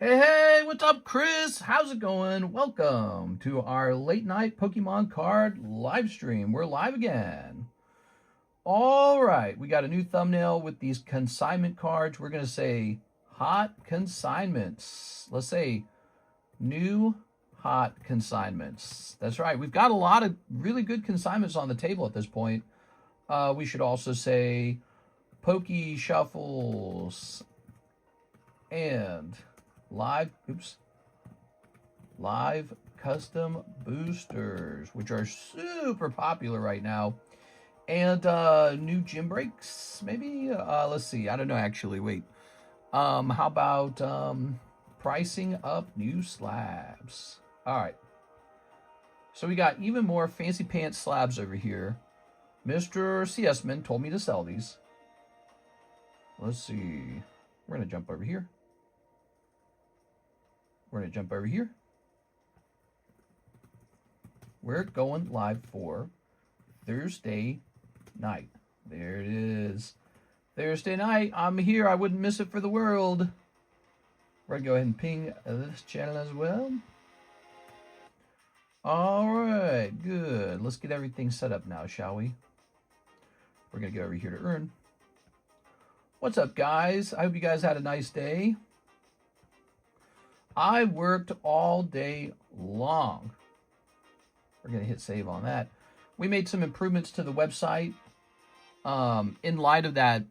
Hey, what's up, Chris? How's it going? Welcome to our late night Pokemon card live stream. We're live again. All right, we got a new thumbnail with these consignment cards. We're going to say hot consignments. Let's say new hot consignments. That's right. We've got a lot of really good consignments on the table at this point. We should also say Pokeshuffles and live custom boosters, which are super popular right now, and new gym breaks maybe. Let's see, I don't know actually. Wait, how about pricing up new slabs? All right, so we got even more fancy pants slabs over here. Mr. CSman told me to sell these. Let's see, we're gonna jump over here. We're going to jump over here. We're going live for Thursday night. There it is. Thursday night. I'm here. I wouldn't miss it for the world. We're going to go ahead and ping this channel as well. All right. Good. Let's get everything set up now, shall we? We're going to go over here to earn. What's up, guys? I hope you guys had a nice day. I worked all day long. We're going to hit save on that. We made some improvements to the website in light of that,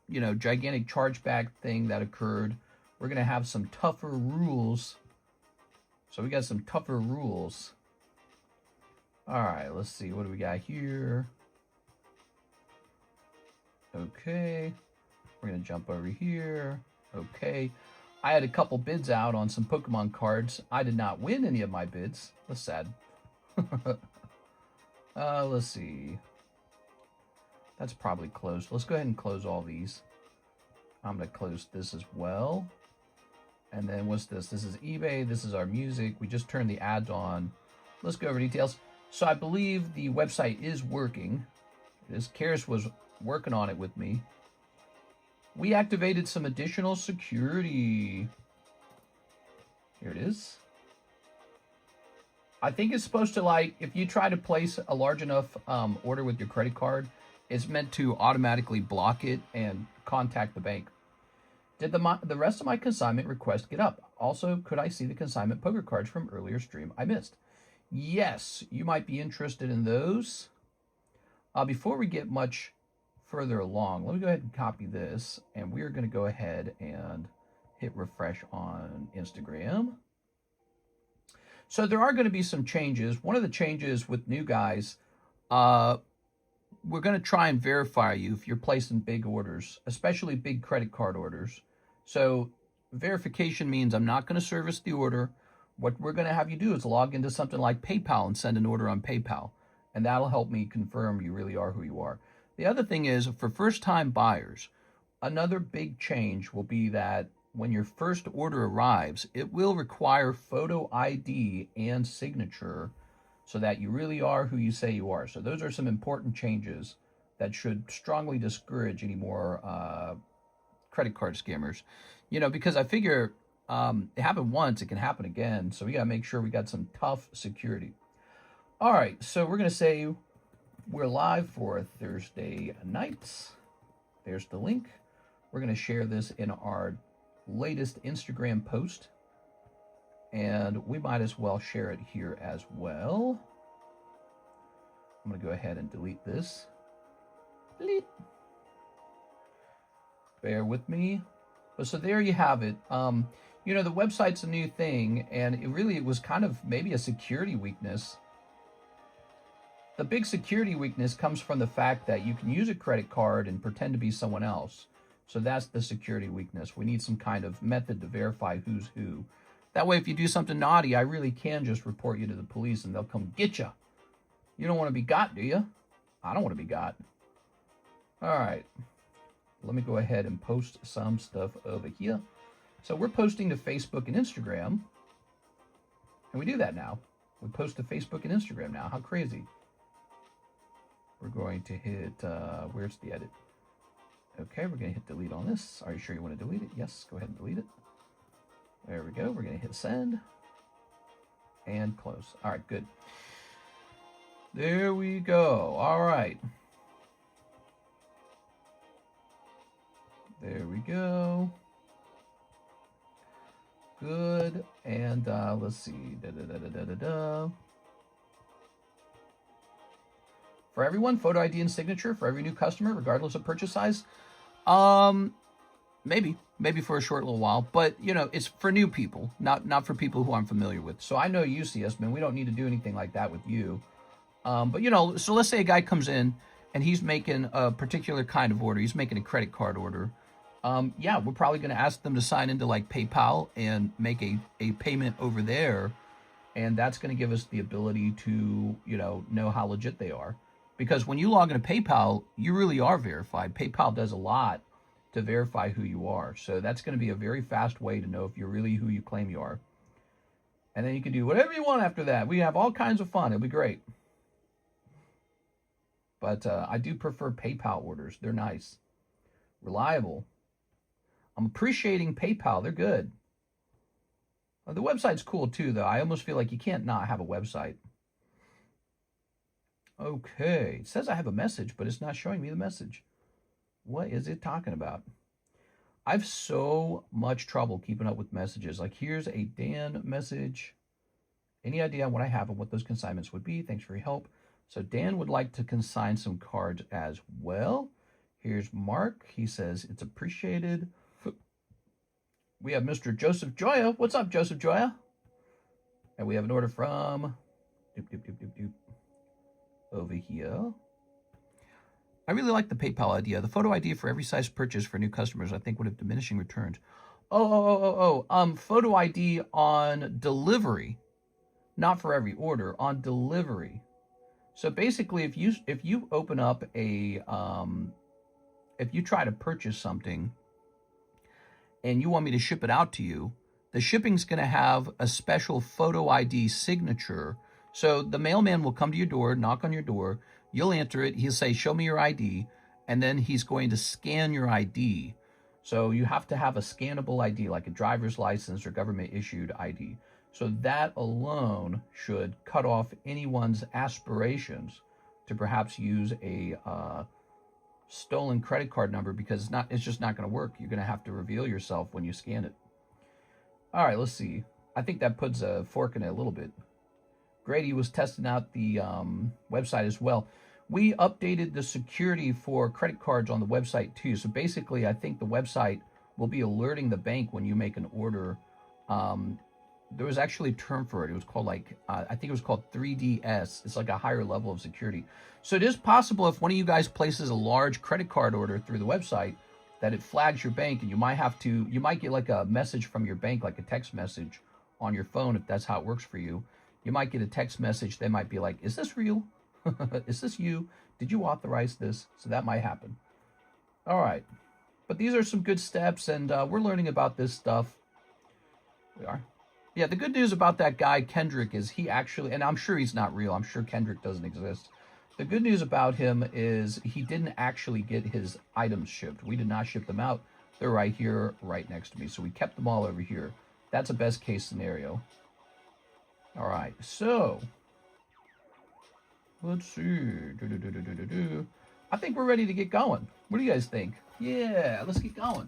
gigantic chargeback thing that occurred. We're going to have some tougher rules. So we got some tougher rules. All right, let's see. What do we got here? Okay. We're going to jump over here. Okay. I had a couple bids out on some Pokemon cards. I did not win any of my bids. That's sad. Let's see. That's probably closed. Let's go ahead and close all these. I'm going to close this as well. And then what's this? This is eBay. This is our music. We just turned the ads on. Let's go over details. So I believe the website is working. Karis was working on it with me. We activated some additional security. Here it is. I think it's supposed to, like, if you try to place a large enough order with your credit card, it's meant to automatically block it and contact the bank. Did the rest of my consignment request get up? Also, could I see the consignment poker cards from earlier stream I missed? Yes, you might be interested in those. Before we get much further along, let me go ahead and copy this, and we're going to go ahead and hit refresh on Instagram. So there are going to be some changes. One of the changes with new guys, we're going to try and verify you if you're placing big orders, especially big credit card orders. So verification means I'm not going to service the order. What we're going to have you do is log into something like PayPal and send an order on PayPal, and that'll help me confirm you really are who you are. The other thing is, for first-time buyers, another big change will be that when your first order arrives, it will require photo ID and signature so that you really are who you say you are. So those are some important changes that should strongly discourage any more credit card scammers. Because I figure it happened once, it can happen again. So we got to make sure we got some tough security. All right, so we're going to say we're live for Thursday nights. There's the link. We're going to share this in our latest Instagram post. And we might as well share it here as well. I'm going to go ahead and delete this. Delete. Bear with me. But so there you have it. The website's a new thing, and it was kind of maybe a security weakness. The big security weakness comes from the fact that you can use a credit card and pretend to be someone else. So that's the security weakness. We need some kind of method to verify who's who. That way, if you do something naughty, I really can just report you to the police and they'll come get you. You don't want to be got, do you? I don't want to be got. All right. Let me go ahead and post some stuff over here. So we're posting to Facebook and Instagram. And we do that now. We post to Facebook and Instagram now. How crazy. We're going to hit, where's the edit? Okay, we're going to hit delete on this. Are you sure you want to delete it? Yes, go ahead and delete it. There we go. We're going to hit send and close. All right, good. There we go. All right. There we go. Good. And let's see. For everyone, photo ID and signature for every new customer, regardless of purchase size. Maybe for a short little while, but you know, it's for new people, not for people who I'm familiar with. So I know you see us, man. We don't need to do anything like that with you. But you know, so let's say a guy comes in and he's making a particular kind of order. He's making a credit card order. Yeah, we're probably going to ask them to sign into like PayPal and make a payment over there. And that's going to give us the ability to, you know how legit they are. Because when you log into PayPal, you really are verified. PayPal does a lot to verify who you are. So that's going to be a very fast way to know if you're really who you claim you are. And then you can do whatever you want after that. We have all kinds of fun. It'll be great. But I do prefer PayPal orders. They're nice. Reliable. I'm appreciating PayPal. They're good. The website's cool too, though. I almost feel like you can't not have a website. Okay. It says I have a message, but it's not showing me the message. What is it talking about? I have so much trouble keeping up with messages. Like, here's a Dan message. Any idea what I have and what those consignments would be? Thanks for your help. So Dan would like to consign some cards as well. Here's Mark. He says it's appreciated. We have Mr. Joseph Joya. What's up, Joseph Joya? And we have an order from over here. I really like the PayPal idea. The photo ID for every size purchase for new customers, I think, would have diminishing returns. Photo ID on delivery, not for every order, on delivery. So basically, if you open up a, if you try to purchase something and you want me to ship it out to you, the shipping's going to have a special photo ID signature. So the mailman will come to your door, knock on your door. You'll enter it. He'll say, show me your ID. And then he's going to scan your ID. So you have to have a scannable ID, like a driver's license or government issued ID. So that alone should cut off anyone's aspirations to perhaps use a stolen credit card number, because it's just not going to work. You're going to have to reveal yourself when you scan it. All right, let's see. I think that puts a fork in it a little bit. Grady was testing out the website as well. We updated the security for credit cards on the website too. So basically, I think the website will be alerting the bank when you make an order. There was actually a term for it. It was called I think it was called 3DS. It's like a higher level of security. So it is possible if one of you guys places a large credit card order through the website that it flags your bank, and you might get like a message from your bank, like a text message on your phone, if that's how it works for you. You might get a text message. They might be like, is this real? Is this you? Did you authorize this? So that might happen. All right. But these are some good steps, and we're learning about this stuff. We are. Yeah, the good news about that guy, Kendrick, is he actually, and I'm sure he's not real. I'm sure Kendrick doesn't exist. The good news about him is he didn't actually get his items shipped. We did not ship them out. They're right here, right next to me. So we kept them all over here. That's a best case scenario. All right, so let's see. I think we're ready to get going. What do you guys think? Yeah, let's get going.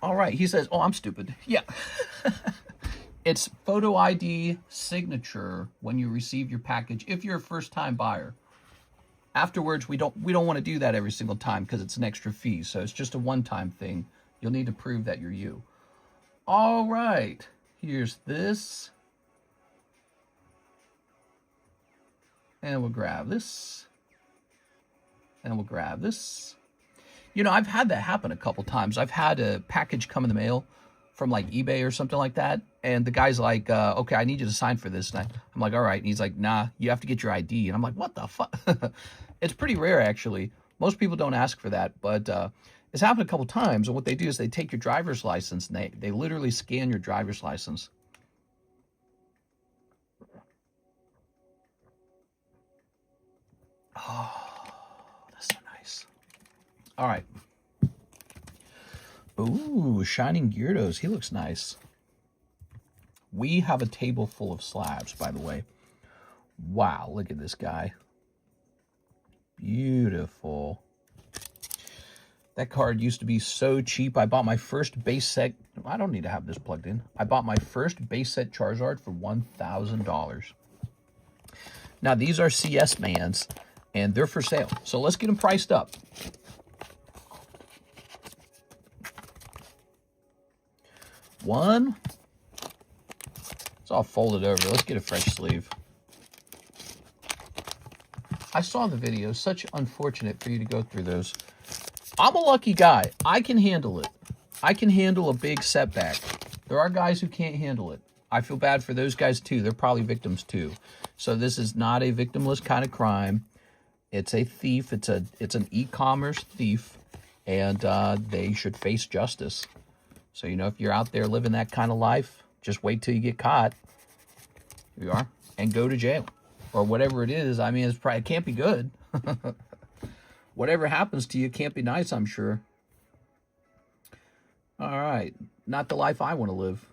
All right, he says, oh, I'm stupid. Yeah. It's photo ID signature when you receive your package if you're a first-time buyer. Afterwards, we don't want to do that every single time because it's an extra fee. So it's just a one-time thing. You'll need to prove that you're you. All right. Here's this. And we'll grab this. And we'll grab this. You know, I've had that happen a couple times. I've had a package come in the mail from like eBay or something like that. And the guy's like, okay, I need you to sign for this. And I'm like, all right. And he's like, nah, you have to get your ID. And I'm like, what the fuck? It's pretty rare, actually. Most people don't ask for that. But it's happened a couple times. And what they do is they take your driver's license and they literally scan your driver's license. Oh, that's so nice. All right. Ooh, Shining Gyarados. He looks nice. We have a table full of slabs, by the way. Wow, look at this guy. Beautiful. That card used to be so cheap. I bought my first base set. I don't need to have this plugged in. I bought my first base set Charizard for $1,000. Now, these are CS Mans, and they're for sale. So let's get them priced up. One. It's all folded over. Let's get a fresh sleeve. I saw the video. Such unfortunate for you to go through those. I'm a lucky guy. I can handle it. I can handle a big setback. There are guys who can't handle it. I feel bad for those guys too. They're probably victims too. So this is not a victimless kind of crime. It's a thief. It's an e-commerce thief, and they should face justice. So, you know, if you're out there living that kind of life, just wait till you get caught. Here you are. And go to jail. Or whatever it is. I mean, it can't be good. Whatever happens to you can't be nice, I'm sure. All right. Not the life I want to live.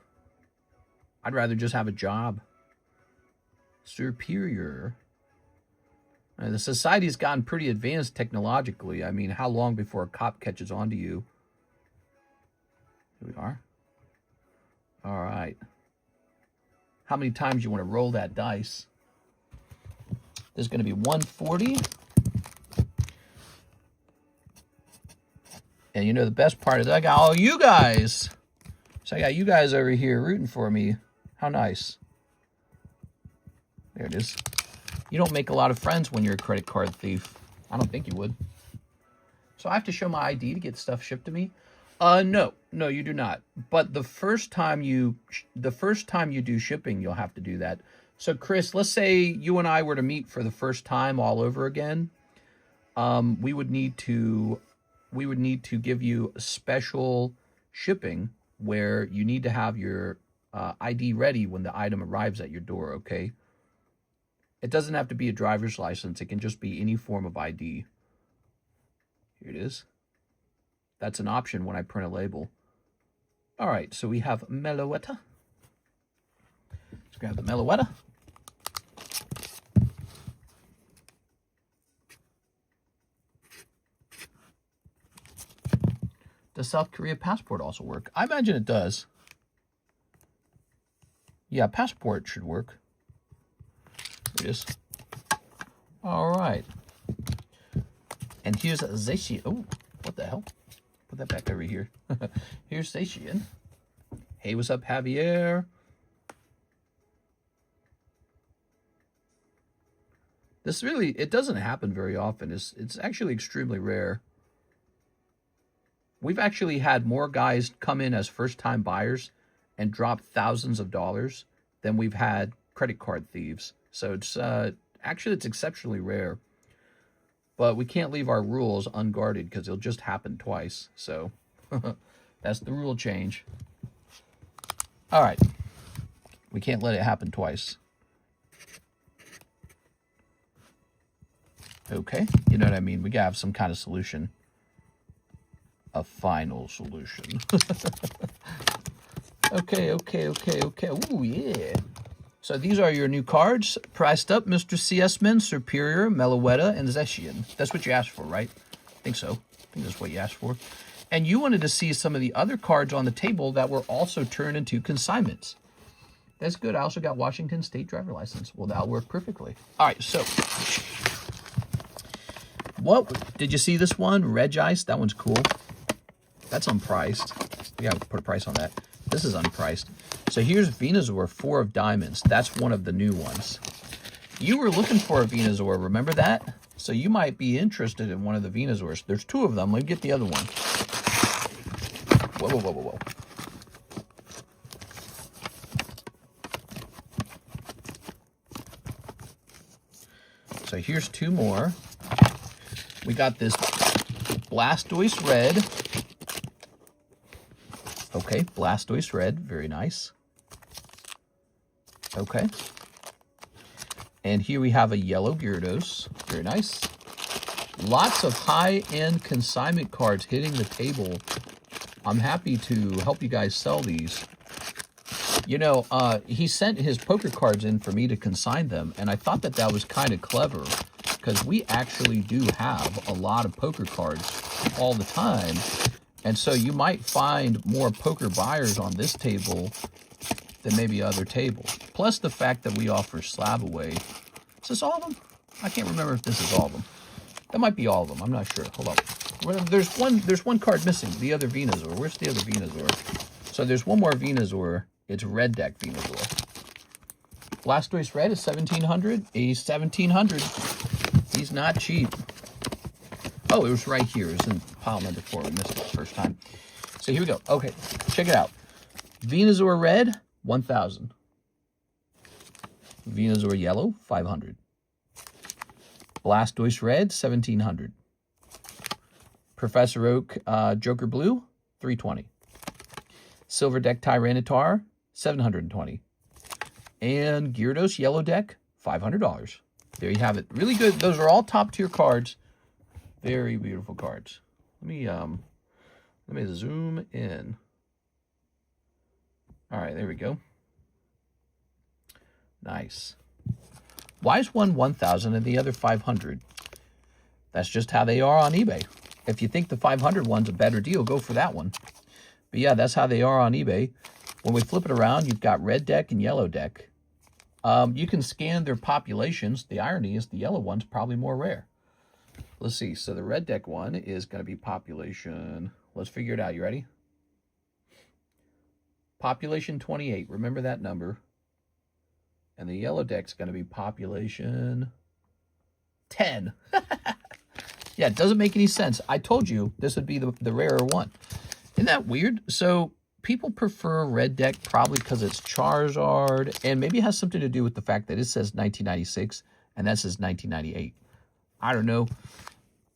I'd rather just have a job. Superior. The society's gotten pretty advanced technologically. I mean, how long before a cop catches on to you? Here we are. All right. How many times you want to roll that dice? There's going to be 140. And you know the best part is I got all you guys. So I got you guys over here rooting for me. How nice. There it is. You don't make a lot of friends when you're a credit card thief. I don't think you would. So I have to show my ID to get stuff shipped to me? No, you do not. But the first time you do shipping, you'll have to do that. So Chris, let's say you and I were to meet for the first time all over again. We would need to give you special shipping where you need to have your ID ready when the item arrives at your door, okay? It doesn't have to be a driver's license. It can just be any form of ID. Here it is. That's an option when I print a label. All right, so we have Meloetta. Let's grab the Meloetta. Does South Korea passport also work? I imagine it does. Yeah, passport should work. There it is. All right. And here's Zacian. Oh, what the hell? Put that back over here. Here's Zacian. Hey, what's up, Javier? This really, it doesn't happen very often. It's actually extremely rare. We've actually had more guys come in as first-time buyers and drop thousands of dollars than we've had credit card thieves. So it's actually it's exceptionally rare. But we can't leave our rules unguarded because it'll just happen twice. So that's the rule change. All right. We can't let it happen twice. Okay. You know what I mean? We gotta have some kind of solution. A final solution. Okay. Ooh, yeah. So these are your new cards. Priced up, Mr. CS-Men, Superior, Meloetta, and Zacian. That's what you asked for, right? I think so. I think that's what you asked for. And you wanted to see some of the other cards on the table that were also turned into consignments. That's good. I also got Washington State driver license. Well, that'll work perfectly. All right, so what did you see this one? Regice. That one's cool. That's unpriced. We gotta put a price on that. This is unpriced. So here's Venusaur, 4 of Diamonds. That's one of the new ones. You were looking for a Venusaur, remember that? So you might be interested in one of the Venusaurs. There's 2 of them. Let me get the other one. Whoa. So here's 2 more. We got this Blastoise Red. Okay, Blastoise Red, very nice. Okay. And here we have a yellow Gyarados, very nice. Lots of high-end consignment cards hitting the table I'm happy to help you guys sell these. You know, he sent his poker cards in for me to consign them, and I thought that that was kind of clever, because we actually do have a lot of poker cards all the time, and so you might find more poker buyers on this table than maybe other tables. Plus the fact that we offer slab away. Is this all of them? I can't remember if this is all of them. That might be all of them. I'm not sure. Hold on. There's one card missing. The other Venusaur. Where's the other Venusaur? So there's one more Venusaur. It's red deck Venusaur. Blastoise red is 1700. He's 1700. He's not cheap. Oh, it was right here. It was in pile number 4. We missed it the first time. So here we go. Okay, check it out. Venusaur red, 1000. Venusaur yellow, 500. Blastoise red, 1700. Professor Oak Joker blue, 320. Silver deck Tyranitar, 720. And Gyarados yellow deck, $500. There you have it. Really good. Those are all top tier cards. Very beautiful cards. Let me zoom in. All right, there we go. Nice. Why is one 1,000 and the other 500? That's just how they are on eBay. If you think the 500 one's a better deal, go for that one. But yeah, that's how they are on eBay. When we flip it around, you've got red deck and yellow deck. You can scan their populations. The irony is the yellow one's probably more rare. Let's see. So the red deck one is going to be population. Let's figure it out. You ready? Population 28. Remember that number. And the yellow deck's going to be population 10. Yeah, it doesn't make any sense. I told you this would be the rarer one. Isn't that weird? So people prefer red deck probably because it's Charizard, and maybe it has something to do with the fact that it says 1996 and that says 1998. I don't know.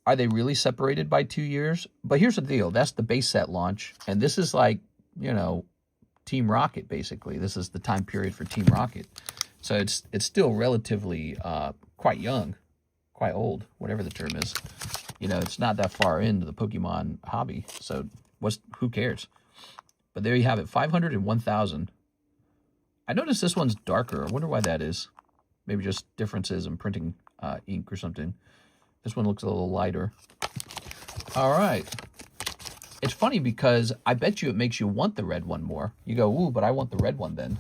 Are they really separated by 2 years? But here's the deal. That's the base set launch, and this is like, you know, Team Rocket, basically. This is the time period for Team Rocket. So it's still relatively quite young, quite old, whatever the term is. You know, it's not that far into the Pokemon hobby, so who cares? But there you have it, 500 and 1,000. I noticed this one's darker. I wonder why that is. Maybe just differences in printing ink or something. This one looks a little lighter. All right. It's funny because I bet you it makes you want the red one more. You go, ooh, but I want the red one then.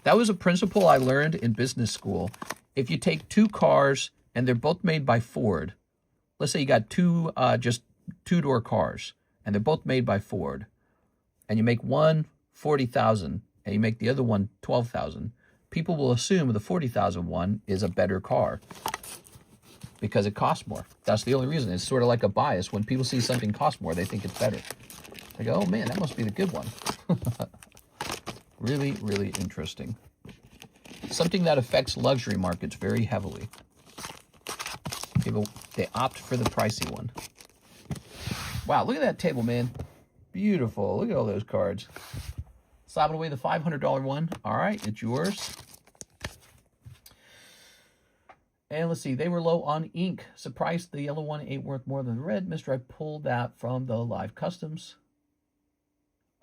That was a principle I learned in business school. If you take two cars and they're both made by Ford, let's say you got two just two-door cars and they're both made by Ford, and you make one 40,000 and you make the other one 12,000, people will assume the 40,000 one is a better car because it costs more. That's the only reason. It's sort of like a bias. When people see something cost more, they think it's better. They go, oh man, that must be the good one. Really, really interesting. Something that affects luxury markets very heavily. People, they opt for the pricey one. Wow, look at that table, man. Beautiful. Look at all those cards. Slapping away the $500 one. All right, it's yours. And let's see, they were low on ink. Surprised the yellow one ain't worth more than the red. Mister, I pulled that from the live customs.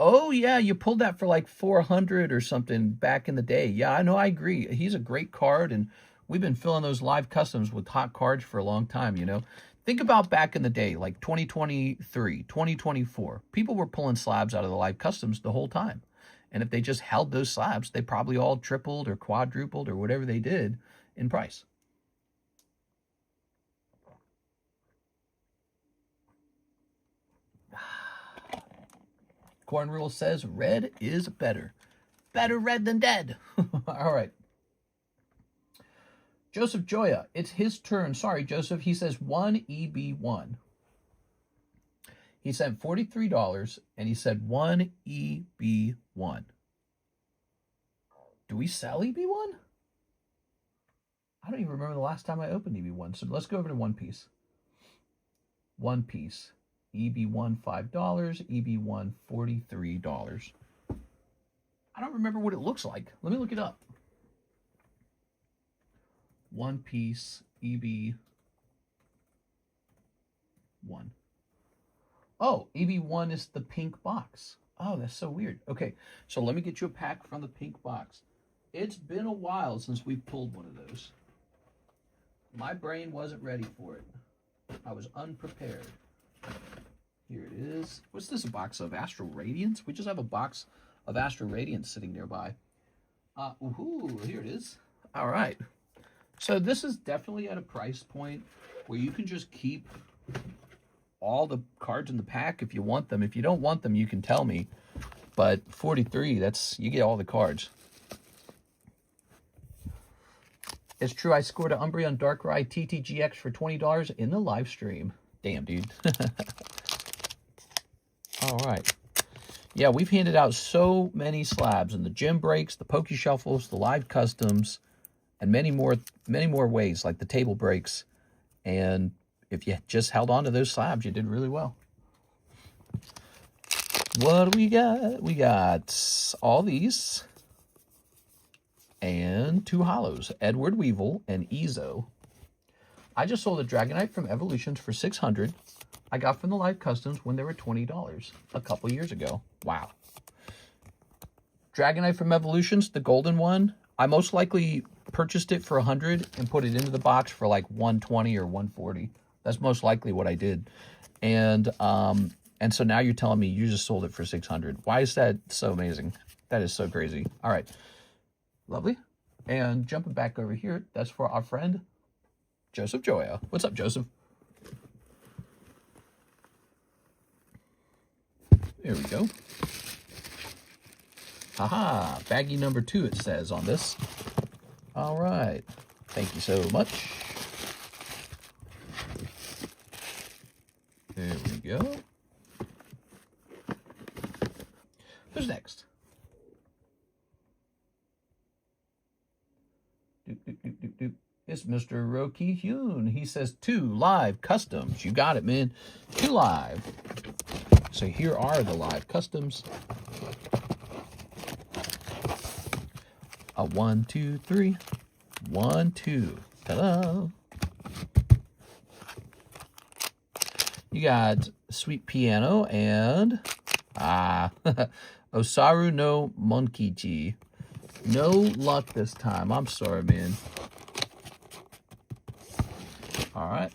Oh, yeah, you pulled that for like 400 or something back in the day. Yeah, I know, I agree. He's a great card, and we've been filling those live customs with hot cards for a long time, you know. Think about back in the day, like 2023, 2024. People were pulling slabs out of the live customs the whole time. And if they just held those slabs, they probably all tripled or quadrupled or whatever they did in price. Corn Rule says red is better. Better red than dead. All right. Joseph Joya, it's his turn. Sorry, Joseph. He says 1 EB1. He sent $43, and he said 1 EB1. Do we sell EB1? I don't even remember the last time I opened EB1. So let's go over to One Piece. One Piece. EB1 $5, EB1 $43. I don't remember what it looks like. Let me look it up. One Piece EB1. Oh, EV1 is the pink box. Oh, that's so weird. Okay, so let me get you a pack from the pink box. It's been a while since we pulled one of those. My brain wasn't ready for it. I was unprepared. Here it is. What's this, a box of Astral Radiance? We just have a box of Astral Radiance sitting nearby. Ooh, here it is. All right. So this is definitely at a price point where you can just keep all the cards in the pack if you want them. If you don't want them, you can tell me. But 43, you get all the cards. It's true, I scored an Umbreon Darkrai TTGX for $20 in the live stream. Damn, dude. All right. Yeah, we've handed out so many slabs in the gym breaks, the Pokeshuffles, the live customs, and many more ways, like the table breaks. And if you just held on to those slabs, you did really well. What do we got? We got all these and 2 hollows, Edward Weevil and Ezo. I just sold a Dragonite from Evolutions for $600. I got from the live customs when they were $20 a couple years ago. Wow. Dragonite from Evolutions, the golden one, I most likely purchased it for $100 and put it into the box for like $120 or $140. That's most likely what I did. And so now you're telling me you just sold it for $600. Why is that so amazing? That is so crazy. All right. Lovely. And jumping back over here, that's for our friend Joseph Joya. What's up, Joseph? There we go. Haha, baggie number 2, it says on this. All right. Thank you so much. There we go. Who's next? It's Mr. Roki Hyun. He says 2 live customs. You got it, man. 2 live. So here are the live customs. 1, 2, 3. 1, 2. Ta-da! You got Sweet Piano and Osaru no Monkichi. No luck this time. I'm sorry, man. All right.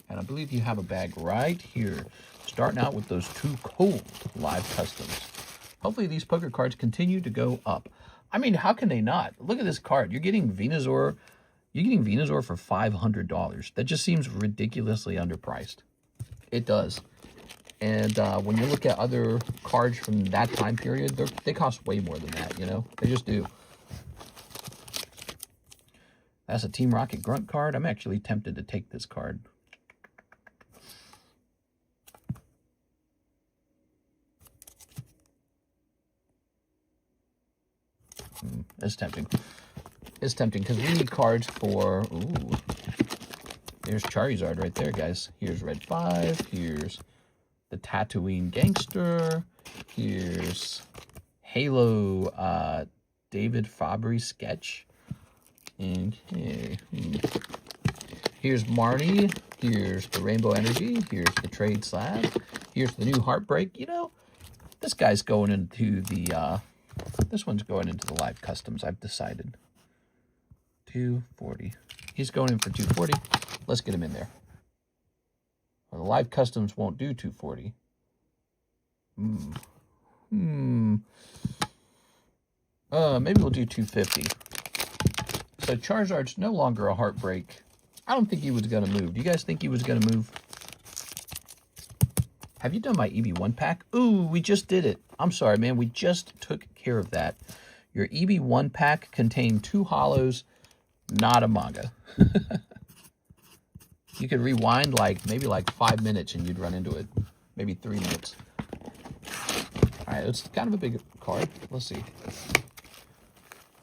And I believe you have a bag right here. Starting out with those 2 cool live customs. Hopefully these poker cards continue to go up. I mean, how can they not? Look at this card. You're getting Venusaur. You're getting Venusaur for $500. That just seems ridiculously underpriced. It does. And when you look at other cards from that time period, they cost way more than that, you know? They just do. That's a Team Rocket Grunt card. I'm actually tempted to take this card. It's tempting. It's tempting because we need cards for... Ooh. There's Charizard right there, guys. Here's Red 5. Here's the Tatooine Gangster. Here's Halo David Fabry sketch. And here's Marnie. Here's the Rainbow Energy. Here's the Trade Slab. Here's the new Heartbreak. You know, this guy's going into the... this one's going into the live customs, I've decided. 240. He's going in for 240. Let's get him in there. Well, the live customs won't do 240. Maybe we'll do 250. So Charizard's no longer a Heartbreak. I don't think he was going to move. Do you guys think he was going to move? Have you done my EV1 pack? Ooh, we just did it. I'm sorry, man. We just took care of that. Your EV1 pack contained 2 hollows, not a manga. You could rewind maybe 5 minutes and you'd run into it. Maybe 3 minutes. All right, it's kind of a big card. Let's see.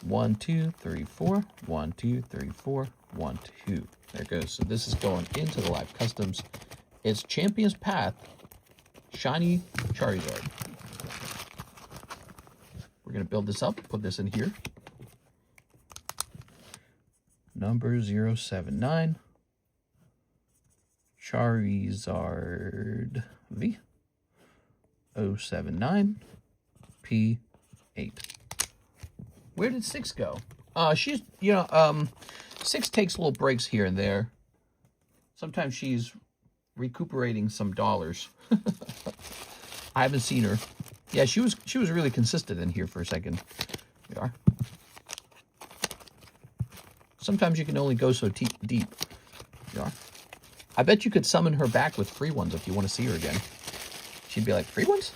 1, 2, 3, 4. 1, 2, 3, 4. 1, 2. There it goes. So this is going into the live customs. It's Champion's Path. Shiny Charizard. We're going to build this up, put this in here. Number 079. Charizard V 079 P8. Where did 6 go? She's, 6 takes little breaks here and there. Sometimes she's recuperating some dollars. I haven't seen her. Yeah, she was really consistent in here for a second. Here we are. Sometimes you can only go so deep. Here we are. I bet you could summon her back with free ones if you want to see her again. She'd be like, free ones?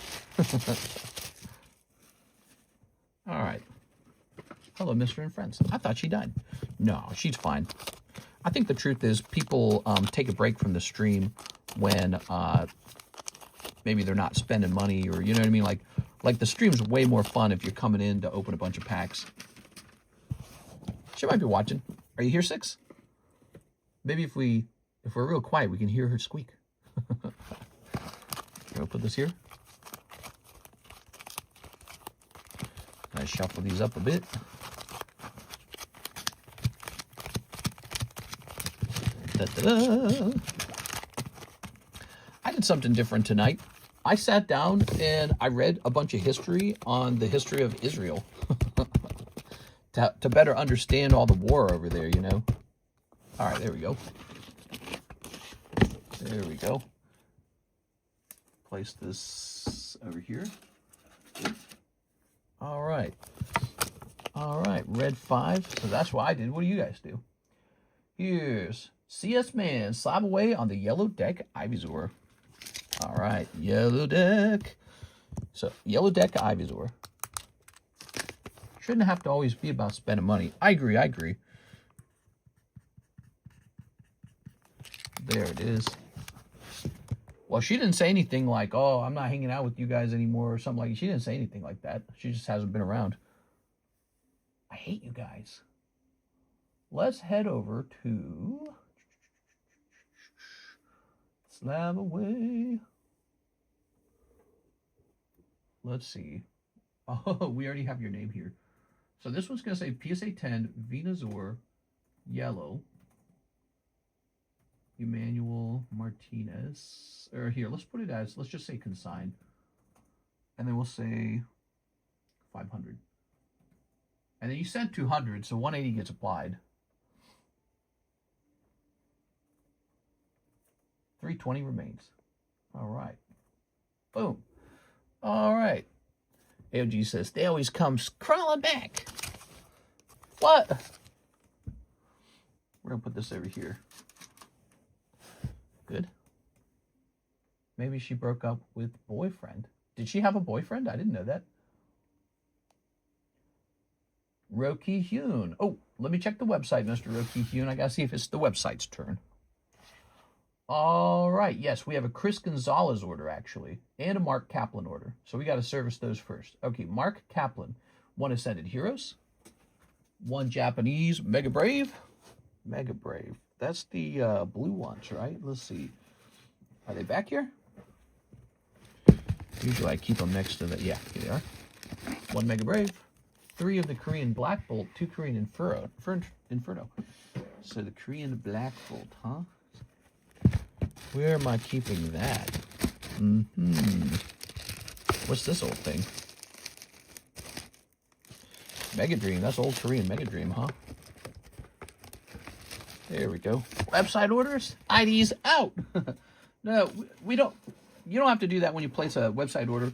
All right. Hello, Mr. and Friends. I thought she died. No, she's fine. I think the truth is people take a break from the stream when maybe they're not spending money, or you know what I mean? Like the stream's way more fun if you're coming in to open a bunch of packs. She might be watching. Are you here, 6? Maybe if we're real quiet, we can hear her squeak. I'll put this here. I shuffle these up a bit. Da-da-da. I did something different tonight. I sat down and I read a bunch of history on the history of Israel to better understand all the war over there, you know. All right, there we go. There we go. Place this over here. All right. All right, red 5. So that's what I did. What do you guys do? Here's CS Man, slab away on the yellow deck Ivysaur. All right, yellow deck. So, yellow deck Ivysaur. Shouldn't have to always be about spending money. I agree. There it is. Well, she didn't say anything like, oh, I'm not hanging out with you guys anymore or something like that. She didn't say anything like that. She just hasn't been around. I hate you guys. Let's head over to Slab Away. Let's see. Oh, we already have your name here. So this one's going to say PSA 10, Venusaur, yellow. Emmanuel Martinez. Or here, let's put it as, let's just say consign. And then we'll say 500. And then you sent 200, so 180 gets applied. 320 remains. All right. Boom. All right. AOG says, they always come crawling back. What? We're going to put this over here. Good. Maybe she broke up with boyfriend. Did she have a boyfriend? I didn't know that. Roki Hune. Oh, let me check the website, Mr. Roki Hune. I got to see if it's the website's turn. All right. Yes, we have a Chris Gonzalez order, actually, and a Mark Kaplan order. So we got to service those first. Okay, Mark Kaplan. 1 Ascended Heroes. 1 Japanese Mega Brave. Mega Brave. That's the blue ones, right? Let's see. Are they back here? Usually I keep them next to the... Yeah, here they are. 1 Mega Brave. 3 of the Korean Black Bolt. 2 Korean Inferno. So the Korean Black Bolt, huh? Where am I keeping that? What's this old thing? Mega Dream. That's old Korean Mega Dream, huh? There we go. Website orders. IDs out. No, we don't. You don't have to do that when you place a website order.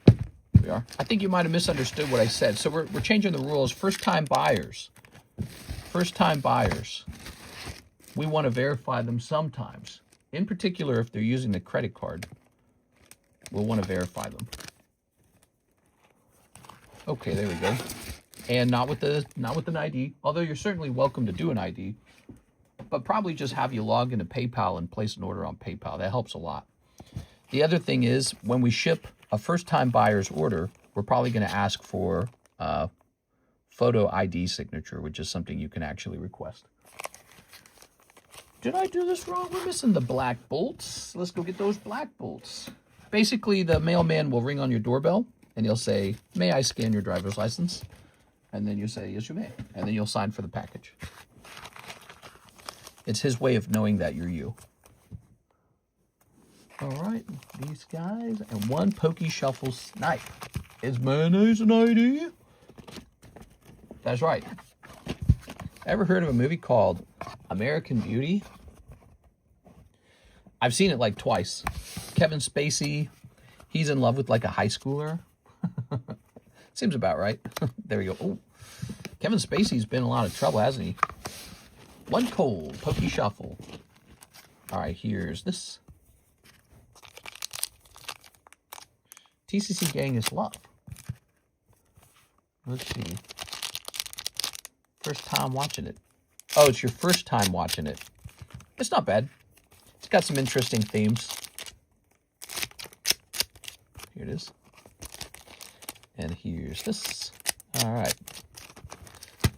Here we are. I think you might have misunderstood what I said. So we're changing the rules. First-time buyers. First-time buyers. We want to verify them sometimes. In particular, if they're using the credit card, we'll want to verify them. Okay, there we go. And not with an ID, although you're certainly welcome to do an ID, but probably just have you log into PayPal and place an order on PayPal. That helps a lot. The other thing is, when we ship a first-time buyer's order, we're probably going to ask for a photo ID signature, which is something you can actually request. Did I do this wrong? We're missing the black bolts. Let's go get those black bolts. Basically, the mailman will ring on your doorbell, and he'll say, may I scan your driver's license? And then you say, yes, you may. And then you'll sign for the package. It's his way of knowing that you're you. All right, these guys, and one Pokeshuffles snipe. Is mayonnaise an idea? That's right. Ever heard of a movie called American Beauty? I've seen it like twice. Kevin Spacey, he's in love with like a high schooler. Seems about right. There we go. Oh, Kevin Spacey's been in a lot of trouble, hasn't he? One cold Pokeshuffle. All right, here's this. TCC Gang is love. Let's see. First time watching it. Oh, it's your first time watching it. It's not bad. It's got some interesting themes. Here it is. And here's this. All right.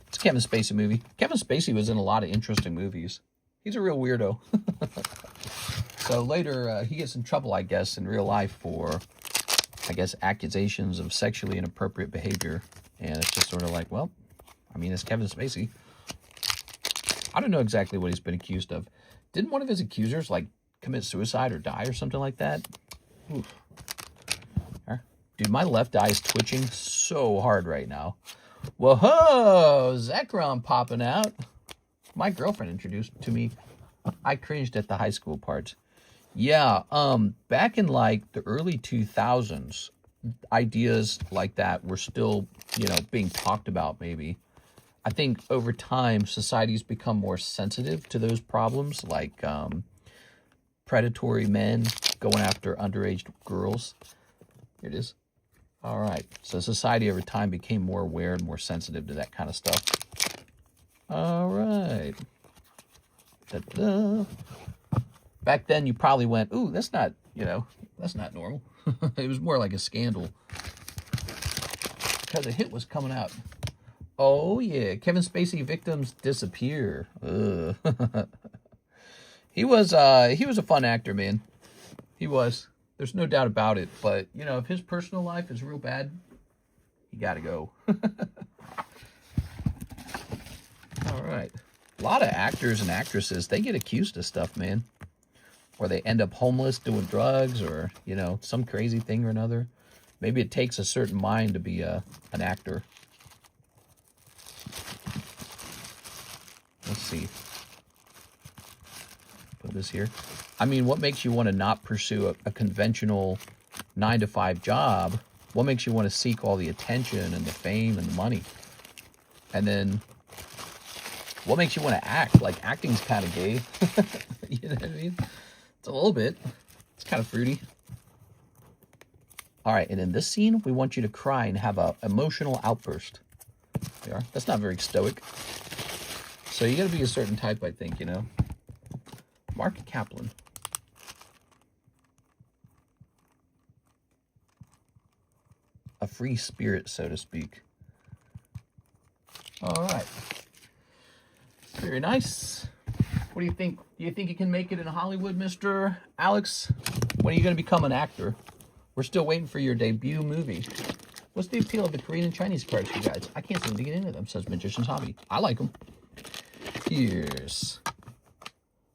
It's a Kevin Spacey movie. Kevin Spacey was in a lot of interesting movies. He's a real weirdo. So later, he gets in trouble, I guess, in real life for, I guess, accusations of sexually inappropriate behavior. And it's just sort of like, well, I mean, it's Kevin Spacey. I don't know exactly what he's been accused of. Didn't one of his accusers, like, commit suicide or die or something like that? Oof. Dude, my left eye is twitching so hard right now. Whoa, Zekrom popping out. My girlfriend introduced to me. I cringed at the high school parts. Yeah, back in like the early 2000s, ideas like that were still, you know, being talked about maybe. I think over time, society's become more sensitive to those problems, like predatory men going after underage girls. Here it is. All right. So society over time became more aware and more sensitive to that kind of stuff. All right. Ta-da. Back then, you probably went, ooh, that's not, you know, that's not normal. It was more like a scandal. Because a hit was coming out. Oh, yeah. Kevin Spacey victims disappear. He was a fun actor, man. He was. There's no doubt about it. But, you know, if his personal life is real bad, you got to go. All right. A lot of actors and actresses, they get accused of stuff, man. Or they end up homeless doing drugs or, you know, some crazy thing or another. Maybe it takes a certain mind to be an actor. Let's see. Put this here. I mean, what makes you want to not pursue a conventional 9-to-5 job? What makes you want to seek all the attention and the fame and the money? And then, what makes you want to act? Like, acting's kind of gay. You know what I mean? It's a little bit. It's kind of fruity. All right, and in this scene, we want you to cry and have an emotional outburst. There you are. That's not very stoic. So you got to be a certain type, I think, you know. Mark Kaplan. A free spirit, so to speak. All right. Very nice. What do you think? Do you think you can make it in Hollywood, Mr. Alex? When are you going to become an actor? We're still waiting for your debut movie. What's the appeal of the Korean and Chinese cards, you guys? I can't seem to get into them, says Magician's Hobby. I like them. Here's...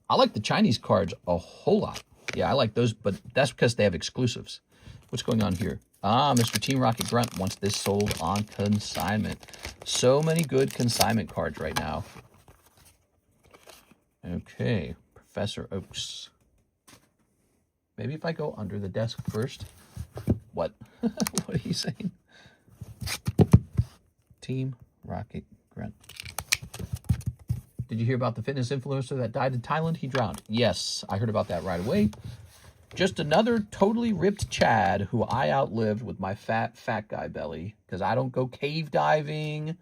I like the Chinese cards a whole lot. Yeah, I like those, but that's because they have exclusives. What's going on here? Ah, Mr. Team Rocket Grunt wants this sold on consignment. So many good consignment cards right now. Okay, Professor Oaks. Maybe if I go under the desk first. What? What are you saying? Team Rocket Grunt. Did you hear about the fitness influencer that died in Thailand? He drowned. Yes, I heard about that right away. Just another totally ripped Chad who I outlived with my fat guy belly. Because I don't go cave diving.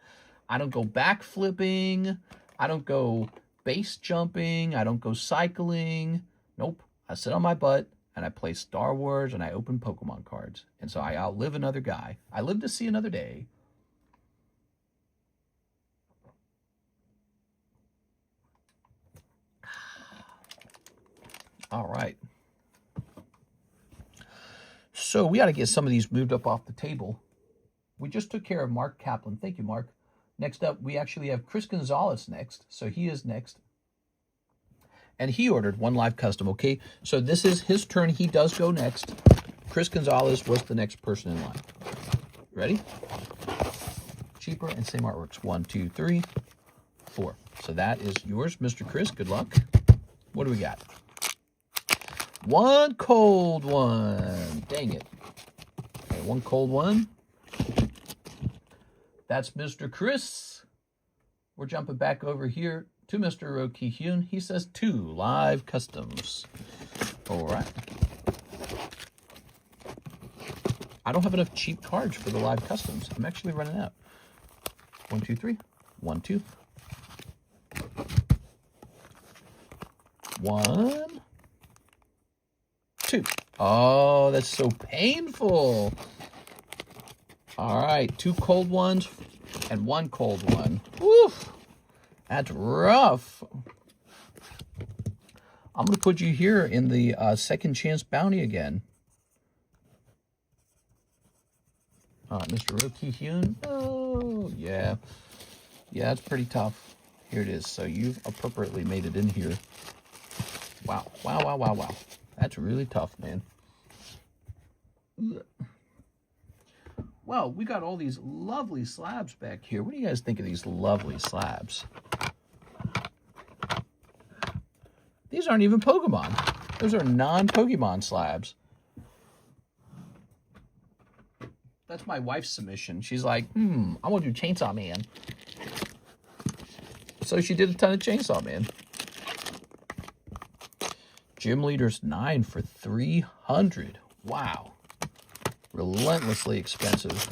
I don't go backflipping. I don't go base jumping. I don't go cycling. Nope. I sit on my butt and I play Star Wars and I open Pokemon cards. And so I outlive another guy. I live to see another day. All right. So we got to get some of these moved up off the table. We just took care of Mark Kaplan. Thank you, Mark. Next up, we actually have Chris Gonzalez next. So he is next. And he ordered 1 live custom, okay? So this is his turn. He does go next. Chris Gonzalez was the next person in line. Ready? Cheaper and same artworks. 1, 2, 3, 4. So that is yours, Mr. Chris. Good luck. What do we got? 1 cold one. Dang it. Okay, 1 cold one. That's Mr. Chris. We're jumping back over here to Mr. Roki Hyun. He says 2 live customs. All right. I don't have enough cheap cards for the live customs. I'm actually running out. 1, 2, 3. 1, 2. 1, 2. Oh, that's so painful. All right, 2 cold ones and 1 cold one. Woof. That's rough. I'm going to put you here in the second chance bounty again. Mr. Roki Hyun. Oh, yeah. Yeah, that's pretty tough. Here it is. So you've appropriately made it in here. Wow. Wow, wow, wow, wow. That's really tough, man. Well, we got all these lovely slabs back here. What do you guys think of these lovely slabs? These aren't even Pokemon. Those are non-Pokemon slabs. That's my wife's submission. She's like, I want to do Chainsaw Man. So she did a ton of Chainsaw Man. Gym Leaders 9 for 300. Wow. Relentlessly expensive.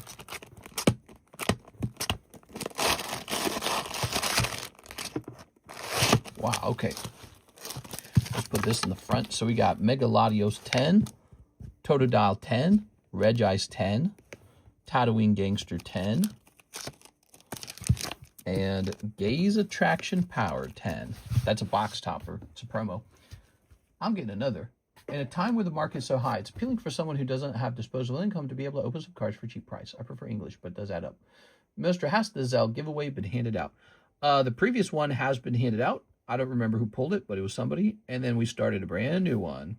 Wow, okay. Let's put this in the front. So we got Megaladios 10, Totodile 10, Regice 10, Tatooine Gangster 10, and Gaze Attraction Power 10. That's a box topper. It's a promo. I'm getting another. In a time where the market is so high, it's appealing for someone who doesn't have disposable income to be able to open some cards for a cheap price. I prefer English, but it does add up. Mr. Has the ZELLE giveaway been handed out? The previous one has been handed out. I don't remember who pulled it, but it was somebody. And then we started a brand new one.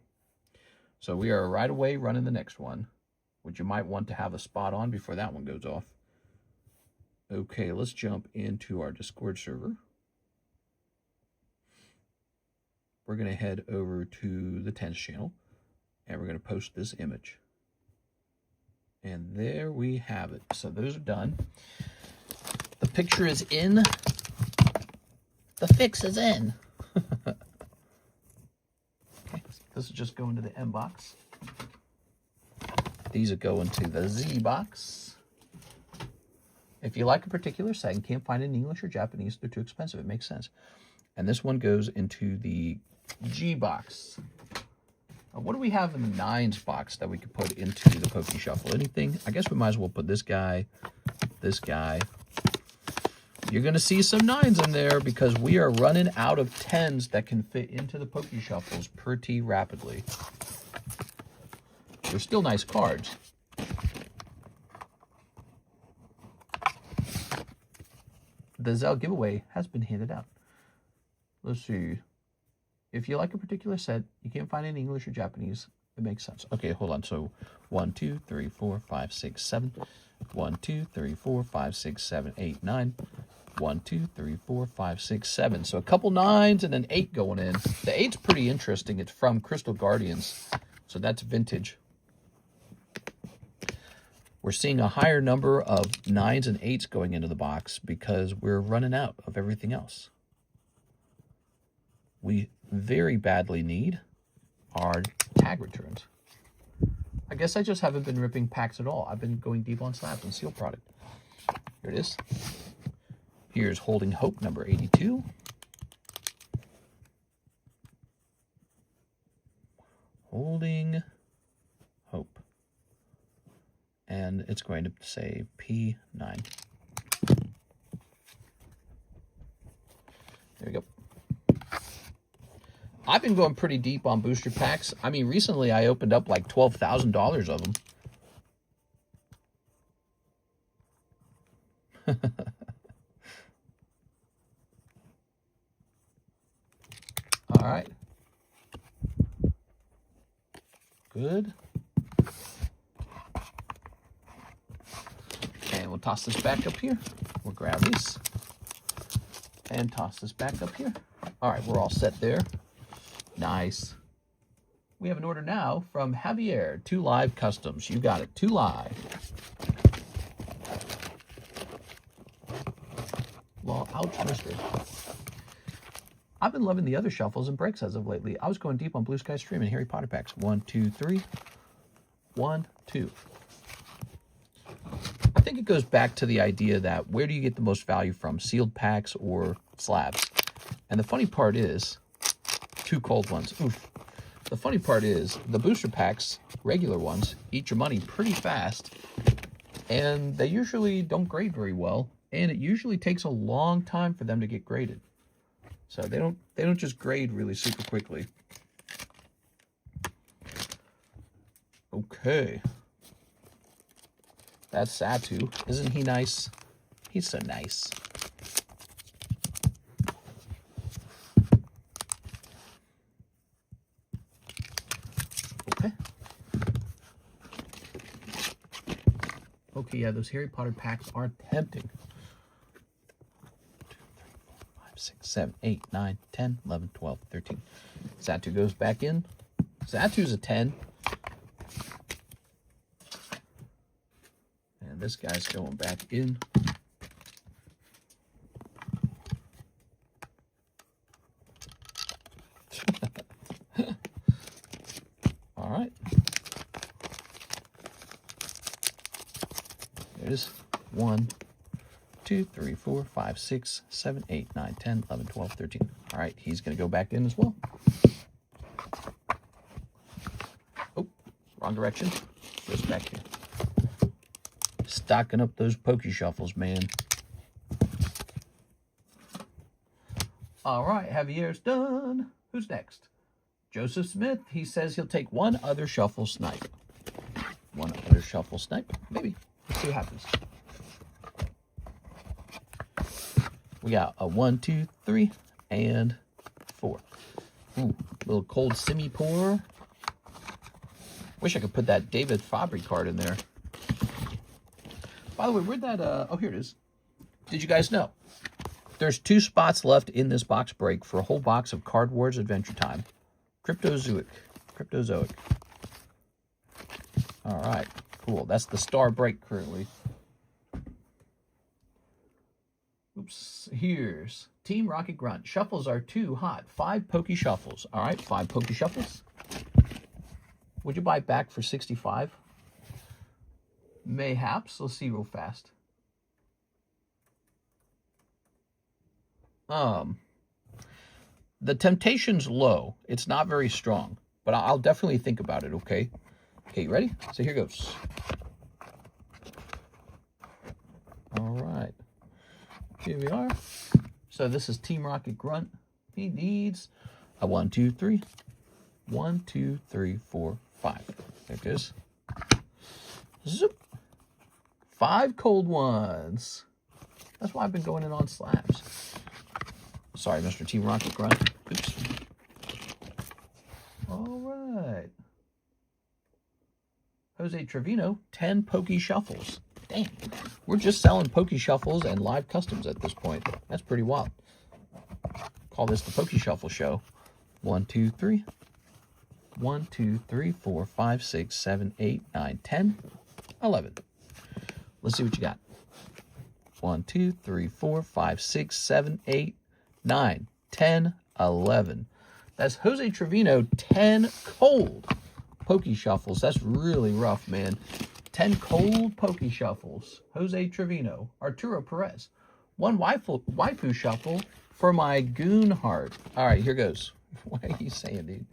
So we are right away running the next one, which you might want to have a spot on before that one goes off. Okay, let's jump into our Discord server. We're going to head over to the 10s channel, and we're going to post this image. And there we have it. So those are done. The picture is in. The fix is in. Okay, this is just going to the M box. These are going to the Z box. If you like a particular set and can't find it in English or Japanese, they're too expensive. It makes sense. And this one goes into the G box. What do we have in the 9s box that we could put into the Pokeshuffle? Anything? I guess we might as well put this guy, this guy. You're going to see some 9s in there because we are running out of 10s that can fit into the Pokeshuffles pretty rapidly. They're still nice cards. The ZELLE giveaway has been handed out. Let's see. If you like a particular set, you can't find it in English or Japanese, it makes sense. Okay, hold on. So 1, 2, 3, 4, 5, 6, 7. 1, 2, 3, 4, 5, 6, 7, 8, 9. 1, 2, 3, 4, 5, 6, 7. So a couple 9s and then 8 going in. The 8's pretty interesting. It's from Crystal Guardians. So that's vintage. We're seeing a higher number of 9s and 8s going into the box because we're running out of everything else. We very badly need our tag returns. I guess I just haven't been ripping packs at all. I've been going deep on slabs and seal product. Here it is. Here's Holding Hope number 82. Holding Hope. And it's going to say P9. There we go. I've been going pretty deep on booster packs. I mean, recently I opened up like $12,000 of them. All right. good. And we'll toss this back up here. We'll grab these and toss this back up here. All right, we're all set there. Nice. We have an order now from Javier, 2 Live Customs. You got it, 2 Live. Well, ouch, mister. I've been loving the other shuffles and breaks as of lately. I was going deep on Blue Sky Stream and Harry Potter packs. 1, 2, 3. 1, 2. I think it goes back to the idea that where do you get the most value from, sealed packs or slabs? And the funny part is, 2 cold ones. Oof. The funny part is the booster packs, regular ones, eat your money pretty fast, and they usually don't grade very well, and it usually takes a long time for them to get graded. So they don't just grade really super quickly. Okay. That's Satu. Isn't he nice? He's so nice. Okay. Okay, yeah, those Harry Potter packs are tempting. 2, 3, 4, 5, 6, 7, 8, 9, 10, 11, 12, 13. Satu goes back in. Satu's a 10. And this guy's going back in. All right. There's 1, 2, 3, 4, 5, 6, 7, 8, 9, 10, 11, 12, 13. All right, he's going to go back in as well. Oh, wrong direction. Goes back here. Stocking up those Pokeshuffles, man. All right, Javier's done. Who's next? Joseph Smith. He says he'll take 1 other shuffle snipe. 1 other shuffle snipe. Maybe. Let's see what happens. We got a 1, 2, 3, and 4. Ooh, little cold simi pour. Wish I could put that David Fabry card in there. By the way, where'd that, oh, here it is. Did you guys know? There's 2 spots left in this box break for a whole box of Card Wars Adventure Time. Cryptozoic. All right, cool. That's the star break currently. Oops, here's Team Rocket Grunt. Shuffles are too hot. 5 Pokeshuffles. All right, 5 Pokeshuffles. Would you buy back for 65? Mayhaps. Let's see real fast. The temptation's low. It's not very strong, but I'll definitely think about it, okay? Okay, you ready? So here goes. All right. Here we are. So this is Team Rocket Grunt. He needs a 1, 2, 3. 1, 2, 3, 4, 5. There it goes. Zoop. 5 cold ones. That's why I've been going in on slabs. Sorry, Mr. Team Rocket Grunt. Oops. All right. Jose Trevino, 10 Pokeshuffles. Damn. We're just selling Pokeshuffles and live customs at this point. That's pretty wild. Call this the Pokeshuffle show. 1, 2, 3. 1, 2, 3, 4, 5, 6, 7, 8, 9, 10, 11. Let's see what you got. 1, 2, 3, 4, 5, 6, 7, 8, 9, 10, 11. That's Jose Trevino, 10 cold Pokeshuffles. That's really rough, man. 10 cold Pokeshuffles. Jose Trevino. Arturo Perez. 1 waifu shuffle for my goon heart. All right, here goes. What are you saying, dude?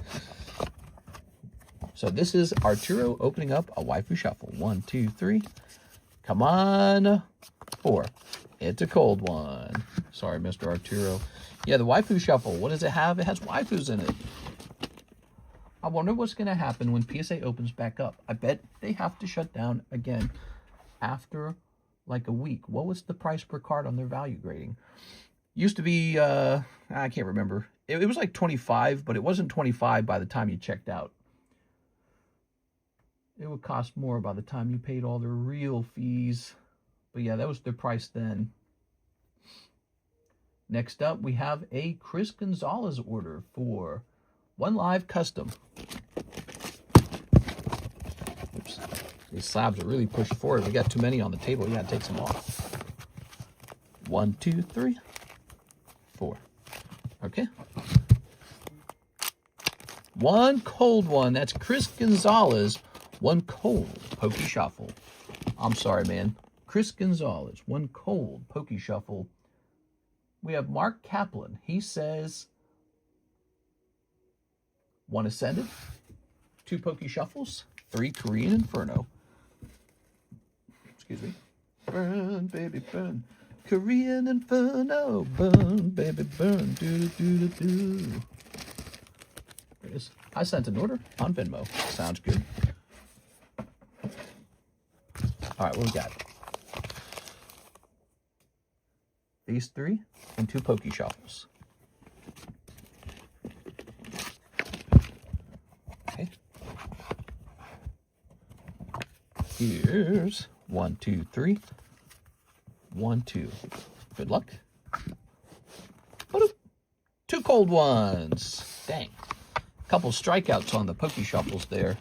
So this is Arturo opening up a waifu shuffle. 1, 2, 3. Come on. 4. It's a cold one. Sorry, Mr. Arturo. Yeah, the waifu shuffle. What does it have? It has waifus in it. I wonder what's going to happen when PSA opens back up. I bet they have to shut down again after like a week. What was the price per card on their value grading? Used to be, I can't remember. It was like 25, but it wasn't 25 by the time you checked out. it would cost more by the time you paid all the real fees. But yeah, that was the price then. Next up, we have a Chris Gonzalez order for one live custom. Oops. These slabs are really pushed forward. We got too many on the table. You gotta take some off. 1, 2, 3, 4. Okay. One cold one. That's Chris Gonzalez. One cold Pokeshuffle. I'm sorry, man. Chris Gonzalez. One cold Pokeshuffle. We have Mark Kaplan. He says, 1 Ascended, 2 Pokeshuffles, 3 Korean Inferno. Excuse me. Burn, baby, burn. Korean Inferno. Burn, baby, burn. Do-do-do-do-do. There it is. I sent an order on Venmo. Sounds good. All right, what we got? These 3 and 2 Pokeshuffles. Okay. Here's 1, 2, 3. 1, 2. Good luck. 2 cold ones. Dang. A couple strikeouts on the Pokeshuffles there.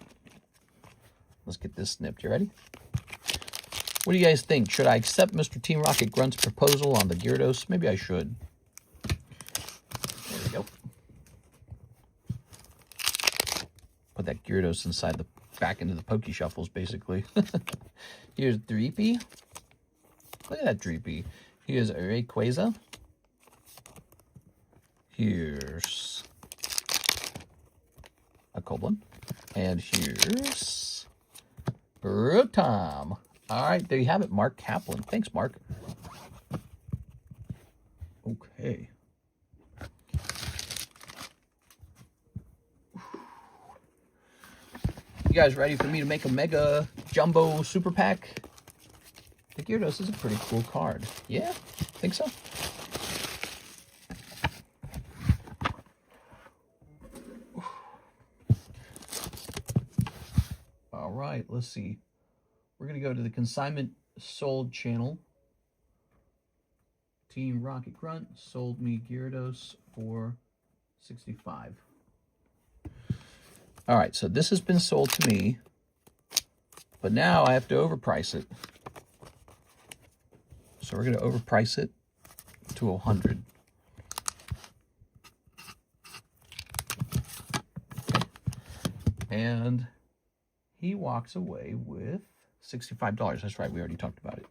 Let's get this snipped. You ready? What do you guys think? Should I accept Mr. Team Rocket Grunt's proposal on the Gyarados? Maybe I should. There we go. Put that Gyarados inside the back into the Pokeshuffles, basically. Here's Dreepy. Look at that Dreepy. Here's Rayquaza. Here's a cold one. And here's Rotom. All right, there you have it, Mark Kaplan. Thanks, Mark. Okay. You guys ready for me to make a mega jumbo super pack? The Gyarados is a pretty cool card. Yeah, think so? All right, let's see. We're going to go to the Consignment Sold channel. Team Rocket Grunt sold me Gyarados for $65. All right, so this has been sold to me, but now I have to overprice it. So we're going to overprice it to $100. And he walks away with $65. That's right, we already talked about it.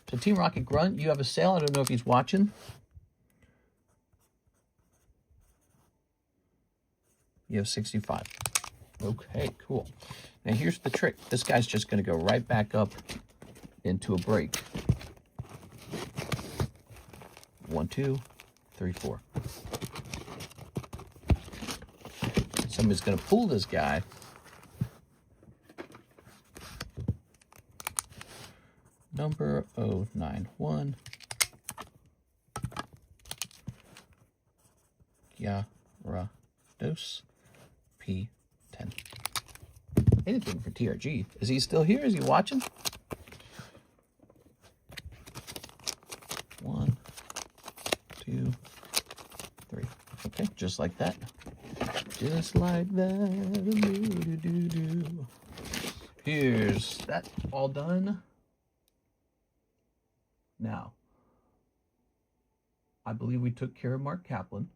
So Team Rocket Grunt, you have a sale. I don't know if he's watching. You have 65. Okay, cool. Now here's the trick. This guy's just going to go right back up into a break. 1, 2, 3, 4. Somebody's going to pull this guy. Number 091. Gyarados P10. Anything for TRG. Is he still here? Is he watching? 1, 2, 3. Okay, just like that. Just like that. Here's that all done. Now, I believe we took care of Mark Kaplan.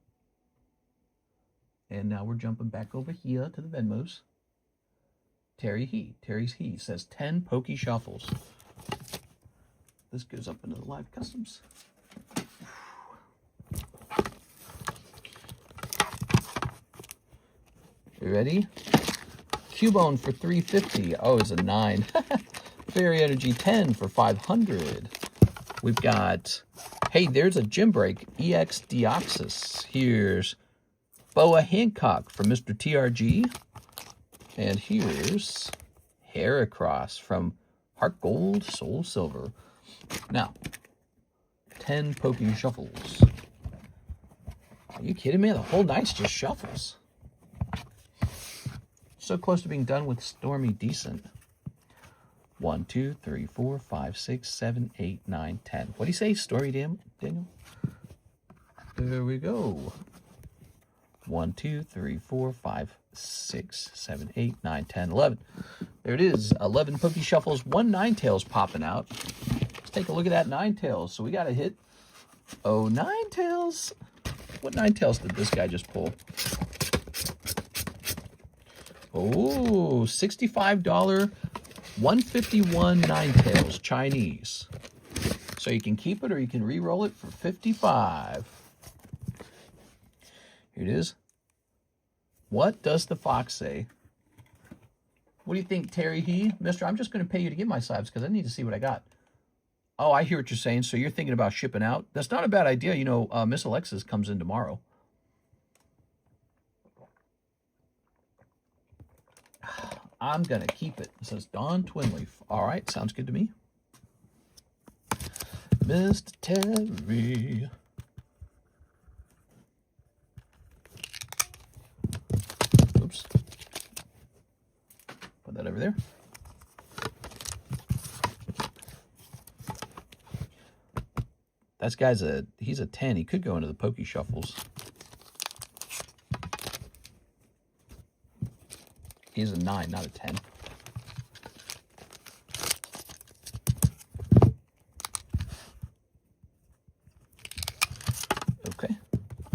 And now we're jumping back over here to the Venmos. Terry's He says 10 Pokeshuffles. This goes up into the live customs. You ready? Cubone for $350. Oh, it's a 9. Fairy Energy 10 for $500. We've got, hey, there's a Gym Break, EX Deoxys. Here's Boa Hancock from Mr. TRG. And here's Heracross from Heart Gold, Soul Silver. Now, 10 Pokeshuffles. Are you kidding me? The whole night's just shuffles. So close to being done with Stormy Decent. 1, 2, 3, 4, 5, 6, 7, 8, 9, 10. What do you say, story, Daniel? There we go. 1, 2, 3, 4, 5, 6, 7, 8, 9, 10, 11. There it is. 11 Pokeshuffles, 1 Ninetales popping out. Let's take a look at that Ninetales. So we got a hit. Oh, Ninetales. What Ninetales did this guy just pull? Oh, $65, 151 Ninetales, Chinese. So you can keep it or you can re-roll it for 55. Here it is. What does the fox say? What do you think, Terry Mister, I'm just going to pay you to get my slabs because I need to see what I got. Oh, I hear what you're saying. So you're thinking about shipping out? That's not a bad idea. You know, Miss Alexis comes in tomorrow. I'm going to keep it. It says Don Twinleaf. All right, sounds good to me. Mr. Terry. Oops. Put that over there. That guy's he's a 10. He could go into the Pokeshuffles. He's a 9, not a 10. Okay.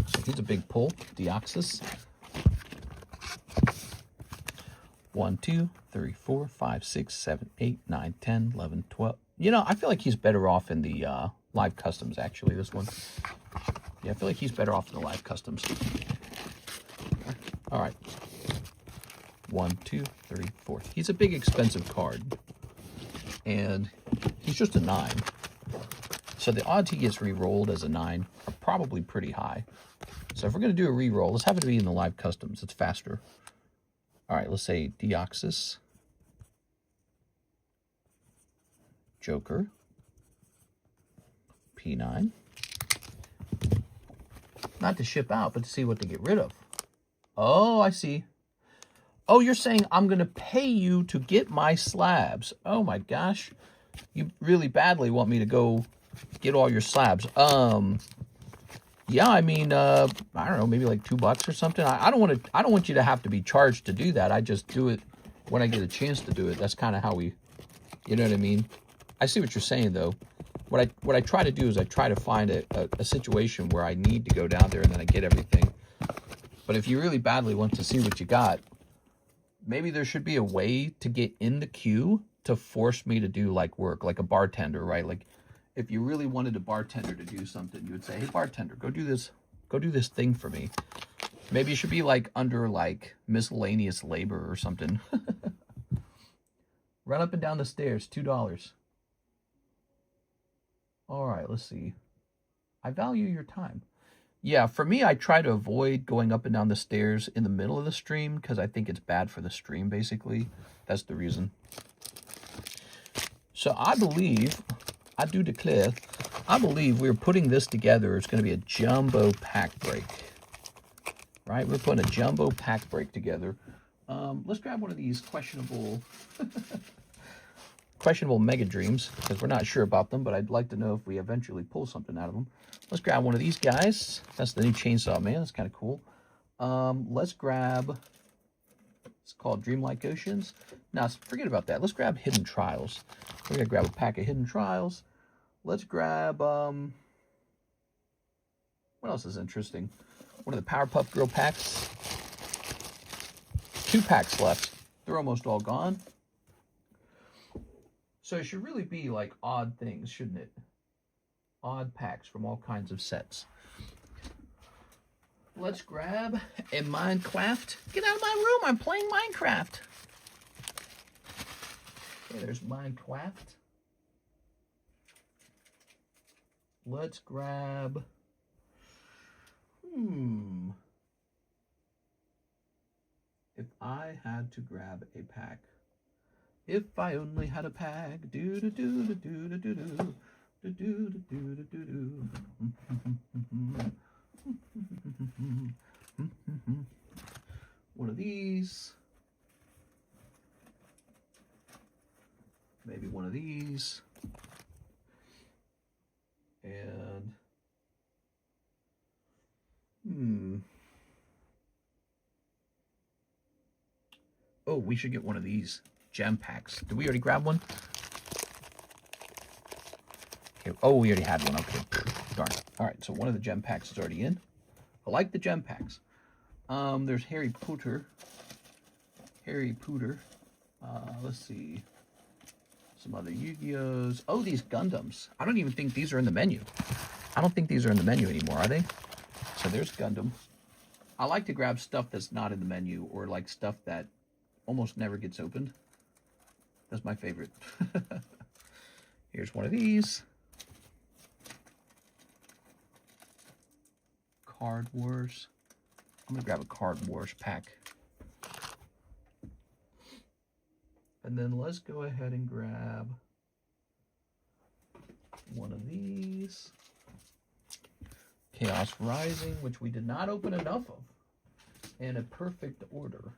So he's a big pull. Deoxys. 1, 2, 3, 4, 5, 6, 7, 8, 9, 10, 11, 12. You know, I feel like he's better off in the live customs, actually, this one. Yeah, I feel like he's better off in the live customs. All right. 1, 2, 3, 4. He's a big, expensive card. And he's just a 9. So the odds he gets re-rolled as a 9 are probably pretty high. So if we're going to do a re-roll, let's have it be in the live customs. It's faster. All right, let's say Deoxys. Joker. P9. Not to ship out, but to see what to get rid of. Oh, I see. Oh, you're saying I'm going to pay you to get my slabs. Oh, my gosh. You really badly want me to go get all your slabs. Yeah, I mean, I don't know, maybe like $2 or something. I don't want you to have to be charged to do that. I just do it when I get a chance to do it. That's kind of how we, you know what I mean? I see what you're saying, though. What I try to do is I try to find a situation where I need to go down there and then I get everything. But if you really badly want to see what you got, maybe there should be a way to get in the queue to force me to do like work, like a bartender, right? Like if you really wanted a bartender to do something, you would say, hey, bartender, go do this thing for me. Maybe it should be like under like miscellaneous labor or something. Run up and down the stairs, $2. All right, let's see. I value your time. Yeah, for me, I try to avoid going up and down the stairs in the middle of the stream because I think it's bad for the stream, basically. That's the reason. So I believe, I do declare, I believe we're putting this together. It's going to be a jumbo pack break. Right? We're putting a jumbo pack break together. Let's grab one of these questionable Mega Dreams, because we're not sure about them, but I'd like to know if we eventually pull something out of them. Let's grab one of these guys. That's the new Chainsaw Man. That's kind of cool. Let's grab, it's called Dreamlike Oceans. Now, forget about that. Let's grab Hidden Trials. We're going to grab a pack of Hidden Trials. Let's grab, what else is interesting? One of the Powerpuff Girl packs. 2 packs left. They're almost all gone. So it should really be like odd things, shouldn't it? Odd packs from all kinds of sets. Let's grab a Minecraft. Get out of my room, I'm playing Minecraft. Okay, there's Minecraft. Let's grab, if I had to grab a pack. If I only had a pack, do do do do do do do do do do do do do. One of these. Maybe one of these. And oh, we should get one of these gem packs. Did we already grab one? Okay. Oh, we already had one. Okay. Darn. All right, so one of the gem packs is already in. I like the gem packs. There's Harry Potter. Let's see. Some other Yu-Gi-Ohs. Oh, these Gundams. I don't even think these are in the menu. I don't think these are in the menu anymore, are they? So there's Gundam. I like to grab stuff that's not in the menu, or like stuff that almost never gets opened. That's my favorite. Here's one of these. Card Wars. I'm going to grab a Card Wars pack. And then let's go ahead and grab one of these. Chaos Rising, which we did not open enough of. In a perfect order.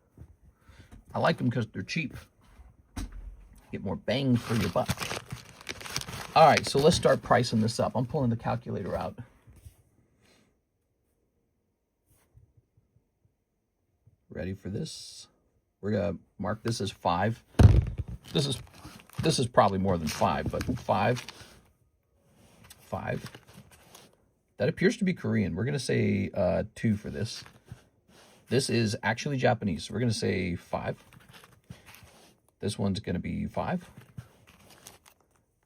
I like them because they're cheap. Get more bang for your buck. All right, so let's start pricing this up. I'm pulling the calculator out. Ready for this? We're gonna mark this as 5. This is probably more than 5, but 5. That appears to be Korean. We're gonna say 2 for this. This is actually Japanese, so we're gonna say 5. This one's gonna be 5.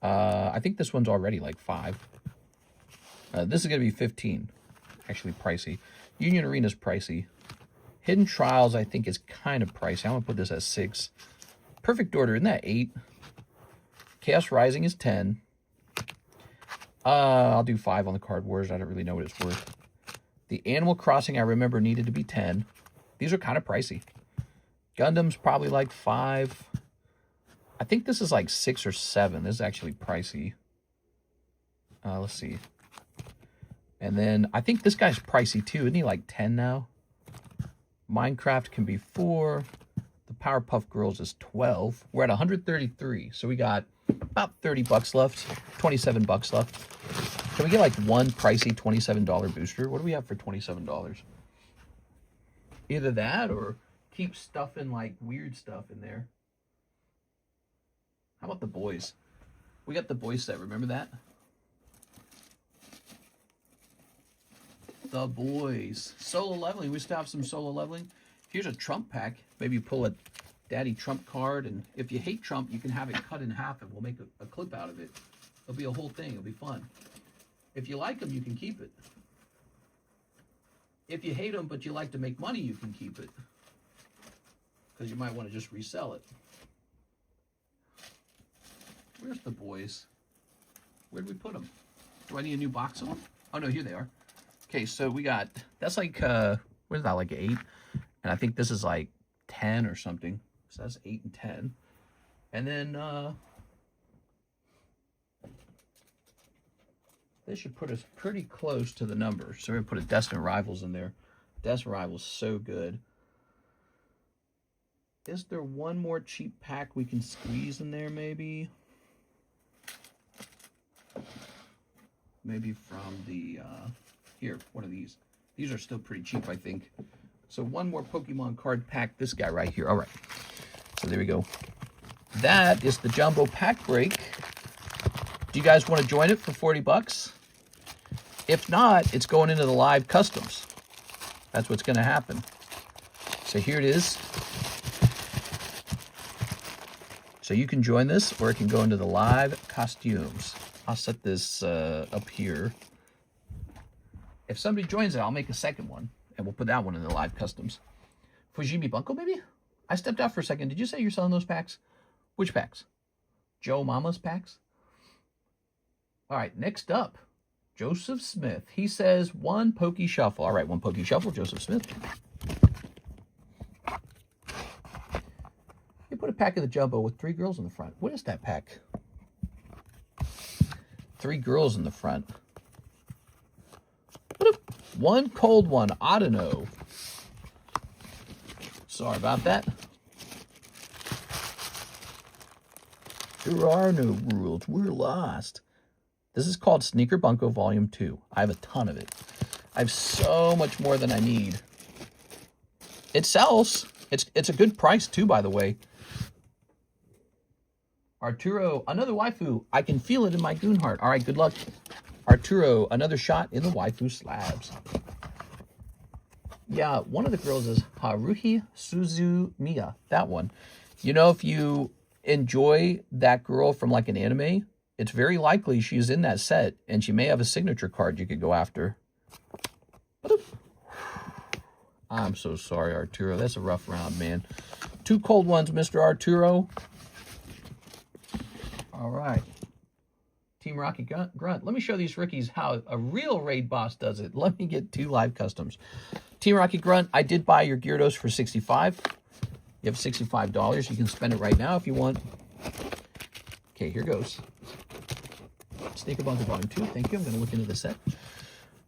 I think this one's already like 5. This is gonna be 15. Actually pricey. Union Arena's pricey. Hidden Trials, I think, is kind of pricey. I'm going to put this at 6. Perfect Order, isn't that 8? Chaos Rising is 10. I'll do 5 on the Card Wars. I don't really know what it's worth. The Animal Crossing, I remember, needed to be 10. These are kind of pricey. Gundam's probably like 5. I think this is like 6 or 7. This is actually pricey. Let's see. And then I think this guy's pricey too. Isn't he like 10 now? Minecraft can be 4. The Powerpuff Girls is 12. We're at 133, so we got about 30 bucks left. 27 bucks left. Can we get like one pricey $27 booster? What do we have for $27? Either that or keep stuffing like weird stuff in there. How about the boys? We got the boys set. Remember that? The boys. Solo leveling. We still have some solo leveling. Here's a Trump pack. Maybe you pull a Daddy Trump card, and if you hate Trump, you can have it cut in half, and we'll make a clip out of it. It'll be a whole thing. It'll be fun. If you like him, you can keep it. If you hate him, but you like to make money, you can keep it. Because you might want to just resell it. Where's the boys? Where'd we put them? Do I need a new box of them? Oh, no, here they are. Okay, so we got, that's like, what is that, like 8? And I think this is like 10 or something. So that's 8 and 10. And then, this should put us pretty close to the number. So we're going to put a Destined Rivals in there. Destined Rivals, so good. Is there one more cheap pack we can squeeze in there, maybe? Maybe from the, here, one of these. These are still pretty cheap, I think. So one more Pokemon card pack. This guy right here. All right. So there we go. That is the Jumbo Pack Break. Do you guys want to join it for 40 bucks? If not, it's going into the live customs. That's what's going to happen. So here it is. So you can join this, or it can go into the live costumes. I'll set this up here. If somebody joins it, I'll make a second one, and we'll put that one in the live customs. Fujimi Bunko, maybe? I stepped out for a second. Did you say you're selling those packs? Which packs? Joe Mama's packs? All right, next up, Joseph Smith. He says 1 Pokeshuffle. All right, 1 Pokeshuffle, Joseph Smith. They put a pack of the Jumbo with 3 girls in the front. What is that pack? 3 girls in the front. 1 cold one, Audino. Sorry about that. There are no rules. We're lost. This is called Sneaker Bunko Volume 2. I have a ton of it. I have so much more than I need. It sells. It's a good price too, by the way. Arturo, another waifu. I can feel it in my goon heart. All right, good luck. Arturo, another shot in the waifu slabs. Yeah, one of the girls is Haruhi Suzumiya. That one. You know, if you enjoy that girl from like an anime, it's very likely she's in that set, and she may have a signature card you could go after. I'm so sorry, Arturo. That's a rough round, man. 2 cold ones, Mr. Arturo. All right. Team Rocky Grunt. Let me show these rookies how a real raid boss does it. Let me get 2 live customs. Team Rocky Grunt, I did buy your Gyarados for $65. You have $65. You can spend it right now if you want. Okay, here goes. Sneaker Bunko Volume 2. Thank you. I'm going to look into the set.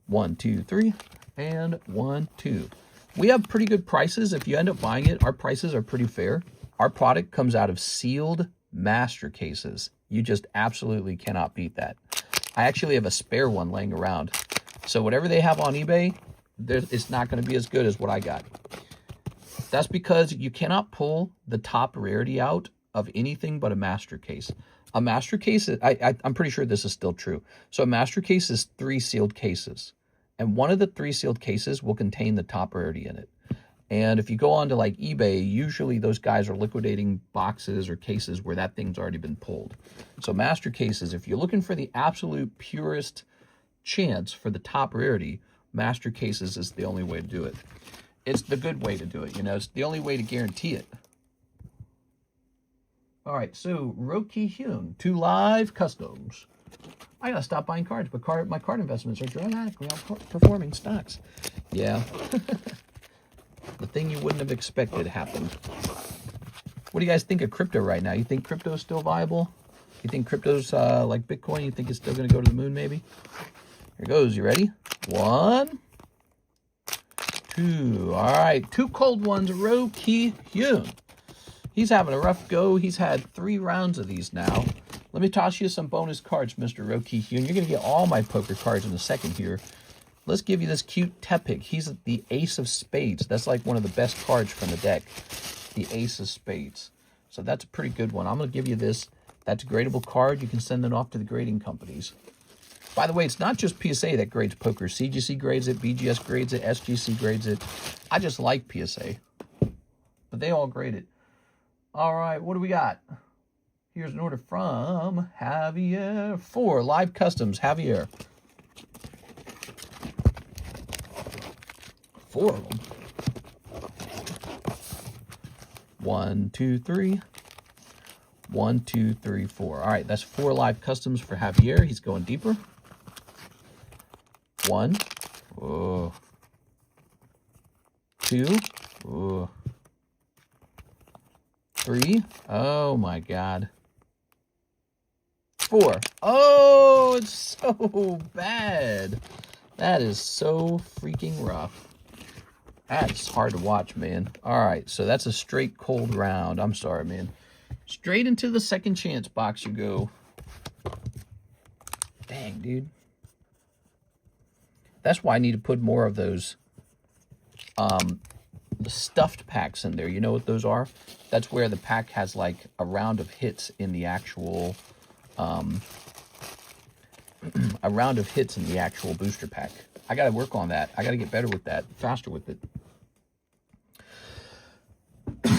1, 2, 3, and 1, 2. We have pretty good prices. If you end up buying it, our prices are pretty fair. Our product comes out of sealed master cases. You just absolutely cannot beat that. I actually have a spare one laying around. So whatever they have on eBay, it's not going to be as good as what I got. That's because you cannot pull the top rarity out of anything but a master case. A master case, I'm pretty sure this is still true. So a master case is 3 sealed cases. And one of the 3 sealed cases will contain the top rarity in it. And if you go on to like eBay, usually those guys are liquidating boxes or cases where that thing's already been pulled. So master cases, if you're looking for the absolute purest chance for the top rarity, master cases is the only way to do it. It's the good way to do it, you know. It's the only way to guarantee it. All right, so Roki Hyun, 2 live customs. I gotta stop buying cards, but my card investments are dramatically outperforming stocks. Yeah. The thing you wouldn't have expected happened. What do you guys think of crypto right now? You think crypto is still viable? You think crypto's like Bitcoin? You think it's still going to go to the moon maybe? Here goes. You ready? 1, 2. All right. 2 cold ones. Roki Hyun. He's having a rough go. He's had 3 rounds of these now. Let me toss you some bonus cards, Mr. Roki Hyun. You're going to get all my poker cards in a second here. Let's give you this cute Tepig. He's the Ace of Spades. That's like one of the best cards from the deck. The Ace of Spades. So that's a pretty good one. I'm going to give you this. That's a gradable card. You can send it off to the grading companies. By the way, it's not just PSA that grades poker. CGC grades it, BGS grades it, SGC grades it. I just like PSA. But they all grade it. All right, what do we got? Here's an order from Javier. 4 live customs, Javier. 4 of them. 1, 2, 3. 1, 2, 3, 4. All right, that's 4 live customs for Javier. He's going deeper. 1. Oh. 2. Oh. 3. Oh my God. 4. Oh, it's so bad. That is so freaking rough. That's hard to watch, man. All right, so that's a straight cold round. I'm sorry, man. Straight into the second chance box you go. Dang, dude. That's why I need to put more of those the stuffed packs in there. You know what those are? That's where the pack has like a round of hits in the actual a round of hits in the actual booster pack. I got to work on that. I got to get better with that, faster with it.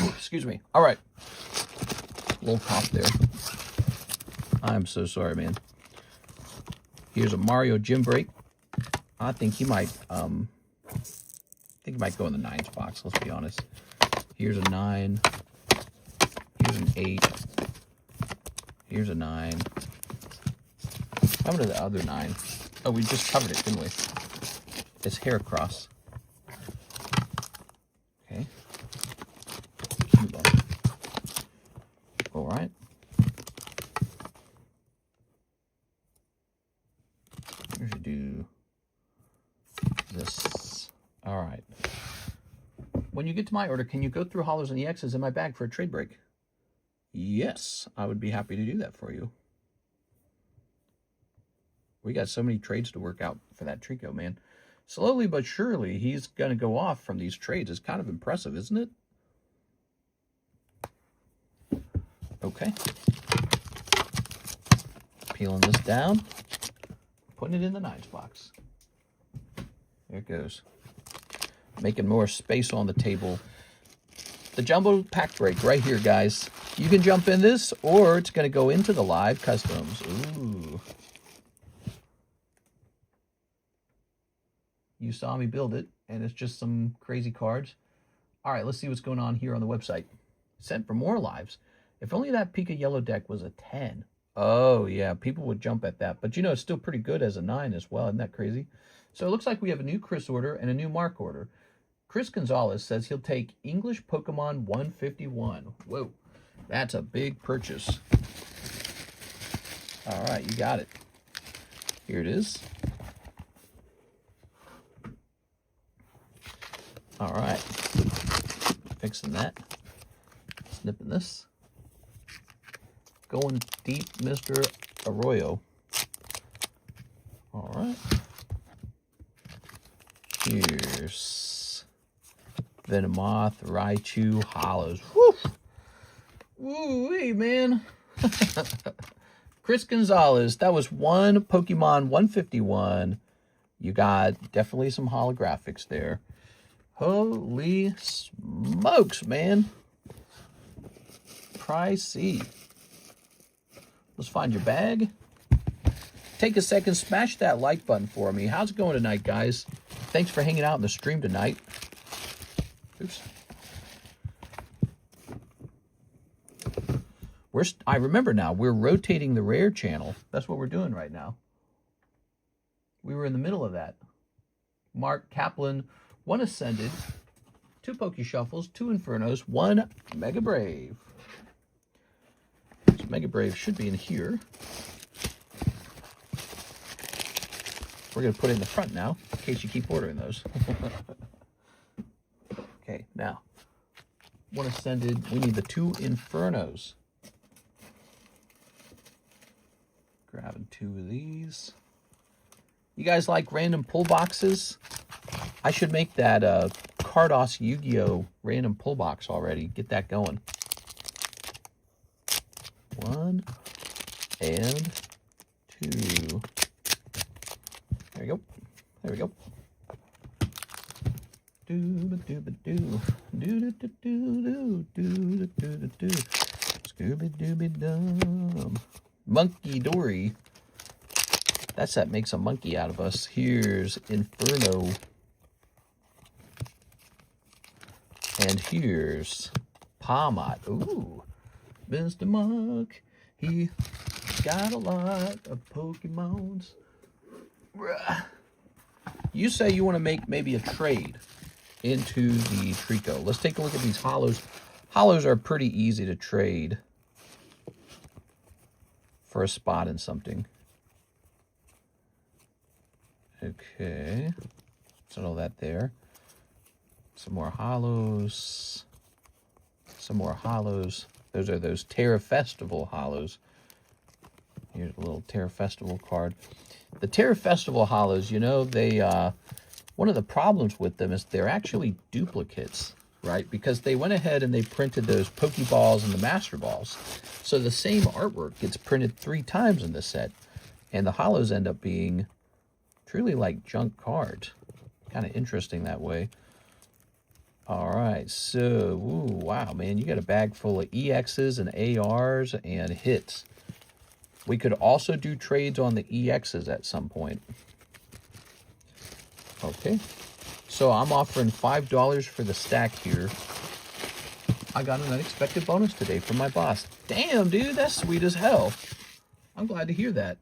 Excuse me. All right. Little cough there. I'm so sorry, man. Here's a Mario Gym Break. I think he might go in the 9s box, let's be honest. Here's a 9. Here's an 8. Here's a 9. How about the other 9? Oh, we just covered it, didn't we? It's Heracross. Okay. All right. We should do this. All right. When you get to my order, can you go through hollows and EXs in my bag for a trade break? Yes, I would be happy to do that for you. We got so many trades to work out for that Trico, man. Slowly but surely, he's going to go off from these trades. It's kind of impressive, isn't it? Okay. Peeling this down. Putting it in the nines box. There it goes. Making more space on the table. The jumbo pack break right here, guys. You can jump in this, or it's going to go into the live customs. Ooh. You saw me build it, and it's just some crazy cards. All right, let's see what's going on here on the website. Sent for more lives. If only that Pika yellow deck was a 10. Oh, yeah, people would jump at that. But, you know, it's still pretty good as a 9 as well. Isn't that crazy? So it looks like we have a new Chris order and a new Mark order. Chris Gonzalez says he'll take English Pokemon 151. Whoa, that's a big purchase. All right, you got it. Here it is. All right, fixing that, snipping this, going deep, Mr. Arroyo. All right, here's VENMO, Raichu, Hollows. Woo! Woo-wee, man. Chris Gonzalez, that was one Pokemon 151. You got definitely some holographics there. Holy smokes, man. Pricey. Let's find your bag. Take a second, smash that like button for me. How's it going tonight, guys? Thanks for hanging out in the stream tonight. Oops. I remember now, we're rotating the rare channel. That's what we're doing right now. We were in the middle of that. Mark Kaplan, 1 Ascended, 2 Pokeshuffles, 2 Infernos, 1 Mega Brave. So Mega Brave should be in here. We're going to put it in the front now, in case you keep ordering those. Okay, now, 1 Ascended, we need the 2 Infernos. Grabbing 2 of these. You guys like random pull boxes? I should make that Cardos Yu-Gi-Oh! Random pull box already. Get that going. 1 and 2. There we go. There we go. Dooba-dooba-doo. Doo-doo-doo-doo-doo-doo-doo-doo-doo. Scooby-Dooby-Dum. Monkey Dory. That's that makes a monkey out of us. Here's Inferno. And here's Palmot. Ooh. Mr. Monk. He got a lot of Pokemons. You say you want to make maybe a trade into the Trico. Let's take a look at these hollows. Hollows are pretty easy to trade for a spot in something. Okay. Settle that there. Some more hollows. Some more hollows. Those are those Terra Festival hollows. Here's a little Terra Festival card. The Terra Festival hollows, you know, they one of the problems with them is they're actually duplicates, right? Because they went ahead and they printed those Pokeballs and the Master Balls. So the same artwork gets printed 3 times in the set. And the hollows end up being truly like junk cards. Kind of interesting that way. All right, so, ooh, wow, man, you got a bag full of EXs and ARs and hits. We could also do trades on the EXs at some point. Okay, so I'm offering $5 for the stack here. I got an unexpected bonus today from my boss. Damn, dude, that's sweet as hell. I'm glad to hear that.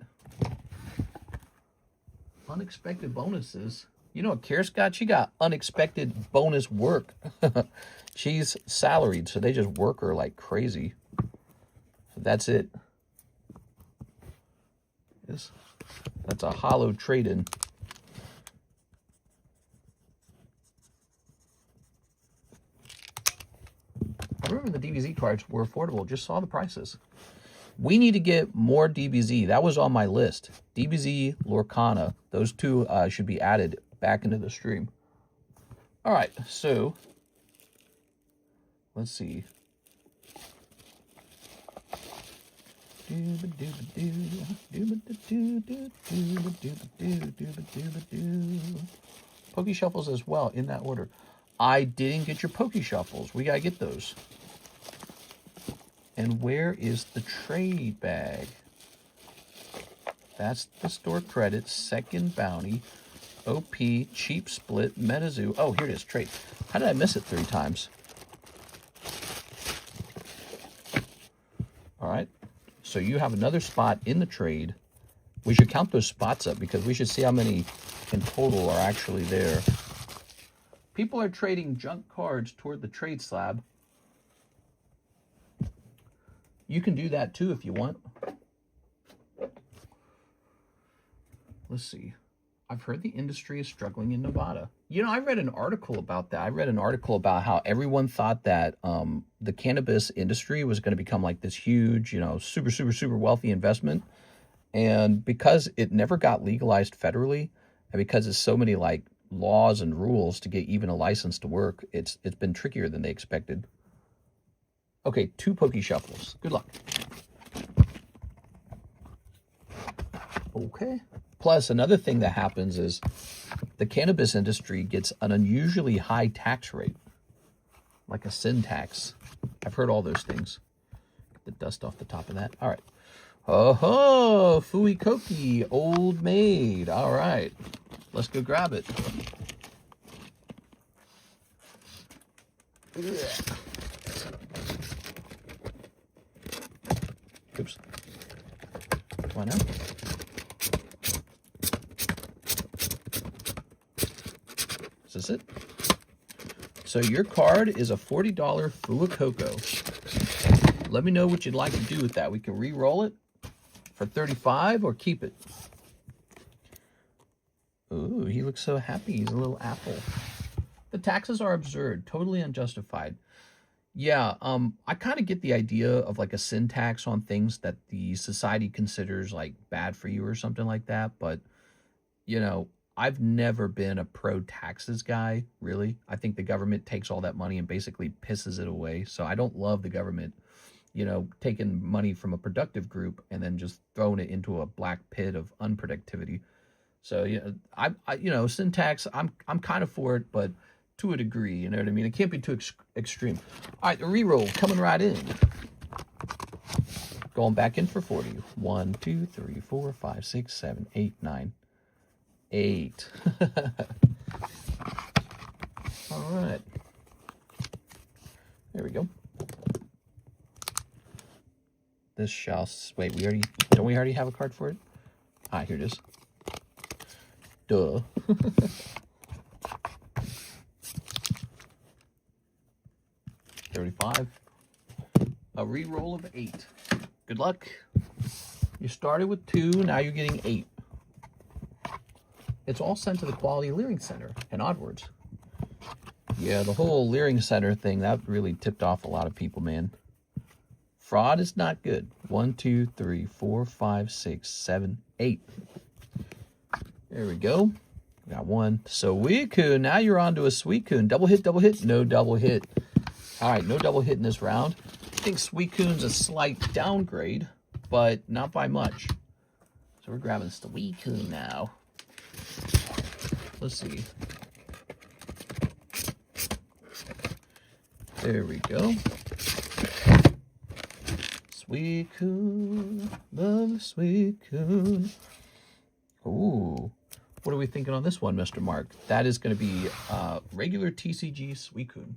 Unexpected bonuses. You know what Karis got? She got unexpected bonus work. She's salaried, so they just work her like crazy. So that's it. Yes. That's a hollow trade-in. I remember the DBZ cards were affordable. Just saw the prices. We need to get more DBZ. That was on my list. DBZ, Lorcana. Those two should be added back into the stream. All right, so let's see. Pokeshuffles as well, in that order. I didn't get your Pokeshuffles. We gotta get those. And where is the trade bag? That's the store credit, second bounty, OP, cheap split, MetaZoo. Oh, here it is, trade. How did I miss it 3 times? All right. So you have another spot in the trade. We should count those spots up because we should see how many in total are actually there. People are trading junk cards toward the trade slab. You can do that too if you want. Let's see. I've heard the industry is struggling in Nevada. You know, I read an article about that. I read an article about how everyone thought that the cannabis industry was going to become like this huge, you know, super, super, super wealthy investment. And because it never got legalized federally, and because there's so many like laws and rules to get even a license to work, it's been trickier than they expected. Okay, 2 Pokeshuffles. Good luck. Okay. Plus, another thing that happens is the cannabis industry gets an unusually high tax rate, like a sin tax. I've heard all those things. Get the dust off the top of that. All right. Oh, Fui Koki, Old Maid. All right. Let's go grab it. Oops. Why not? Is this it? So your card is a $40 Fuecoco. Let me know what you'd like to do with that. We can re-roll it for $35 or keep it. Ooh, he looks so happy. He's a little apple. The taxes are absurd, totally unjustified. Yeah, I kind of get the idea of like a sin tax on things that the society considers like bad for you or something like that. But, you know, I've never been a pro-taxes guy, really. I think the government takes all that money and basically pisses it away. So I don't love the government, you know, taking money from a productive group and then just throwing it into a black pit of unproductivity. So, you know, I you know, sin tax, I'm kind of for it, but to a degree, you know what I mean? It can't be too extreme. All right, the reroll coming right in. Going back in for 40. 1, 2, 3, 4, 5, 6, 7, 8, 9, 8. All right. There we go. This shall wait. Don't we already have a card for it? Ah, here it is. Duh. $35. A re-roll of 8. Good luck. You started with 2, now you're getting 8. It's all sent to the Quality Leering Center and onwards. Yeah, the whole Leering Center thing, that really tipped off a lot of people, man. Fraud is not good. 1, 2, 3, 4, 5, 6, 7, 8. There we go. Got 1. Suicune. Now you're on to a Suicune. Double hit, double hit. No double hit. All right, no double hit in this round. I think Suicune's a slight downgrade, but not by much. So we're grabbing Suicune now. Let's see. There we go. Suicune. Love Suicune. Ooh. What are we thinking on this one, Mr. Mark? That is going to be regular TCG Suicune.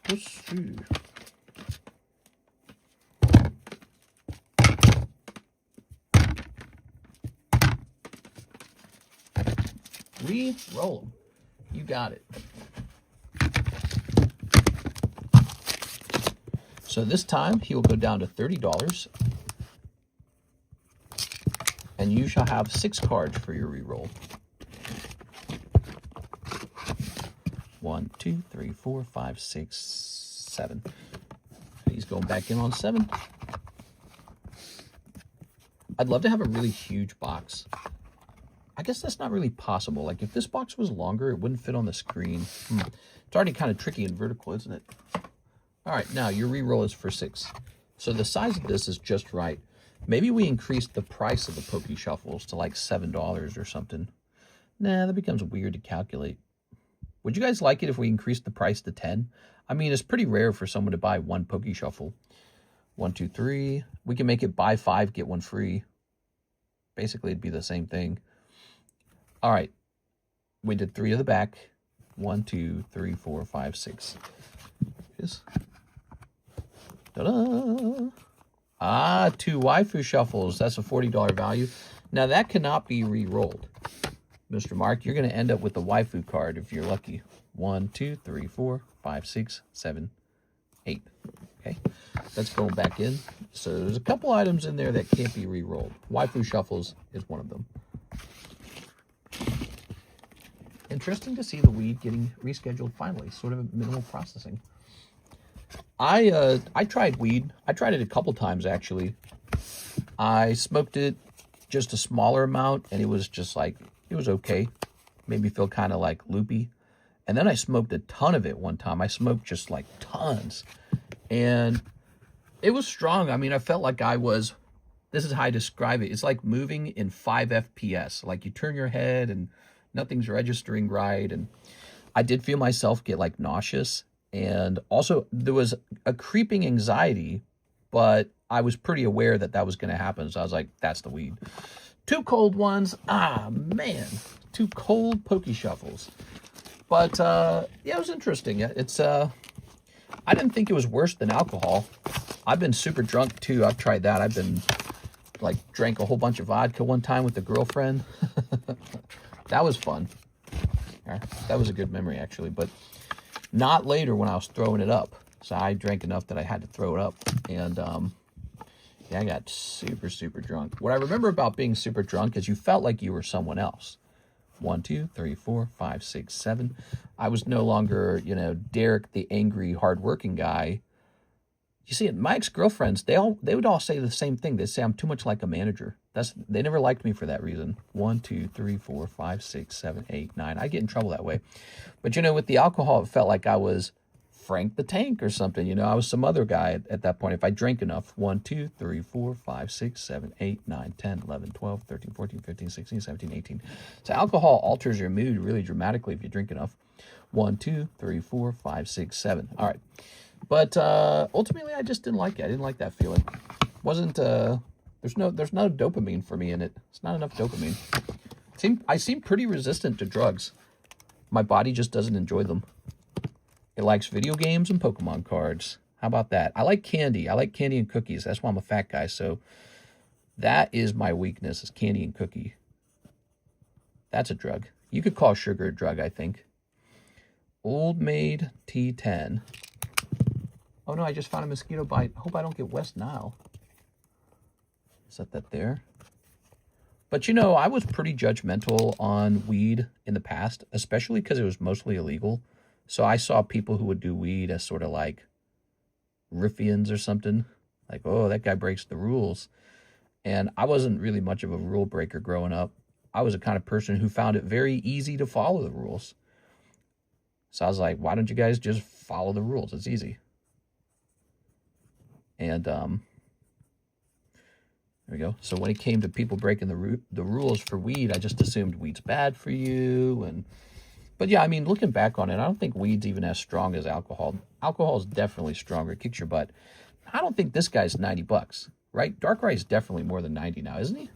Let's see. Re-roll them. You got it. So this time he will go down to $30. And you shall have 6 cards for your re-roll. 1, 2, 3, 4, 5, 6, 7. He's going back in on 7. I'd love to have a really huge box. I guess that's not really possible. Like, if this box was longer, it wouldn't fit on the screen. It's already kind of tricky and vertical, isn't it? All right, now your reroll is for 6. So the size of this is just right. Maybe we increase the price of the Pokeshuffles to like $7 or something. Nah, that becomes weird to calculate. Would you guys like it if we increased the price to 10? I mean, it's pretty rare for someone to buy one Pokeshuffle. 1, 2, 3. We can make it buy 5, get 1 free. Basically, it'd be the same thing. All right. We did 3 to the back. 1, 2, 3, 4, 5, 6. Ta-da! Ah, 2 Waifu Shuffles. That's a $40 value. Now, that cannot be re-rolled. Mr. Mark, you're going to end up with the Waifu card if you're lucky. 1, 2, 3, 4, 5, 6, 7, 8. Okay, that's going back in. So there's a couple items in there that can't be re-rolled. Waifu Shuffles is one of them. Interesting to see the weed getting rescheduled finally. Sort of minimal processing. I tried weed. I tried it a couple times, actually. I smoked it just a smaller amount, and it was just like, it was okay. Made me feel kind of like loopy. And then I smoked a ton of it one time. I smoked just like tons. And it was strong. I mean, I felt like I was, this is how I describe it. It's like moving in 5 FPS. Like you turn your head and nothing's registering right. And I did feel myself get like nauseous. And also there was a creeping anxiety, but I was pretty aware that that was going to happen. So I was like, that's the weed. 2 cold ones. Ah, man. 2 cold Pokeshuffles. But, yeah, it was interesting. It's, I didn't think it was worse than alcohol. I've been super drunk, too. I've tried that. I've been, like, drank a whole bunch of vodka one time with a girlfriend. That was fun. That was a good memory, actually. But not later when I was throwing it up. So I drank enough that I had to throw it up. And, yeah, I got super, super drunk. What I remember about being super drunk is you felt like you were someone else. 1, 2, 3, 4, 5, 6, 7. I was no longer, you know, Derek, the angry, hardworking guy. You see, my ex-girlfriends, they would all say the same thing. They'd say I'm too much like a manager. They never liked me for that reason. 1, 2, 3, 4, 5, 6, 7, 8, 9. I get in trouble that way. But, you know, with the alcohol, it felt like I was Frank the Tank or something. You know, I was some other guy at that point. If I drank enough. 1, 2, 3, 4, 5, 6, 7, 8, 9, 10, 11, 12, 13, 14, 15, 16, 17, 18. So alcohol alters your mood really dramatically if you drink enough. 1, 2, 3, 4, 5, 6, 7. All right. But ultimately, I just didn't like it. I didn't like that feeling. Wasn't there's no dopamine for me in it. It's not enough dopamine. I seem pretty resistant to drugs. My body just doesn't enjoy them. It likes video games and Pokemon cards. How about that? I like candy. I like candy and cookies. That's why I'm a fat guy. So that is my weakness, is candy and cookie. That's a drug. You could call sugar a drug, I think. Old Maid T10. Oh no, I just found a mosquito bite. Hope I don't get West Nile. Set that there. But you know, I was pretty judgmental on weed in the past, especially because it was mostly illegal. So I saw people who would do weed as sort of like ruffians or something. Like, oh, that guy breaks the rules. And I wasn't really much of a rule breaker growing up. I was the kind of person who found it very easy to follow the rules. So I was like, why don't you guys just follow the rules? It's easy. And there we go. So when it came to people breaking the rules for weed, I just assumed weed's bad for you. But yeah, I mean, looking back on it, I don't think weed's even as strong as alcohol. Alcohol is definitely stronger. It kicks your butt. I don't think this guy's $90, right? Darkrai is definitely more than 90 now, isn't he?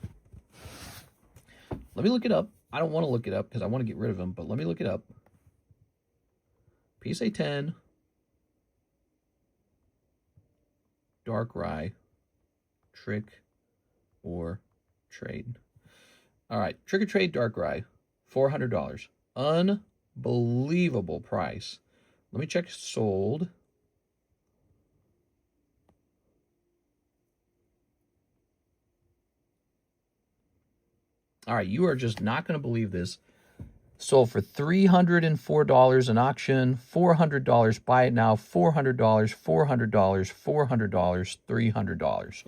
Let me look it up. I don't want to look it up because I want to get rid of him, but let me look it up. PSA 10. Darkrai. Trick or trade. All right. Trick or trade Darkrai. $400. Unbelievable price. Let me check sold. All right, you are just not going to believe this. Sold for $304 in auction, $400 buy it now, $400, $400, $400, $300.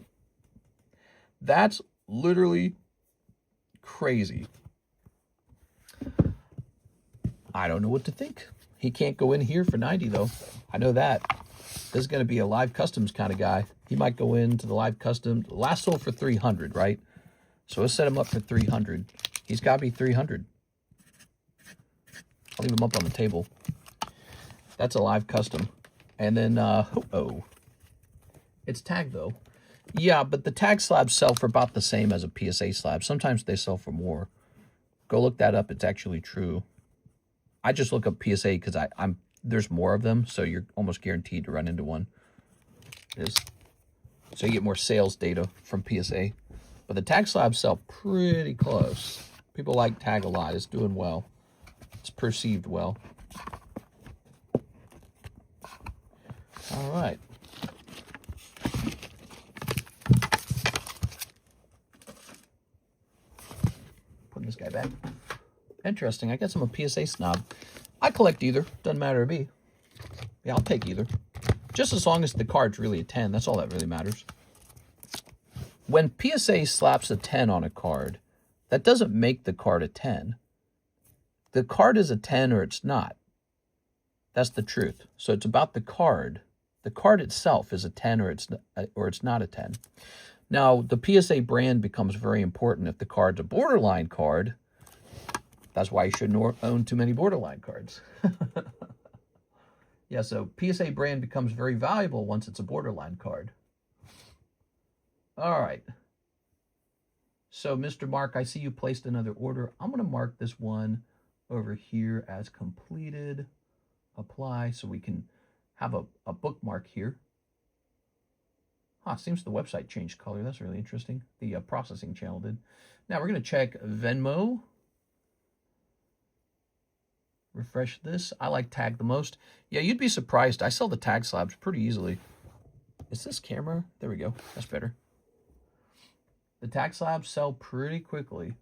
That's literally crazy. I don't know what to think. He can't go in here for 90 though. I know that. This is going to be a live customs kind of guy. He might go into the live custom. Last sold for 300, right? So let's set him up for 300. He's got to be 300. I'll leave him up on the table. That's a live custom. And then, oh, it's tagged though. Yeah, but the tag slabs sell for about the same as a PSA slab. Sometimes they sell for more. Go look that up. It's actually true. I just look up PSA because there's more of them, so you're almost guaranteed to run into one. So you get more sales data from PSA. But the tag slabs sell pretty close. People like tag a lot. It's doing well. It's perceived well. All right. Putting this guy back. Interesting. I guess I'm a PSA snob. I collect either. Doesn't matter to me. Yeah, I'll take either. Just as long as the card's really a 10. That's all that really matters. When PSA slaps a 10 on a card, that doesn't make the card a 10. The card is a 10 or it's not. That's the truth. So it's about the card. The card itself is a 10 or it's not a 10. Now, the PSA brand becomes very important if the card's a borderline card. That's why you shouldn't own too many borderline cards. Yeah, so PSA brand becomes very valuable once it's a borderline card. All right. So, Mr. Mark, I see you placed another order. I'm going to mark this one over here as completed. Apply, so we can have a bookmark here. Seems the website changed color. That's really interesting. The processing channel did. Now, we're going to check Venmo. Refresh this. I like tag the most. Yeah, you'd be surprised. I sell the tag slabs pretty easily. Is this camera? There we go. That's better. The tag slabs sell pretty quickly.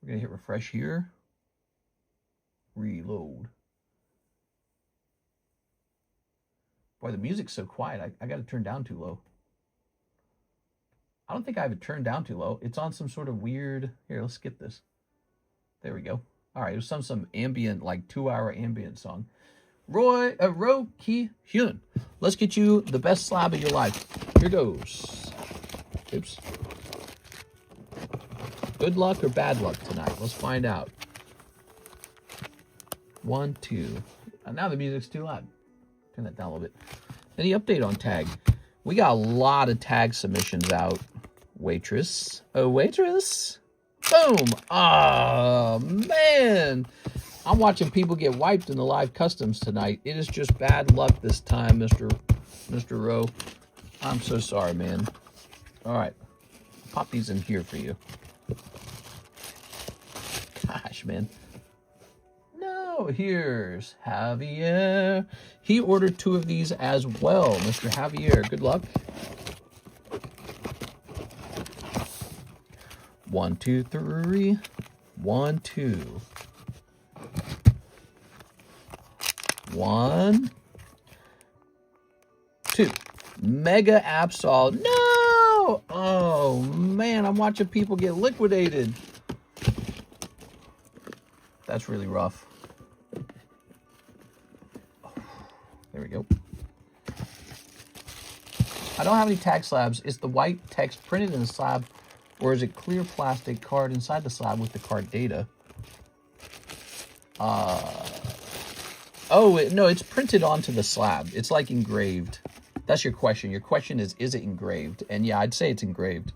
We're going to hit refresh here. Reload. Boy, the music's so quiet. I got it turned down too low. I don't think I have it turned down too low. It's on some sort of weird... Here, let's skip this. There we go. All right, it was some ambient, like 2-hour ambient song. Ro Ki Hyun. Let's get you the best slab of your life. Here goes. Oops. Good luck or bad luck tonight? Let's find out. 1, 2. Now the music's too loud. Turn that down a little bit. Any update on tag? We got a lot of tag submissions out. Waitress. Oh, waitress. Boom. Oh, man. I'm watching people get wiped in the live customs tonight. It is just bad luck this time, Mr. Rowe. I'm so sorry, man. All right. Pop these in here for you. Gosh, man. No, here's Javier. He ordered 2 of these as well. Mr. Javier, good luck. 1, 2, 3. 1, 2. 1, 2. Mega Absol. No! Oh, man, I'm watching people get liquidated. That's really rough. There we go. I don't have any tag slabs. Is the white text printed in the slab, or is it clear plastic card inside the slab with the card data? Oh, no, it's printed onto the slab. It's like engraved. That's your question. Your question is it engraved? And yeah, I'd say it's engraved.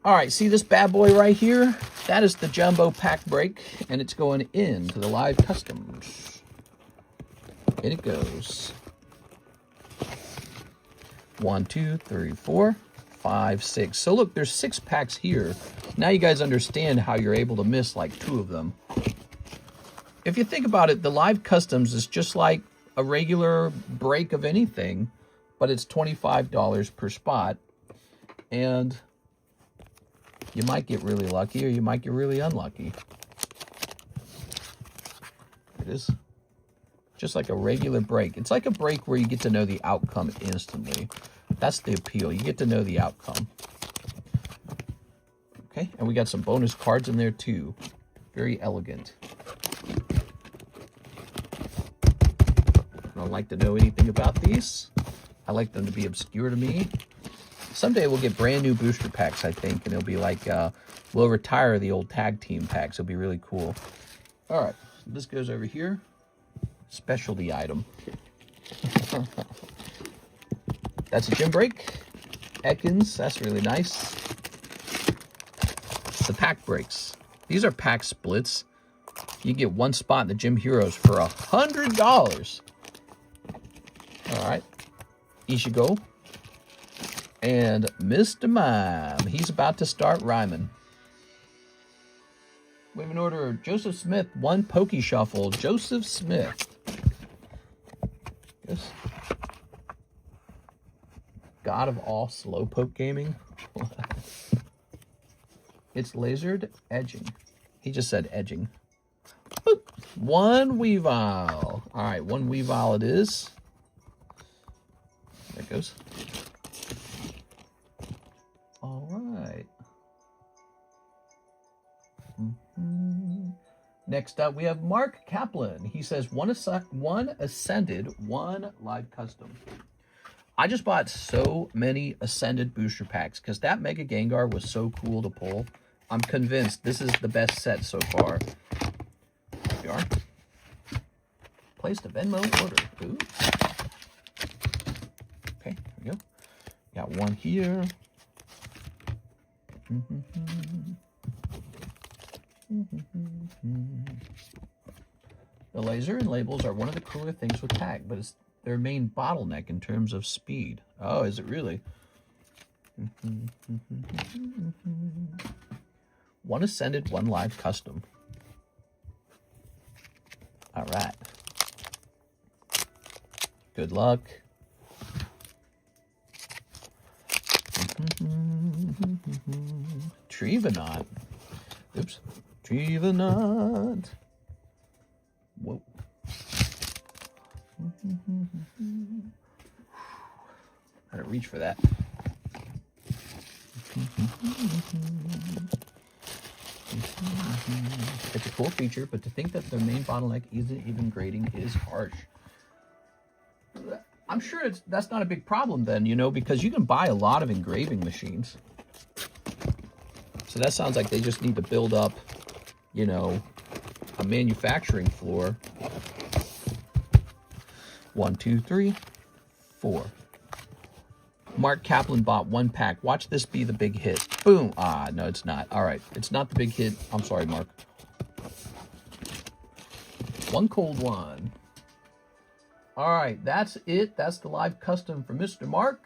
All right, see this bad boy right here? That is the jumbo pack break, and it's going into the live customs. In it goes. 1, 2, 3, 4, 5, 6. So look, there's 6 packs here. Now you guys understand how you're able to miss like 2 of them. If you think about it, the live customs is just like a regular break of anything, but it's $25 per spot. And you might get really lucky or you might get really unlucky. it is. Just like a regular break. It's like a break where you get to know the outcome instantly. That's the appeal. You get to know the outcome. Okay, and we got some bonus cards in there too. Very elegant. I don't like to know anything about these. I like them to be obscure to me. Someday we'll get brand new booster packs, I think, and it'll be like, we'll retire the old tag team packs. It'll be really cool. All right, this goes over here. Specialty item. That's a gym break. Ekans, that's really nice. The pack breaks. These are pack splits. You get one spot in the Gym Heroes for $100. All right. Ishigo. And Mr. Mime. He's about to start rhyming. We have an order. Joseph Smith, 1 Pokeshuffle. Joseph Smith. Yes. God of all slowpoke gaming. It's lasered edging. He just said edging. Boop. 1 Weavile. All right, 1 Weavile it is. There it goes. All right. Next up, we have Mark Kaplan. He says, one Ascended, 1 Live Custom. I just bought so many Ascended booster packs because that Mega Gengar was so cool to pull. I'm convinced this is the best set so far. Here we are. Placed a Venmo order. Ooh. Okay, here we go. Got 1 here. The laser and labels are one of the cooler things with tag, but it's their main bottleneck in terms of speed. Oh, is it really? 1 Ascended, 1 Live Custom. All right. Good luck. Trevenant. Oops. Trevenant. Whoa. I had to reach for that. It's a cool feature, but to think that the main bottleneck isn't even grading is harsh. I'm sure that's not a big problem then, you know, because you can buy a lot of engraving machines. So that sounds like they just need to build up, you know, a manufacturing floor. 1, 2, 3, 4. Mark Kaplan bought 1 pack. Watch this be the big hit. Boom. Ah, no, it's not. All right. It's not the big hit. I'm sorry, Mark. 1 cold one. All right. That's it. That's the live custom for Mr. Mark.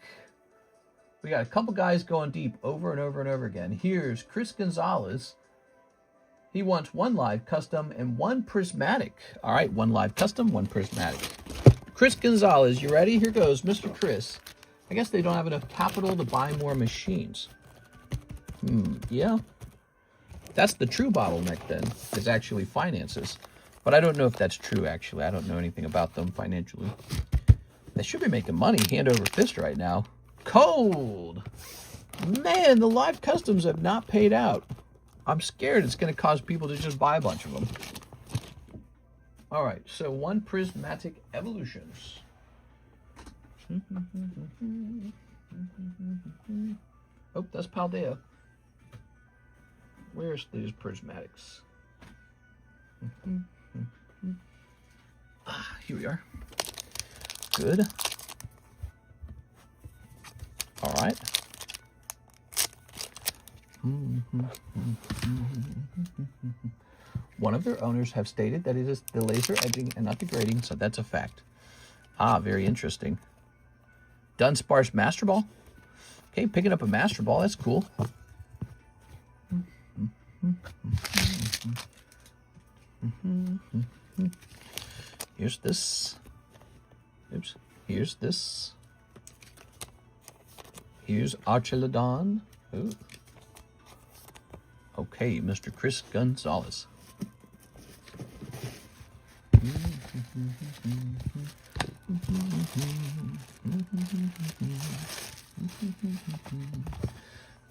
We got a couple guys going deep over and over and over again. Here's Chris Gonzalez. He wants 1 live custom and 1 prismatic. All right. 1 live custom, 1 prismatic. Chris Gonzalez, you ready? Here goes, Mr. Chris. I guess they don't have enough capital to buy more machines. Yeah. That's the true bottleneck then, is actually finances. But I don't know if that's true, actually. I don't know anything about them financially. They should be making money hand over fist right now. Cold! Man, the live customs have not paid out. I'm scared it's going to cause people to just buy a bunch of them. All right, so 1 prismatic evolutions. Oh, that's Paldea. Where's these prismatics? Here we are. Good. All right. One of their owners have stated that it is the laser edging and not the grading, so that's a fact. Ah, very interesting. Dunsparce Master Ball. Okay, picking up a Master Ball, that's cool. Here's this. Oops. Here's this. Here's Archelodon. Ooh. Okay, Mr. Chris Gonzalez.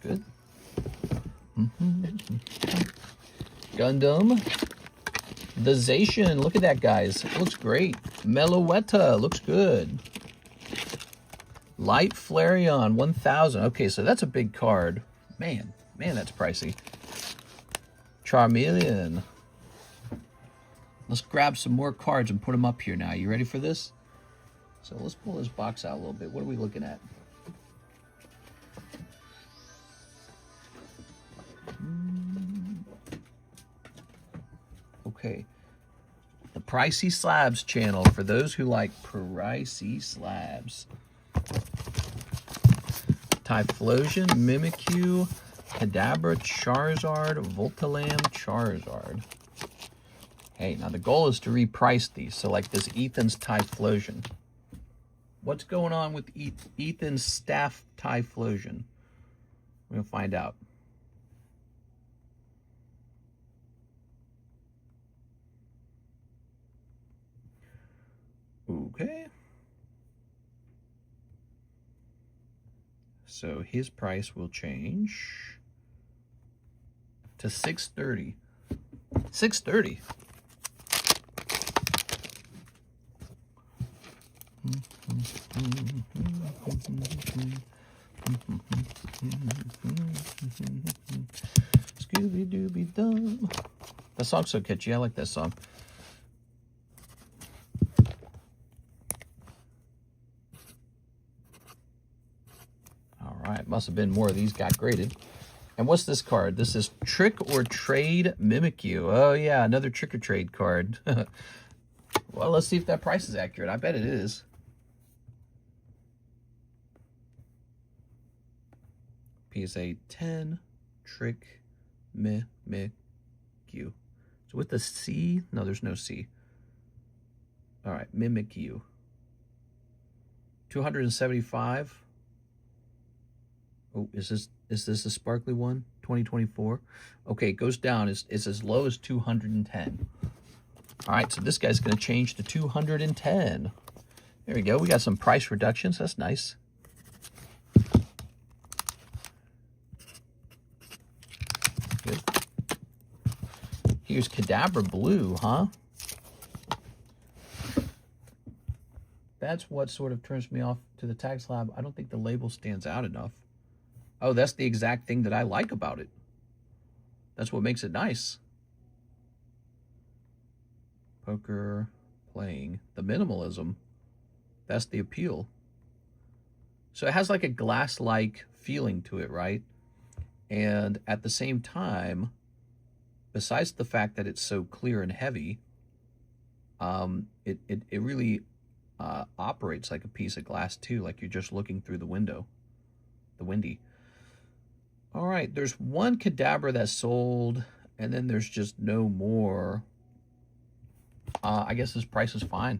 Good. Gundam. The Zacian. Look at that, guys. It looks great. Meloetta. Looks good. Light Flareon. 1,000. Okay, so that's a big card. Man, that's pricey. Charmeleon. Let's grab some more cards and put them up here now. You ready for this? So let's pull this box out a little bit. What are we looking at? Okay. The Pricey Slabs channel for those who like pricey slabs. Typhlosion, Mimikyu, Kadabra, Charizard, Voltalam, Charizard. Hey, now the goal is to reprice these. So like this Ethan's Typhlosion. What's going on with Ethan's Staff Typhlosion? We're going to find out. Okay. So his price will change to $630. $630. Scooby-Dooby-Dum. That song's so catchy. I like that song. All right. Must have been more of these got graded. And what's this card? This is Trick or Trade Mimikyu. Oh, yeah. Another Trick or Trade card. Well, let's see if that price is accurate. I bet it is. PSA 10, Trick Mimikyu. So with the C, no, there's no C. All right, Mimikyu. 275. Oh, is this a sparkly one? 2024. Okay, it goes down. It's as low as 210. All right, so this guy's going to change to 210. There we go. We got some price reductions. That's nice. Good. Here's Kadabra Blue, huh? That's what sort of turns me off to the Tag Slab. I don't think the label stands out enough. Oh, that's the exact thing that I like about it. That's what makes it nice. Poker, playing, the minimalism. That's the appeal. So it has like a glass-like feeling to it, right? And at the same time, besides the fact that it's so clear and heavy, it really operates like a piece of glass too, like you're just looking through the window, the windy. All right, there's one Kadabra that's sold, and then there's just no more. I guess this price is fine.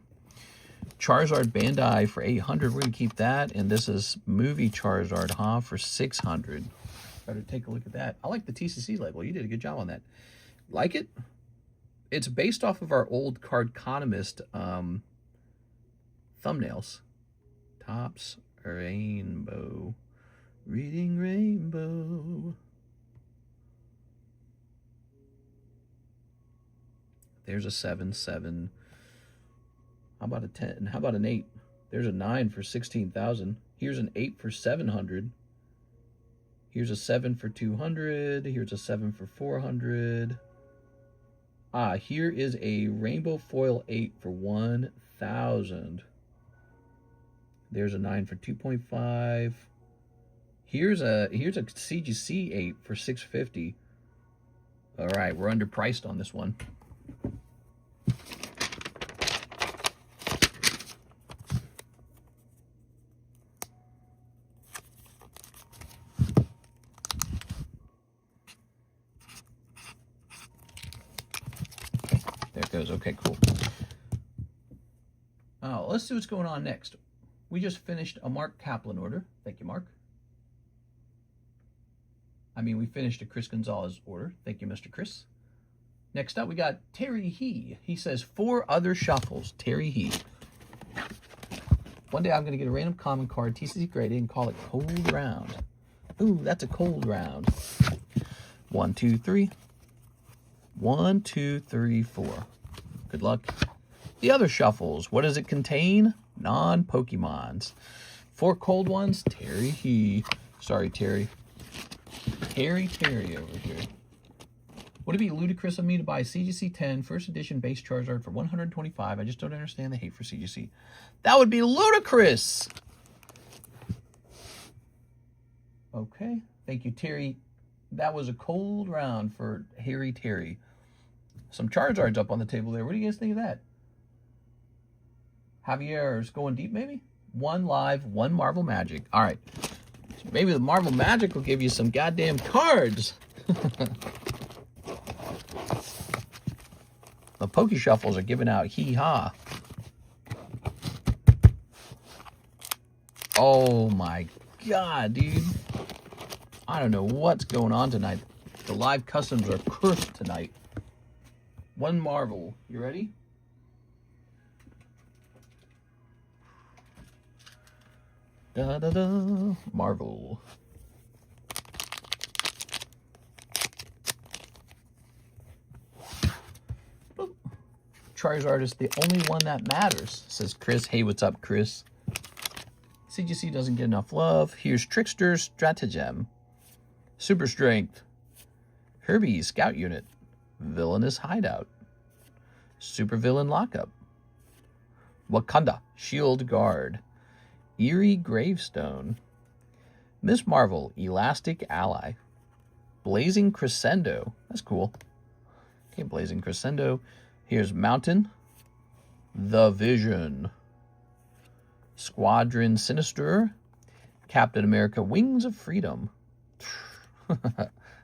Charizard Bandai for 800. We're gonna keep that, and this is movie Charizard, huh, for 600. Better take a look at that. I like the TCC label. You did a good job on that. Like it? It's based off of our old Cardconomist thumbnails. Tops Rainbow. Reading Rainbow. There's a 7, 7. How about a 10? How about an 8? There's a 9 for 16,000. Here's an 8 for 700. Here's a 7 for 200. Here's a 7 for 400. Ah, here is a Rainbow Foil 8 for 1,000. There's a 9 for 2.5. Here's a CGC 8 for 650. All right, we're underpriced on this one. There it goes. Okay, cool. Let's see what's going on next. We just finished a Mark Kaplan order. Thank you, Mark. We finished a Chris Gonzalez order. Thank you, Mr. Chris. Next up, we got Terry He. He says 4 other shuffles. Terry He. One day I'm going to get a random common card, TCC graded, and call it Cold Round. Ooh, that's a cold round. 1, 2, 3. 1, 2, 3, 4. Good luck. The other shuffles. What does it contain? Non-Pokemons. 4 cold ones. Terry. Sorry, Terry. Terry over here. Would it be ludicrous of me to buy CGC 10 first edition base Charizard for $125? I just don't understand the hate for CGC. That would be ludicrous. Okay. Thank you, Terry. That was a cold round for Harry Terry. Some Charizards up on the table there. What do you guys think of that? Javier's going deep, maybe? 1 live, 1 Marvel Magic. All right. So maybe the Marvel Magic will give you some goddamn cards. The Pokeshuffles are giving out hee-haw. Oh my God, dude. I don't know what's going on tonight. The live customs are cursed tonight. 1 Marvel. You ready? Da-da-da. Marvel. Boop. Charizard is the only one that matters, says Chris. Hey, what's up, Chris? CGC doesn't get enough love. Here's Trickster's Stratagem. Super Strength. Herbie Scout Unit. Villainous Hideout. Super Villain Lockup. Wakanda Shield Guard. Eerie Gravestone. Miss Marvel Elastic Ally. Blazing Crescendo. That's cool. Okay, Blazing Crescendo. Here's Mountain. The Vision. Squadron Sinister. Captain America Wings of Freedom.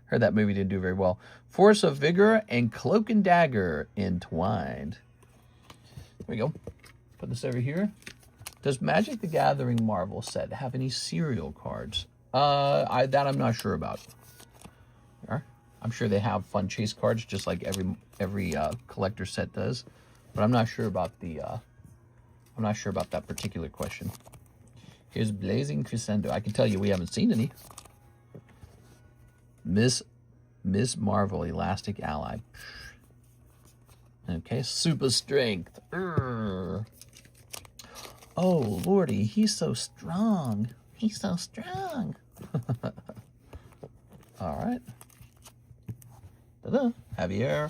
Heard that movie didn't do very well. Force of Vigor and Cloak and Dagger entwined. There we go. Put this over here. Does Magic the Gathering Marvel set have any serial cards? That I'm not sure about. I'm sure they have fun chase cards, just like every collector set does. But I'm not sure about that particular question. Here's Blazing Crescendo. I can tell you we haven't seen any. Miss Marvel Elastic Ally. Okay, Super Strength. Oh, Lordy, he's so strong. He's so strong. All right. Ta-da. Javier.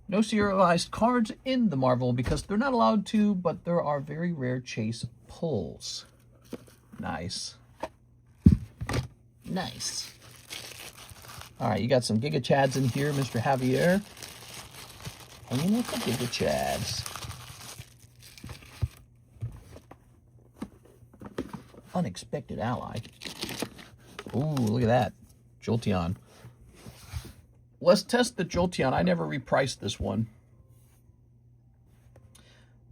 No serialized cards in the Marvel because they're not allowed to, but there are very rare chase pulls. Nice. Nice. All right, you got some Giga Chads in here, Mr. Javier. Hanging with the Giga Chads. Unexpected Ally. Ooh, look at that. Jolteon. Let's test the Jolteon. I never repriced this one.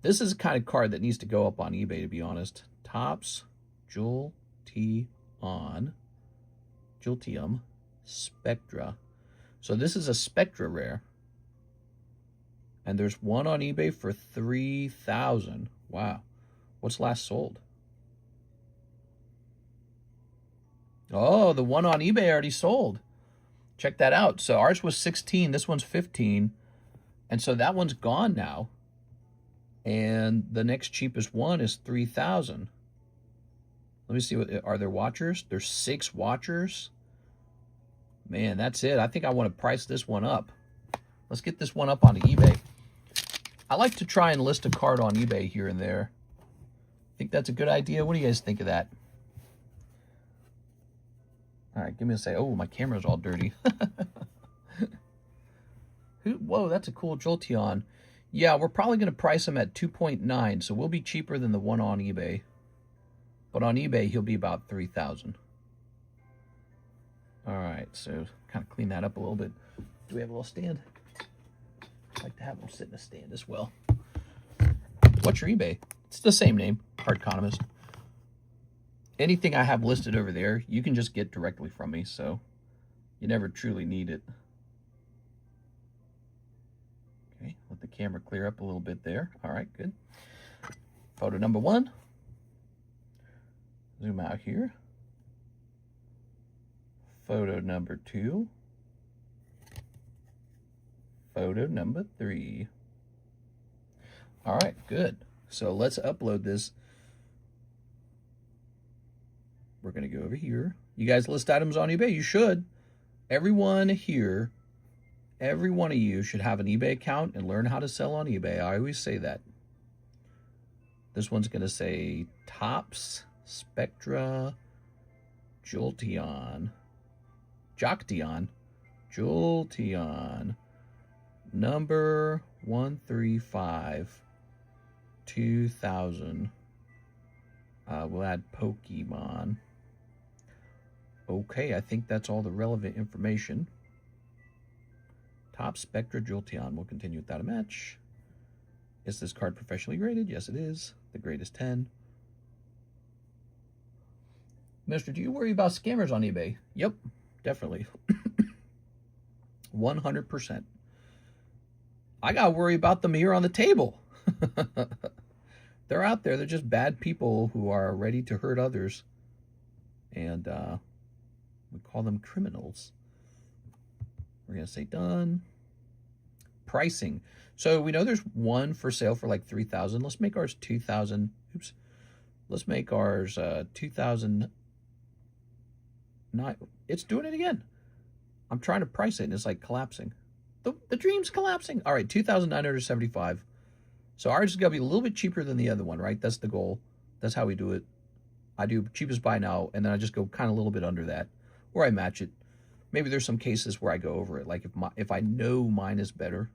This is the kind of card that needs to go up on eBay, to be honest. Topps Jolteon. Jolteon Spectra. So this is a Spectra rare. And there's one on eBay for $3,000. Wow. What's last sold? Oh, the one on eBay already sold. Check that out. So ours was 16. This one's 15. And so that one's gone now. And the next cheapest one is 3,000. Let me see. Are there watchers? There's 6 watchers. Man, that's it. I think I want to price this one up. Let's get this one up onto eBay. I like to try and list a card on eBay here and there. Think that's a good idea? What do you guys think of that? All right, give me a say. Oh, my camera's all dirty. Whoa, that's a cool Jolteon. Yeah, we're probably going to price him at 2.9, so we'll be cheaper than the one on eBay. But on eBay, he'll be about 3,000. All right, so kind of clean that up a little bit. Do we have a little stand? I like to have them sit in a stand as well. What's your eBay? It's the same name, Cardconomist. Anything I have listed over there, you can just get directly from me, so you never truly need it. Okay, let the camera clear up a little bit there. All right, good. Photo number 1. Zoom out here. Photo number 2. Photo number 3. All right, good. So let's upload this. We're going to go over here. You guys list items on eBay? You should. Everyone here, every one of you should have an eBay account and learn how to sell on eBay. I always say that. This one's going to say Tops, Spectra, Jolteon, number 135, 2000. We'll add Pokemon. Okay, I think that's all the relevant information. Top Spectra Jolteon. We'll continue without a match. Is this card professionally graded? Yes, it is. The grade is 10. Mister, do you worry about scammers on eBay? Yep, definitely. 100%. I got to worry about them here on the table. They're out there. They're just bad people who are ready to hurt others. And we call them criminals. We're going to say done. Pricing. So we know there's one for sale for like $3,000. Let's make ours $2,000. Oops. Let's make ours $2,000. It's doing it again. I'm trying to price it and it's like collapsing. The dream's collapsing. All right, $2,975. So ours is going to be a little bit cheaper than the other one, right? That's the goal. That's how we do it. I do cheapest buy now, and then I just go kind of a little bit under that, or I match it. Maybe there's some cases where I go over it, like if I know mine is better.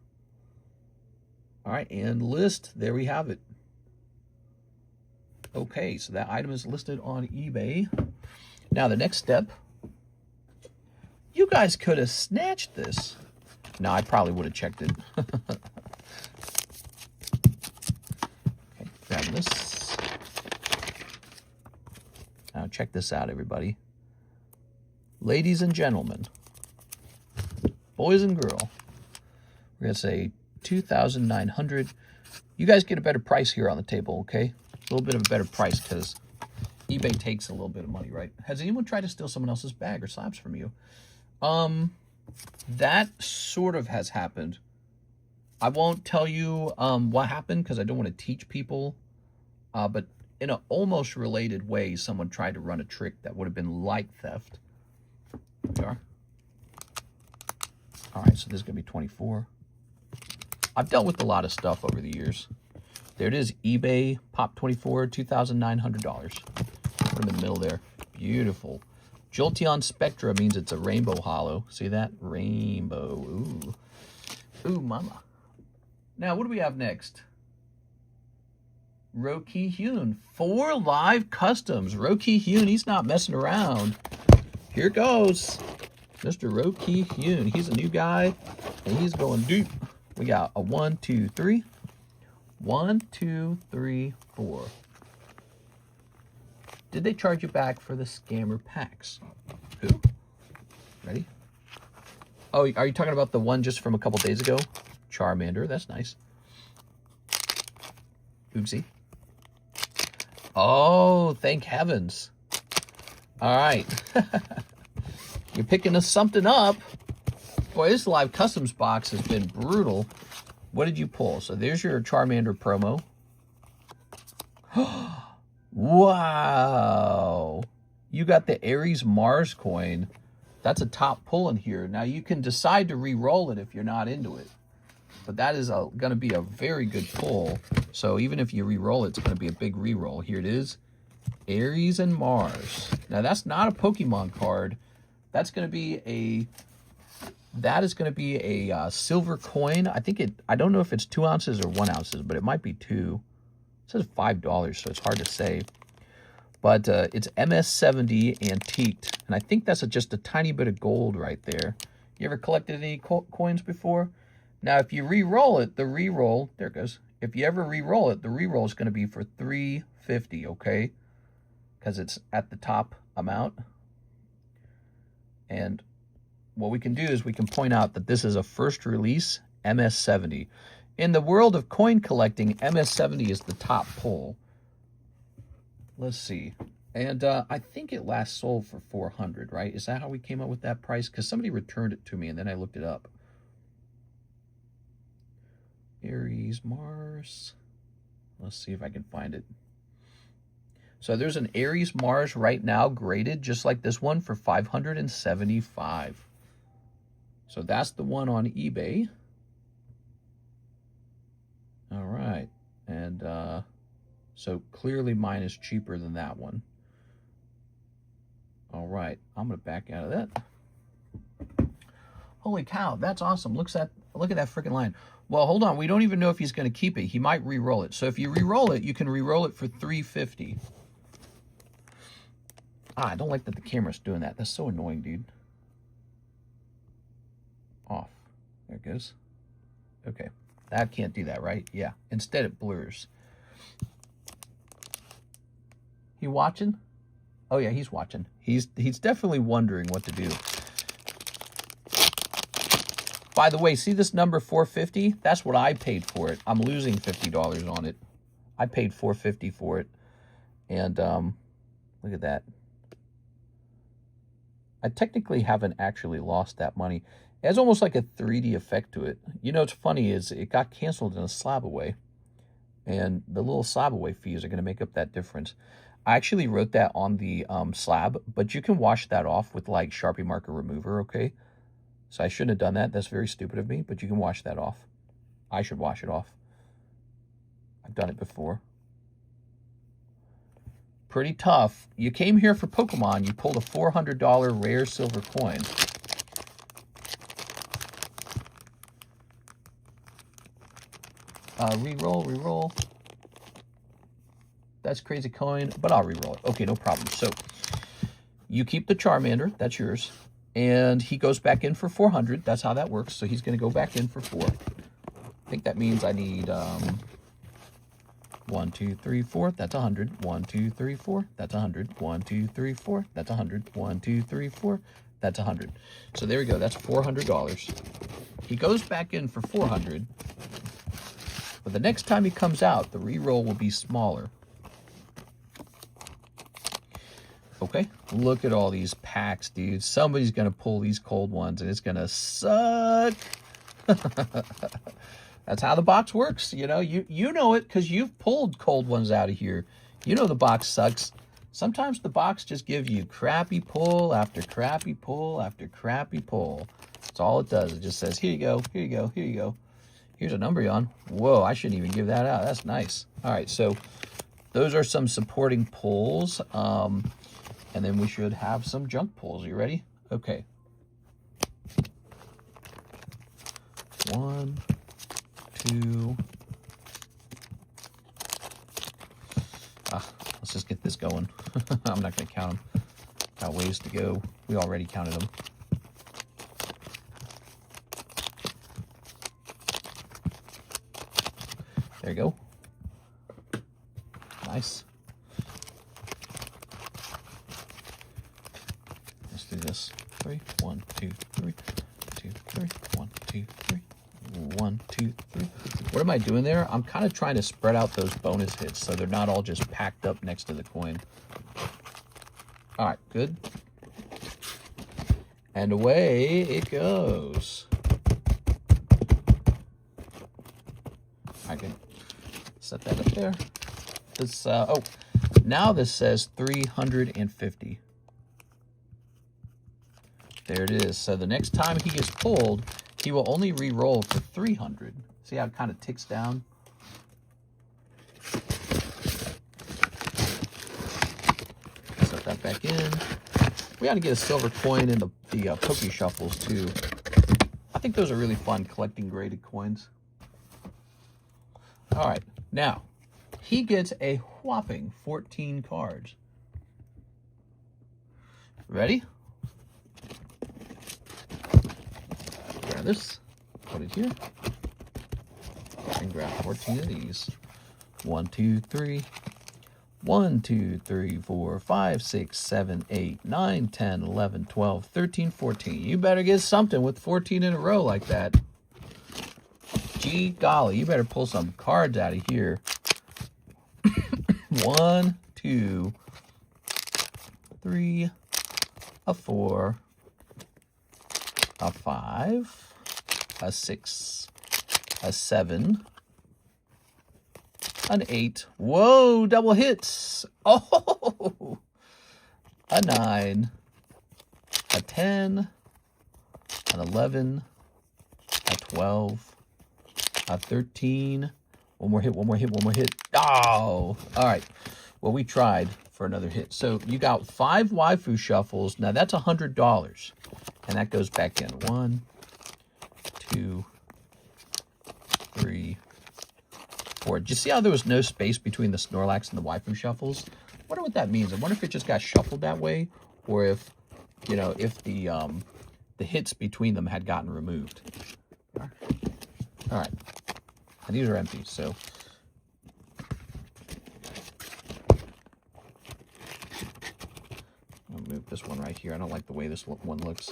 All right, and list. There we have it. Okay, so that item is listed on eBay. Now the next step, you guys could have snatched this. No, I probably would have checked it. Okay, grab this. Now check this out, everybody. Ladies and gentlemen, boys and girl, we're going to say $2,900. You guys get a better price here on the table, okay? A little bit of a better price because eBay takes a little bit of money, right? Has anyone tried to steal someone else's bag or slabs from you? That sort of has happened. I won't tell you what happened because I don't want to teach people. But in an almost related way, someone tried to run a trick that would have been like theft. There we are. All right, so this is going to be 24. I've dealt with a lot of stuff over the years. There it is, eBay, Pop 24, $2,900. Put them in the middle there. Beautiful. Jolteon Spectra means it's a rainbow hollow. See that? Rainbow. Ooh. Ooh, mama. Now, what do we have next? Roki Hyun. 4 live customs. Roki Hyun, he's not messing around. Here goes. Mr. Roki Hyun. He's a new guy, and he's going deep. We got a 1, 2, 3. 1, 2, 3, 4. Did they charge you back for the scammer packs? Who? Ready? Oh, are you talking about the one just from a couple days ago? Charmander, that's nice. Oopsie. Oh, thank heavens. All right. You're picking us something up. Boy, this live customs box has been brutal. What did you pull? So there's your Charmander promo. Wow. You got the Ares Mars coin. That's a top pull in here. Now, you can decide to re-roll it if you're not into it. But that is going to be a very good pull. So even if you re-roll it, it's going to be a big re-roll. Here it is. Ares and Mars. Now, that's not a Pokemon card. That's going to be a... That is going to be a silver coin. I don't know if it's 2 ounces or 1 ounce, but it might be 2. It says $5, so it's hard to say. But it's MS70 antiqued. And I think that's just a tiny bit of gold right there. You ever collected any coins before? Now, if you re-roll it, the re-roll, there it goes. If you ever re-roll it, the re-roll is going to be for $350, okay? Because it's at the top amount. And what we can do is we can point out that this is a first release MS70. In the world of coin collecting, MS70 is the top pull. Let's see. And I think it last sold for 400, right? Is that how we came up with that price? Because somebody returned it to me, and then I looked it up. Aries, Mars. Let's see if I can find it. So there's an Aries Mars right now graded just like this one for 575. So that's the one on eBay. All right. And so clearly mine is cheaper than that one. All right. I'm going to back out of that. Holy cow. That's awesome. Look at that freaking line. Well, hold on. We don't even know if he's going to keep it. He might re-roll it. So if you re-roll it, you can re-roll it for 350. I don't like that the camera's doing that. That's so annoying, dude. Off. There it goes. Okay. That can't do that, right? Yeah. Instead, it blurs. He watching? Oh, yeah, he's watching. He's definitely wondering what to do. By the way, see this number 450? That's what I paid for it. I'm losing $50 on it. I paid $450 for it. And look at that. I technically haven't actually lost that money. It has almost like a 3D effect to it. You know what's funny is it got canceled in a slab away. And the little slab away fees are going to make up that difference. I actually wrote that on the slab, but you can wash that off with like Sharpie marker remover, okay? So I shouldn't have done that. That's very stupid of me, but you can wash that off. I should wash it off. I've done it before. Pretty tough. You came here for Pokemon. You pulled a $400 rare silver coin. Reroll, reroll. That's crazy coin, but I'll reroll it. Okay, no problem. So you keep the Charmander. That's yours. And he goes back in for 400. That's how that works. So he's going to go back in for 4. I think that means I need 1, 2, 3, 4. That's 100. 1, 2, 3, 4. That's 100. 1, 2, 3, 4. That's 100. 1, 2, 3, 4. That's 100. So there we go. That's $400. He goes back in for 400. But the next time he comes out, the reroll will be smaller. Okay, look at all these packs, dude. Somebody's going to pull these cold ones, and it's going to suck. That's how the box works. You know, you know it because you've pulled cold ones out of here. You know the box sucks. Sometimes the box just gives you crappy pull after crappy pull after crappy pull. That's all it does. It just says, here you go, here you go, here you go. Here's a number on. Whoa, I shouldn't even give that out. That's nice. All right, so those are some supporting pulls. And then we should have some junk pulls. Are you ready? Okay. 1, 2. Let's just get this going. I'm not going to count them. Got ways to go. We already counted them. There you go. Nice. Let's do this. 3, 1, 2, 3, 2, 3, 1, 2, 3, 1, 2, 3. What am I doing there? I'm kind of trying to spread out those bonus hits so they're not all just packed up next to the coin. All right, good. And away it goes. I can set that up there. This oh, now this says 350. There it is. So the next time he gets pulled, he will only re-roll for 300. See how it kind of ticks down? Set that back in. We ought to get a silver coin in the Pokeshuffles too. I think those are really fun, collecting graded coins. All right, now he gets a whopping 14 cards. Ready? Grab this, put it here, and grab 14 of these. 1, 2, 3. 1, 2, 3, 4, 5, 6, 7, 8, 9, 10, 11, 12, 13, 14. You better get something with 14 in a row like that. Gee golly, you better pull some cards out of here. 1, 2, 3, a 4, a 5, a 6, a 7, an 8. Whoa, double hits. Oh, a 9, a 10, an 11, a 12, a 13. One more hit, one more hit, one more hit. Oh, all right. Well, we tried for another hit. So you got 5 Waifu shuffles. Now that's $100. And that goes back in. 1, 2, 3, 4. Did you see how there was no space between the Snorlax and the Waifu shuffles? I wonder what that means. I wonder if it just got shuffled that way, or if, you know, if the hits between them had gotten removed. All right. And these are empty, so. I'll move this one right here. I don't like the way this one looks.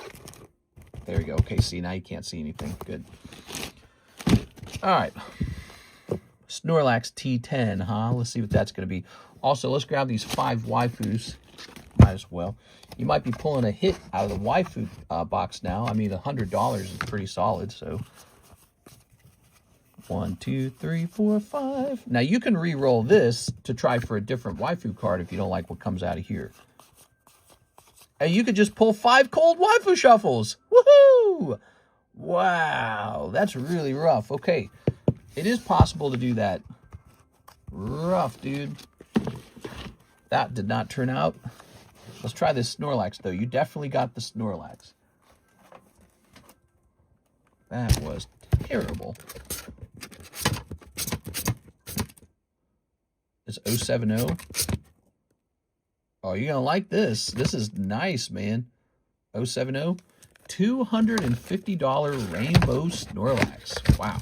There you go. Okay, see, now you can't see anything. Good. All right. Snorlax T10, huh? Let's see what that's going to be. Also, let's grab these 5 waifus. Might as well. You might be pulling a hit out of the waifu box now. I mean, $100 is pretty solid, so. 1, 2, 3, 4, 5. Now, you can re-roll this to try for a different waifu card if you don't like what comes out of here. And you could just pull 5 cold waifu shuffles. Woohoo! Wow, that's really rough. Okay, it is possible to do that. Rough, dude. That did not turn out. Let's try this Snorlax, though. You definitely got the Snorlax. That was terrible. It's 070. Oh, you're going to like this. This is nice, man. 070. $250 Rainbow Snorlax. Wow.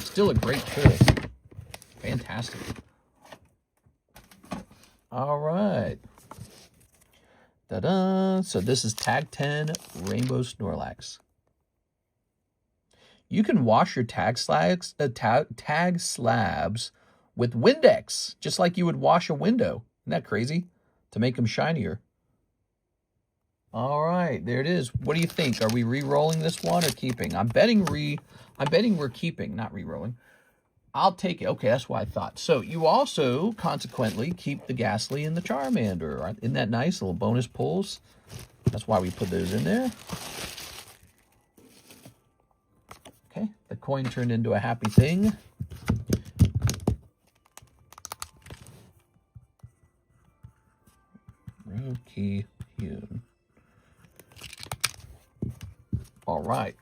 Still a great pull. Fantastic. All right. Ta-da. So this is tag 10 Rainbow Snorlax. You can wash your tag slabs with Windex, just like you would wash a window. Isn't that crazy? To make them shinier. All right, there it is. What do you think? Are we re-rolling this one or keeping? I'm betting we're keeping, not re-rolling. I'll take it. Okay, that's what I thought. So you also, consequently, keep the Ghastly and the Charmander. Right? Isn't that nice? Little bonus pulls. That's why we put those in there. Okay, the coin turned into a happy thing. Rookie Hune. All right.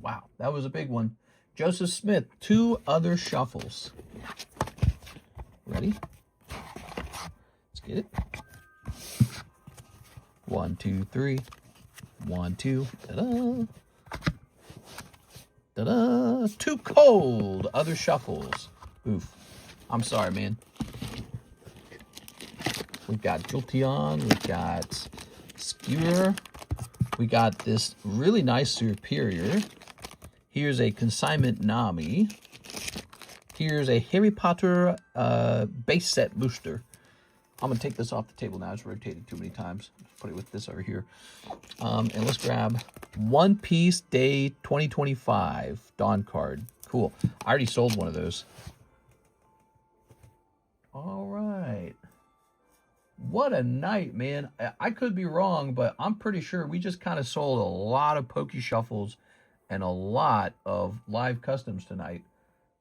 Wow, that was a big one. Joseph Smith, 2 other shuffles. Ready? Let's get it. 1, 2, 3. 1, 2. Ta-da! Ta-da! 2 cold other shuffles. Oof. I'm sorry, man. We've got Jolteon. We've got Skewer. We got this really nice Superior. Here's a Consignment Nami. Here's a Harry Potter base set booster. I'm going to take this off the table now. It's rotated too many times. Let's put it with this over here. And let's grab One Piece Day 2025 Dawn card. Cool. I already sold one of those. All right. What a night, man. I could be wrong, but I'm pretty sure we just kind of sold a lot of Pokeshuffles and a lot of live customs tonight.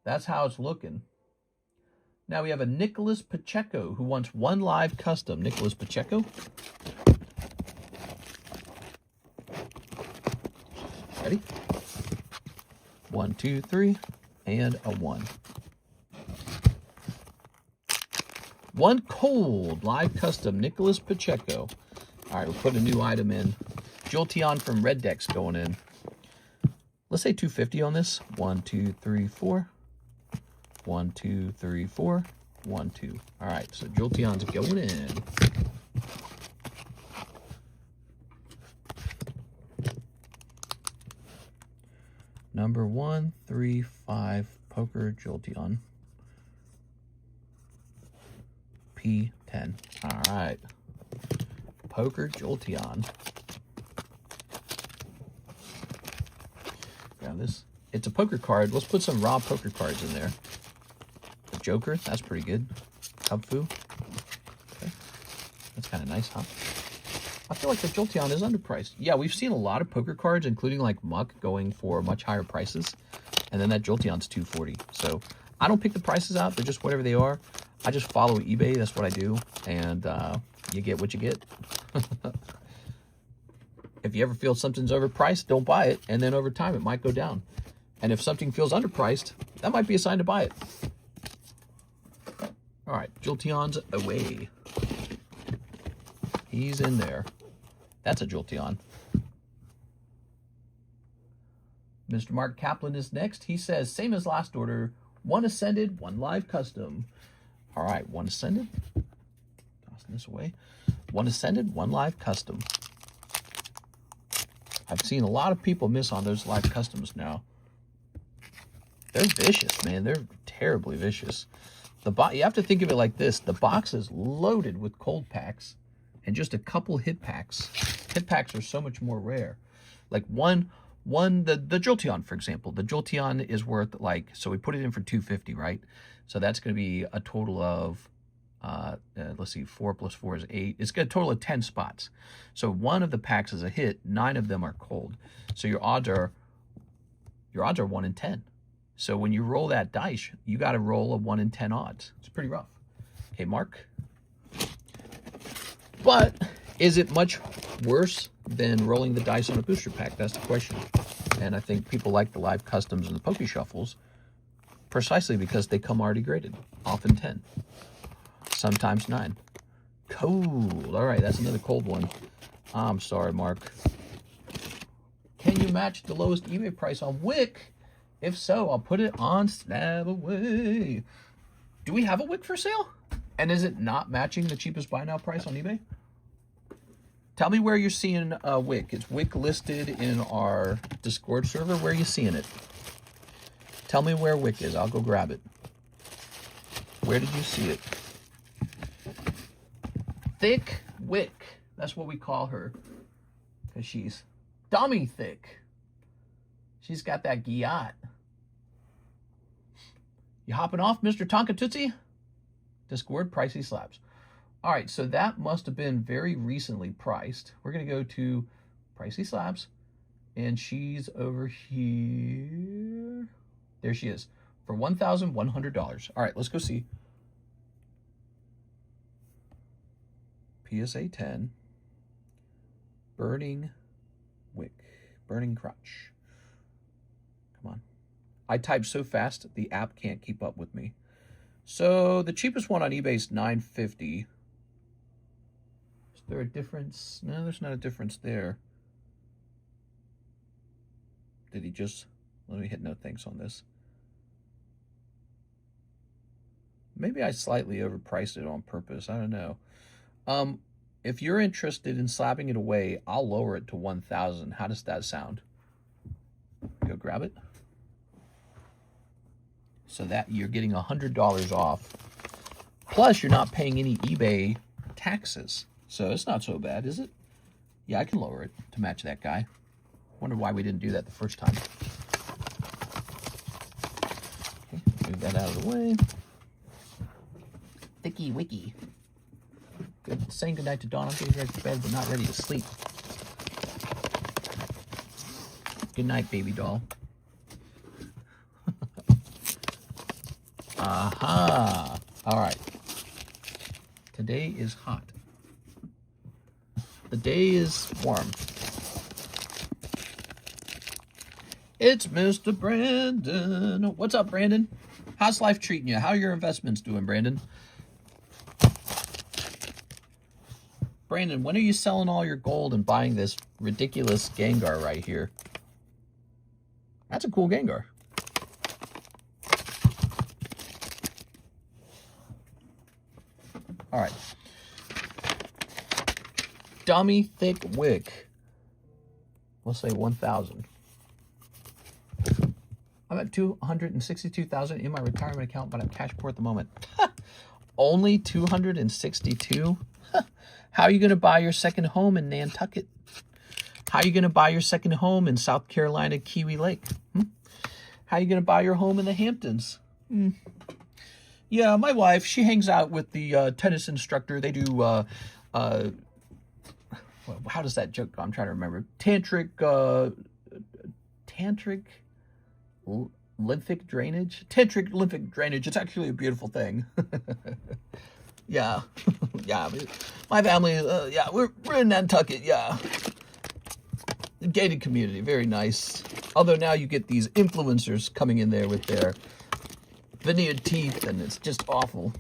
That's how it's looking. Now we have a Nicholas Pacheco who wants 1 live custom. Nicholas Pacheco. Ready? 1, 2, 3, and a 1. 1 cold live custom Nicholas Pacheco. All right, we'll put a new item in. Jolteon from Red Deck's going in. Let's say 250 on this. 1, 2, 3, 4. 1, 2, 3, 4. 1, 2. All right, so Jolteon's going in. Number 135 Poker Jolteon. P10. 10. All right. Poker Jolteon. Yeah, this, it's a poker card. Let's put some raw poker cards in there. The Joker, that's pretty good. Cubfu. Okay. That's kind of nice, huh? I feel like the Jolteon is underpriced. Yeah, we've seen a lot of poker cards, including like Muck, going for much higher prices. And then that Jolteon's $240. So I don't pick the prices out. They're just whatever they are. I just follow eBay. That's what I do. And you get what you get. If you ever feel something's overpriced, don't buy it. And then over time, it might go down. And if something feels underpriced, that might be a sign to buy it. All right, Jolteon's away. He's in there. That's a Jolteon. Mr. Mark Kaplan is next. He says, same as last order, 1 Ascended, 1 Live Custom. All right, 1 Ascended. Tossing this away. 1 Ascended, 1 Live Custom. I've seen a lot of people miss on those Live Customs now. They're vicious, man. They're terribly vicious. You have to think of it like this. The box is loaded with cold packs and just a couple hit packs. Hit packs are so much more rare. Like the Jolteon, for example. The Jolteon is worth like, so we put it in for $250, right? So that's going to be a total of, let's see, 4 plus 4 is 8. It's got a total of 10 spots. So one of the packs is a hit. 9 of them are cold. So your odds are 1 in 10. So when you roll that dice, you got to roll a 1 in 10 odds. It's pretty rough. Okay, Mark. But is it much worse than rolling the dice on a booster pack? That's the question. And I think people like the Live Customs and the Pokeshuffles precisely because they come already graded. Often 10. Sometimes 9. Cold. All right, that's another cold one. I'm sorry, Mark. Can you match the lowest eBay price on Wick? If so, I'll put it on Slab Away. Do we have a Wick for sale? And is it not matching the cheapest buy now price on eBay? Tell me where you're seeing Wick. It's Wick listed in our Discord server. Where are you seeing it? Tell me where Wick is. I'll go grab it. Where did you see it? Thick Wick. That's what we call her. Because she's dummy thick. She's got that giat. You hopping off, Mr. Tonka Tootsie? Discord, pricey slabs. All right, so that must have been very recently priced. We're going to go to pricey slabs, and she's over here. There she is for $1,100. All right, let's go see. PSA 10. Burning Wick. Burning Crotch. Come on. I type so fast, the app can't keep up with me. So the cheapest one on eBay is $950. Is there a difference? No, there's not a difference there. Did he just... Let me hit no thanks on this. Maybe I slightly overpriced it on purpose. I don't know. If you're interested in slapping it away, I'll lower it to 1,000. How does that sound? Go grab it. So that you're getting $100 off. Plus, you're not paying any eBay taxes. So it's not so bad, is it? Yeah, I can lower it to match that guy. Wonder why we didn't do that the first time. Okay, move that out of the way. Thicky Wicky. Good, saying goodnight to Dawn. I'm getting ready to bed, but not ready to sleep. Good night, baby doll. Aha! All right. Today is hot. The day is warm. It's Mr. Brandon. What's up, Brandon? How's life treating you? How are your investments doing, Brandon? Brandon, when are you selling all your gold and buying this ridiculous Gengar right here? That's a cool Gengar. All right. Dummy thick wick. Let's say 1,000. I'm at 262,000 in my retirement account, but I'm cash poor at the moment. Only 262? How are you going to buy your second home in Nantucket? How are you going to buy your second home in South Carolina, Kiwi Lake? How are you going to buy your home in the Hamptons? Yeah, my wife, she hangs out with the tennis instructor. They do, how does that joke go? I'm trying to remember. Tantric lymphic drainage? Tantric lymphic drainage. It's actually a beautiful thing. Yeah. Yeah. My family, yeah, we're in Nantucket, yeah. Gated community, very nice. Although now you get these influencers coming in there with their veneered teeth, and it's just awful.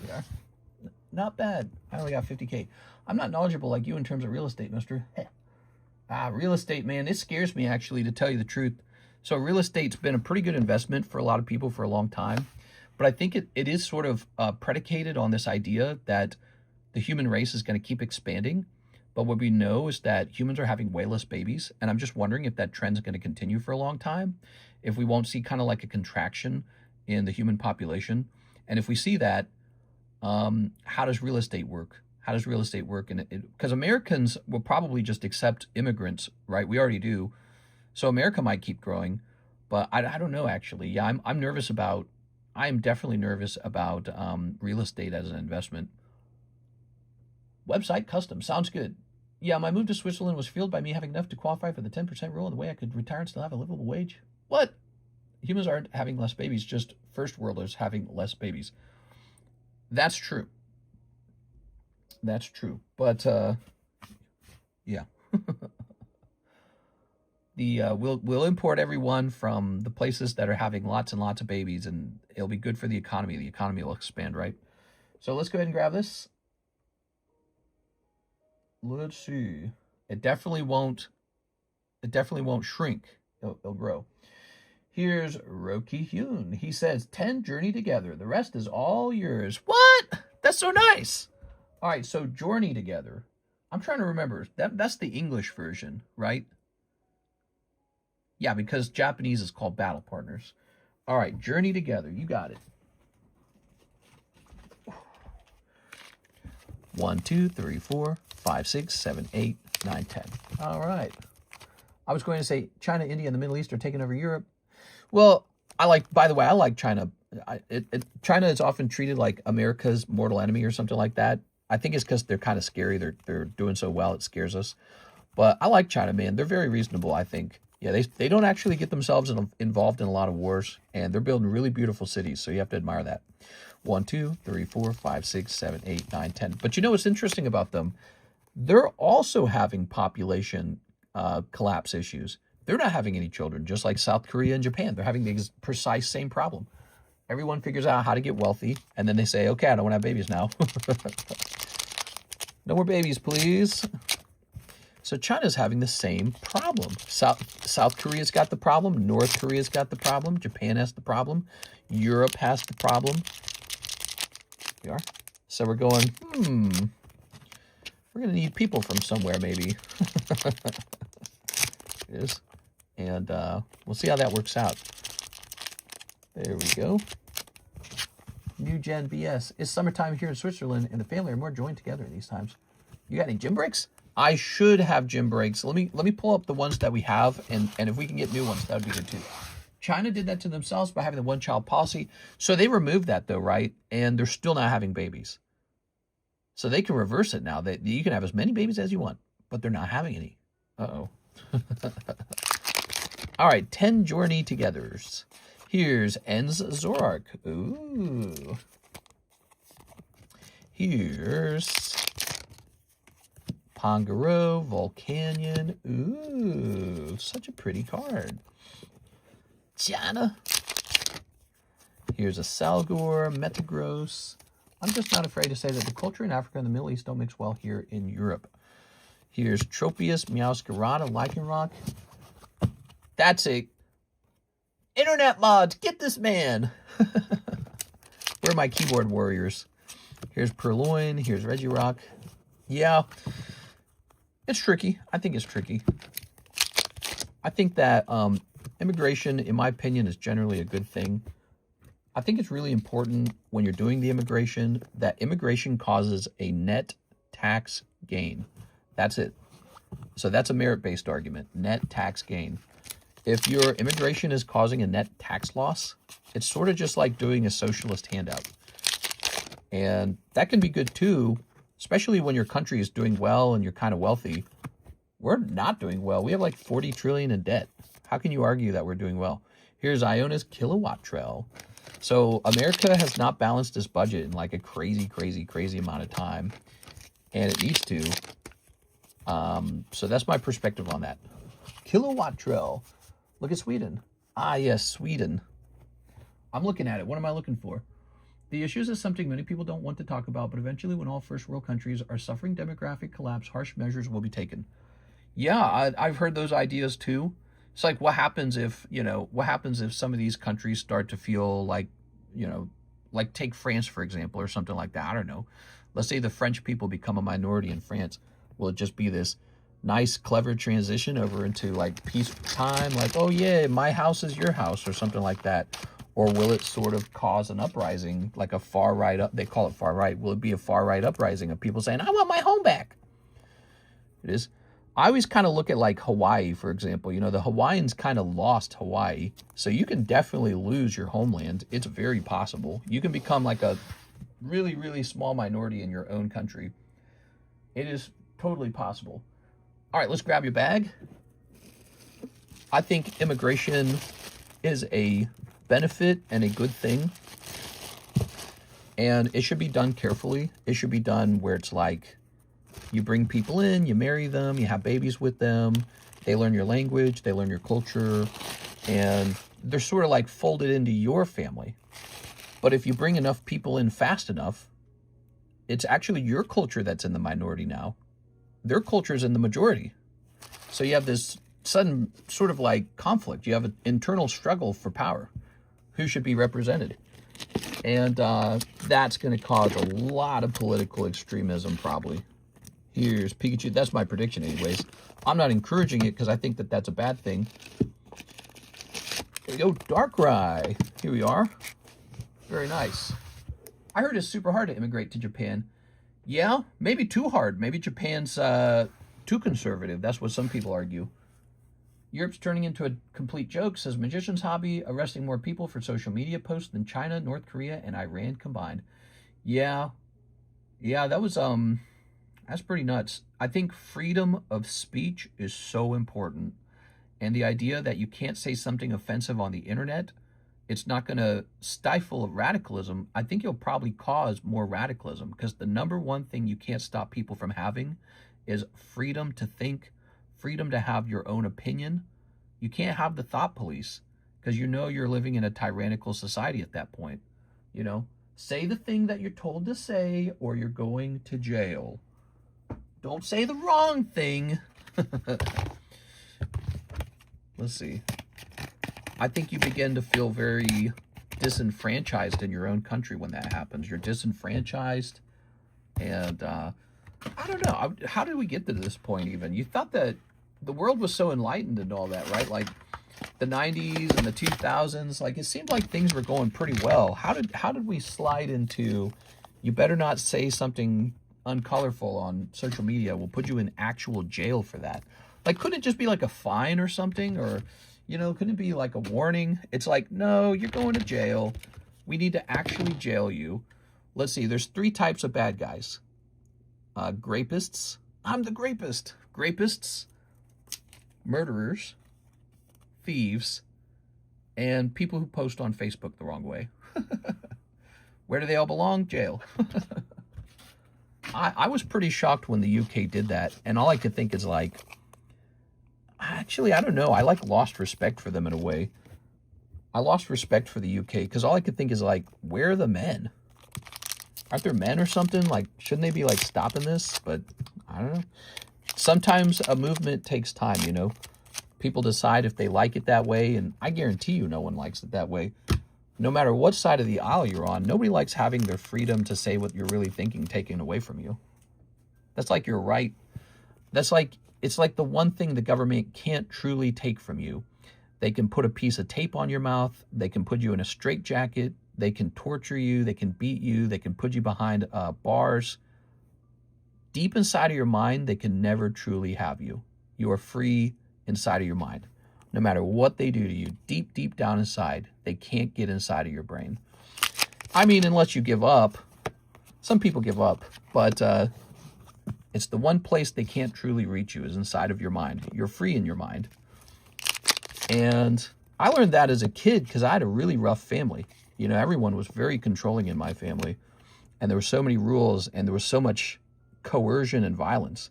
Yeah. Not bad. I only got 50K. I'm not knowledgeable like you in terms of real estate, mister. Real estate, man, it scares me, actually, to tell you the truth. So real estate's been a pretty good investment for a lot of people for a long time. But I think it is sort of predicated on this idea that the human race is going to keep expanding. But what we know is that humans are having way less babies. And I'm just wondering if that trend is going to continue for a long time. If we won't see kind of like a contraction in the human population. And if we see that, how does real estate work? How does real estate work? And because Americans will probably just accept immigrants, right? We already do. So America might keep growing. But I don't know, actually. Yeah, I'm nervous about, I'm definitely nervous about real estate as an investment. Website custom. Sounds good. Yeah, my move to Switzerland was fueled by me having enough to qualify for the 10% rule and the way I could retire and still have a livable wage. What? Humans aren't having less babies, just first worlders having less babies. That's true. That's true. But, yeah. We'll import everyone from the places that are having lots and lots of babies, and it'll be good for the economy. The economy will expand, right? So let's go ahead and grab this. Let's see. It definitely won't shrink. It'll grow. Here's Roki Hyun. He says, 10 journey together. The rest is all yours. What? That's so nice. All right, so journey together. I'm trying to remember. That's the English version, right? Yeah, because Japanese is called battle partners. All right, journey together. You got it. 1, 2, 3, 4, 5, 6, 7, 8, 9, 10. All right. I was going to say China, India, and the Middle East are taking over Europe. Well, by the way, I like China. China is often treated like America's mortal enemy or something like that. I think it's because they're kind of scary. They're doing so well, it scares us. But I like China, man. They're very reasonable, I think. Yeah, they don't actually get themselves involved in a lot of wars, and they're building really beautiful cities, so you have to admire that. 1, 2, 3, 4, 5, 6, 7, 8, 9, 10. But you know what's interesting about them? They're also having population collapse issues. They're not having any children, just like South Korea and Japan. They're having the precise same problem. Everyone figures out how to get wealthy, and then they say, okay, I don't want to have babies now. No more babies, please. So China's having the same problem. South Korea's got the problem. North Korea's got the problem. Japan has the problem. Europe has the problem. We are. So we're going, we're going to need people from somewhere, maybe. It is. And we'll see how that works out. There we go. New Gen BS. It's summertime here in Switzerland, and the family are more joined together in these times. You got any gym breaks? I should have gym breaks. Let me pull up the ones that we have, and if we can get new ones, that would be good too. China did that to themselves by having the one-child policy. So they removed that, though, right? And they're still not having babies. So they can reverse it now. You can have as many babies as you want, but they're not having any. Uh-oh. All right, 10 journey togethers. Here's Enz Zorak. Ooh. Here's Pongaro, Volcanion. Ooh, such a pretty card. Jana. Here's a Salgor, Metagross. I'm just not afraid to say that the culture in Africa and the Middle East don't mix well here in Europe. Here's Tropius, Meowscarada, Lycanroc. That's it. Internet mods, get this man. Where are my keyboard warriors? Here's Purloin. Here's Regirock. Yeah, it's tricky. I think it's tricky. I think that immigration, in my opinion, is generally a good thing. I think it's really important when you're doing the immigration that immigration causes a net tax gain. That's it. So that's a merit-based argument, net tax gain. If your immigration is causing a net tax loss, it's sort of just like doing a socialist handout. And that can be good too, especially when your country is doing well and you're kind of wealthy. We're not doing well. We have like 40 trillion in debt. How can you argue that we're doing well? Here's Iona's kilowatt trail. So America has not balanced its budget in like a crazy amount of time. And it needs to. So that's my perspective on that. Kilowatt trail. Look at Sweden. Ah, yes, Sweden. I'm looking at it. What am I looking for? The issues is something many people don't want to talk about, but eventually when all first world countries are suffering demographic collapse, harsh measures will be taken. Yeah, I've heard those ideas too. It's like, what happens if some of these countries start to feel like, like take France, for example, or something like that. I don't know. Let's say the French people become a minority in France. Will it just be this nice, clever transition over into like peaceful time? Like, oh yeah, my house is your house or something like that. Or will it sort of cause an uprising, like a far right up? They call it far right. Will it be a far right uprising of people saying, I want my home back? It is. I always kind of look at like Hawaii, for example. The Hawaiians kind of lost Hawaii. So you can definitely lose your homeland. It's very possible. You can become like a really small minority in your own country. It is totally possible. All right, let's grab your bag. I think immigration is a benefit and a good thing. And it should be done carefully. It should be done where it's like, you bring people in, you marry them, you have babies with them, they learn your language, they learn your culture, and they're sort of like folded into your family. But if you bring enough people in fast enough, it's actually your culture that's in the minority now. Their culture is in the majority. So you have this sudden sort of like conflict. You have an internal struggle for power. Who should be represented? And that's going to cause a lot of political extremism probably. Here's Pikachu. That's my prediction anyways. I'm not encouraging it because I think that that's a bad thing. There we go, Darkrai. Here we are. Very nice. I heard it's super hard to immigrate to Japan. Yeah, maybe too hard. Maybe Japan's too conservative. That's what some people argue. Europe's turning into a complete joke, says Magician's Hobby, arresting more people for social media posts than China, North Korea, and Iran combined. Yeah, that was that's pretty nuts. I think freedom of speech is so important. And the idea that you can't say something offensive on the internet, it's not going to stifle radicalism. I think it'll probably cause more radicalism because the number one thing you can't stop people from having is freedom to think, freedom to have your own opinion. You can't have the thought police because you're living in a tyrannical society at that point. Say the thing that you're told to say or you're going to jail. Don't say the wrong thing. Let's see. I think you begin to feel very disenfranchised in your own country when that happens. You're disenfranchised. And I don't know. How did we get to this point even? You thought that the world was so enlightened and all that, right? Like the 90s and the 2000s. Like it seemed like things were going pretty well. How did we slide into, you better not say something uncolorful on social media, we'll put you in actual jail for that? Like, couldn't it just be like a fine or something? Or, couldn't it be like a warning? It's like, no, you're going to jail. We need to actually jail you. Let's see, there's 3 types of bad guys. Grapists. I'm the grapist. Grapists, murderers, thieves, and people who post on Facebook the wrong way. Where do they all belong? Jail. I was pretty shocked when the UK did that, and all I could think is like, actually, I don't know. I like lost respect for them in a way. I lost respect for the UK because all I could think is like, where are the men? Aren't there men or something? Like, shouldn't they be like stopping this? But I don't know. Sometimes a movement takes time, People decide if they like it that way, and I guarantee you no one likes it that way. No matter what side of the aisle you're on, nobody likes having their freedom to say what you're really thinking taken away from you. That's like your right. It's like the one thing the government can't truly take from you. They can put a piece of tape on your mouth. They can put you in a straitjacket. They can torture you. They can beat you. They can put you behind bars. Deep inside of your mind, they can never truly have you. You are free inside of your mind. No matter what they do to you, deep, deep down inside, they can't get inside of your brain. I mean, unless you give up. Some people give up, but it's the one place they can't truly reach you is inside of your mind. You're free in your mind. And I learned that as a kid because I had a really rough family. You know, everyone was very controlling in my family. And there were so many rules and there was so much coercion and violence.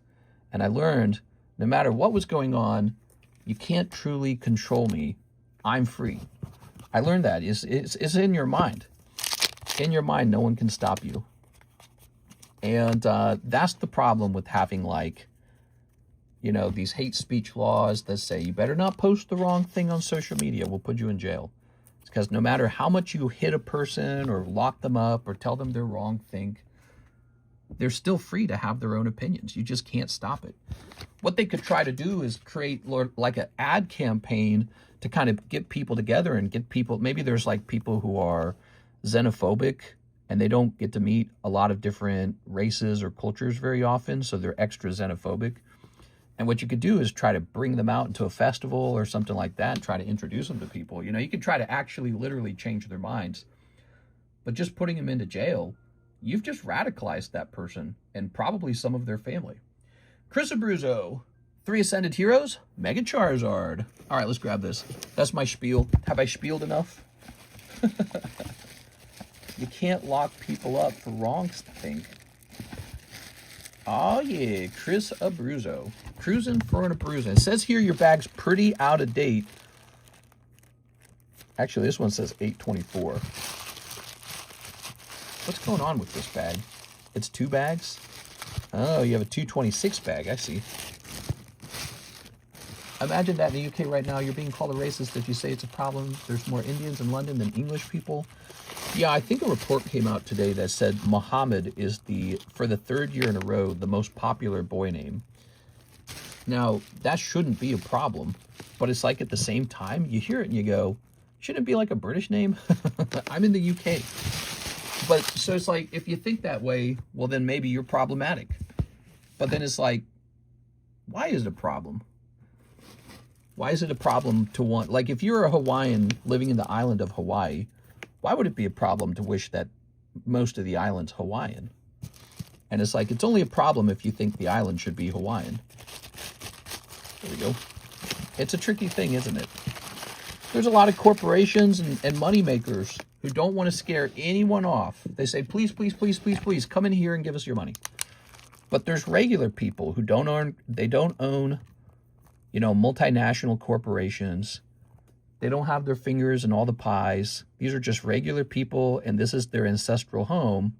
And I learned no matter what was going on, you can't truly control me. I'm free. I learned that. It's in your mind. In your mind, no one can stop you. And that's the problem with having, like, you know, these hate speech laws that say you better not post the wrong thing on social media. We'll put you in jail. It's because no matter how much you hit a person or lock them up or tell them their wrong thing, they're still free to have their own opinions. You just can't stop it. What they could try to do is create like an ad campaign to kind of get people together and get people, maybe there's like people who are xenophobic and they don't get to meet a lot of different races or cultures very often, so they're extra xenophobic. And what you could do is try to bring them out into a festival or something like that and try to introduce them to people. You know, you could try to actually literally change their minds. But just putting them into jail, you've just radicalized that person and probably some of their family. Chris Abruzzo, 3 Ascended Heroes, Mega Charizard. All right, let's grab this. That's my spiel. Have I spieled enough? You can't lock people up for wrong thing. Oh, yeah, Chris Abruzzo. Cruising for an Abruzzo. It says here your bag's pretty out of date. Actually, this one says 824. What's going on with this bag? It's 2 bags? Oh, you have a 226 bag. I see. Imagine that in the UK right now, you're being called a racist if you say it's a problem. There's more Indians in London than English people. Yeah, I think a report came out today that said Muhammad is for the 3rd year in a row, the most popular boy name. Now, that shouldn't be a problem, but it's like at the same time, you hear it and you go, shouldn't it be like a British name? I'm in the UK. But so it's like, if you think that way, well, then maybe you're problematic. But then it's like, why is it a problem? Why is it a problem to want, like if you're a Hawaiian living in the island of Hawaii, why would it be a problem to wish that most of the island's Hawaiian? And it's like, it's only a problem if you think the island should be Hawaiian. There we go. It's a tricky thing, isn't it? There's a lot of corporations and money makers who don't want to scare anyone off. They say, please, please, please, please, please, come in here and give us your money. But there's regular people who don't own, you know, multinational corporations. They don't have their fingers in all the pies. These are just regular people, and this is their ancestral home.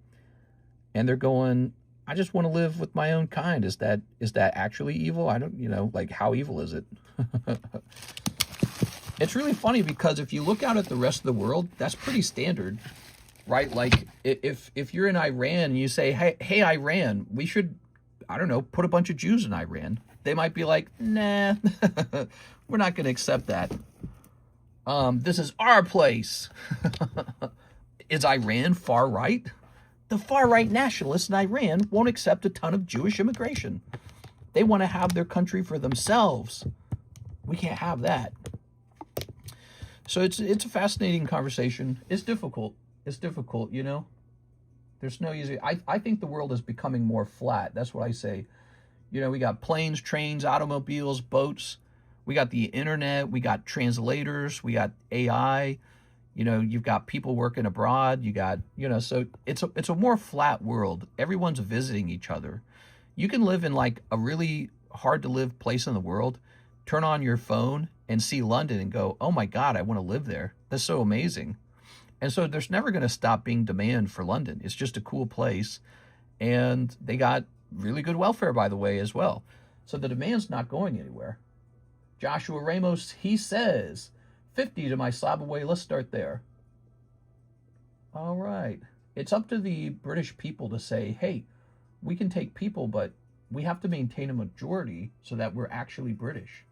And they're going, I just want to live with my own kind. Is that actually evil? I don't, you know, like, how evil is it? It's really funny because if you look out at the rest of the world, that's pretty standard, right? Like, if you're in Iran and you say, hey, Iran, we should, I don't know, put a bunch of Jews in Iran. They might be like, nah, we're not going to accept that. This is our place. Is Iran far right? The far right nationalists in Iran won't accept a ton of Jewish immigration. They want to have their country for themselves. We can't have that. So it's a fascinating conversation. It's difficult. It's difficult, you know. There's no easy. I think the world is becoming more flat. That's what I say. You know, we got planes, trains, automobiles, boats. We got the internet. We got translators. We got AI. You know, you've got people working abroad. You got, you know, so it's a more flat world. Everyone's visiting each other. You can live in like a really hard to live place in the world, turn on your phone and see London and go, oh my God, I want to live there. That's so amazing. And so there's never going to stop being demand for London. It's just a cool place. And they got really good welfare, by the way, as well. So the demand's not going anywhere. Joshua Ramos, he says, 50 to my slab away. Let's start there. All right. It's up to the British people to say, hey, we can take people, but we have to maintain a majority so that we're actually British.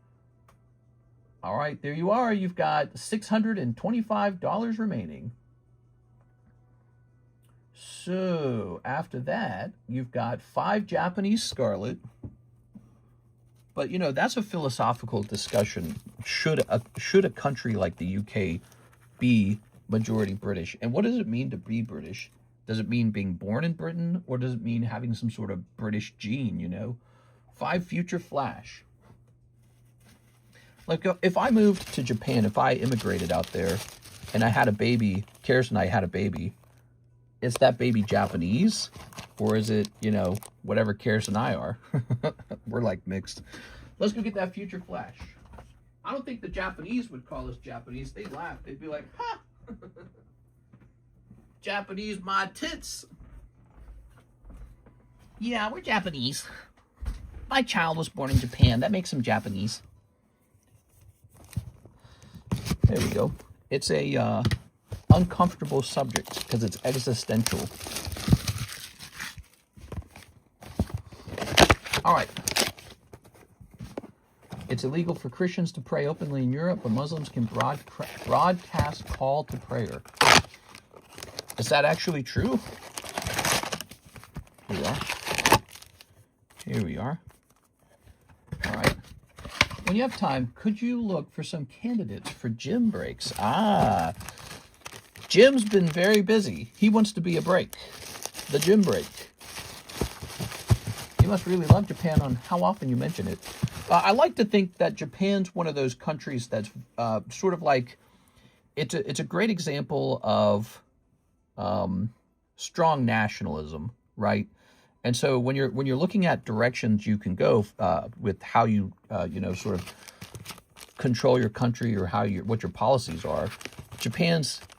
All right, there you are. You've got $625 remaining. So after that, you've got 5 Japanese scarlet. But, you know, that's a philosophical discussion. Should a country like the UK be majority British? And what does it mean to be British? Does it mean being born in Britain? Or does it mean having some sort of British gene, you know? 5 future flash. Like, if I moved to Japan, if I immigrated out there, and I had a baby, Karis and I had a baby, is that baby Japanese? Or is it, you know, whatever Karis and I are? We're like mixed. Let's go get that future flash. I don't think the Japanese would call us Japanese. They'd laugh. They'd be like, ha! Japanese my tits. Yeah, we're Japanese. My child was born in Japan. That makes him Japanese. There we go. It's a uncomfortable subject because it's existential. All right. It's illegal for Christians to pray openly in Europe, but Muslims can broadcast call to prayer. Is that actually true? Here we are. Here we are. All right. When you have time, could you look for some candidates for gym breaks? Ah, Jim's been very busy. He wants to be a break. The gym break. You must really love Japan on how often you mention it. I like to think that Japan's one of those countries that's sort of like, it's a great example of strong nationalism, right? And so when you're looking at directions you can go with how you you know, sort of control your country or what your policies are,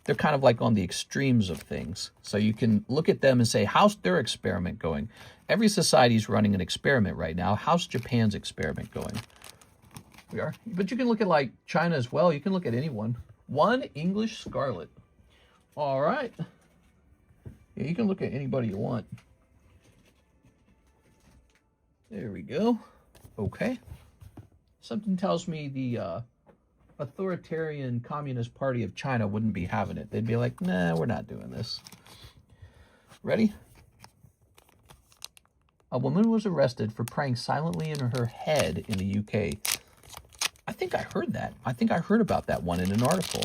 they're kind of like on the extremes of things. So you can look at them and say, how's their experiment going? Every society's running an experiment right now. How's Japan's experiment going? We are. But you can look at like China as well. You can look at anyone. 1 English Scarlet. All right. Yeah, you can look at anybody you want. There we go. Okay. Something tells me the authoritarian Communist Party of China wouldn't be having it. They'd be like, nah, we're not doing this. Ready? A woman was arrested for praying silently in her head in the UK. I think I heard that. I think I heard about that one in an article.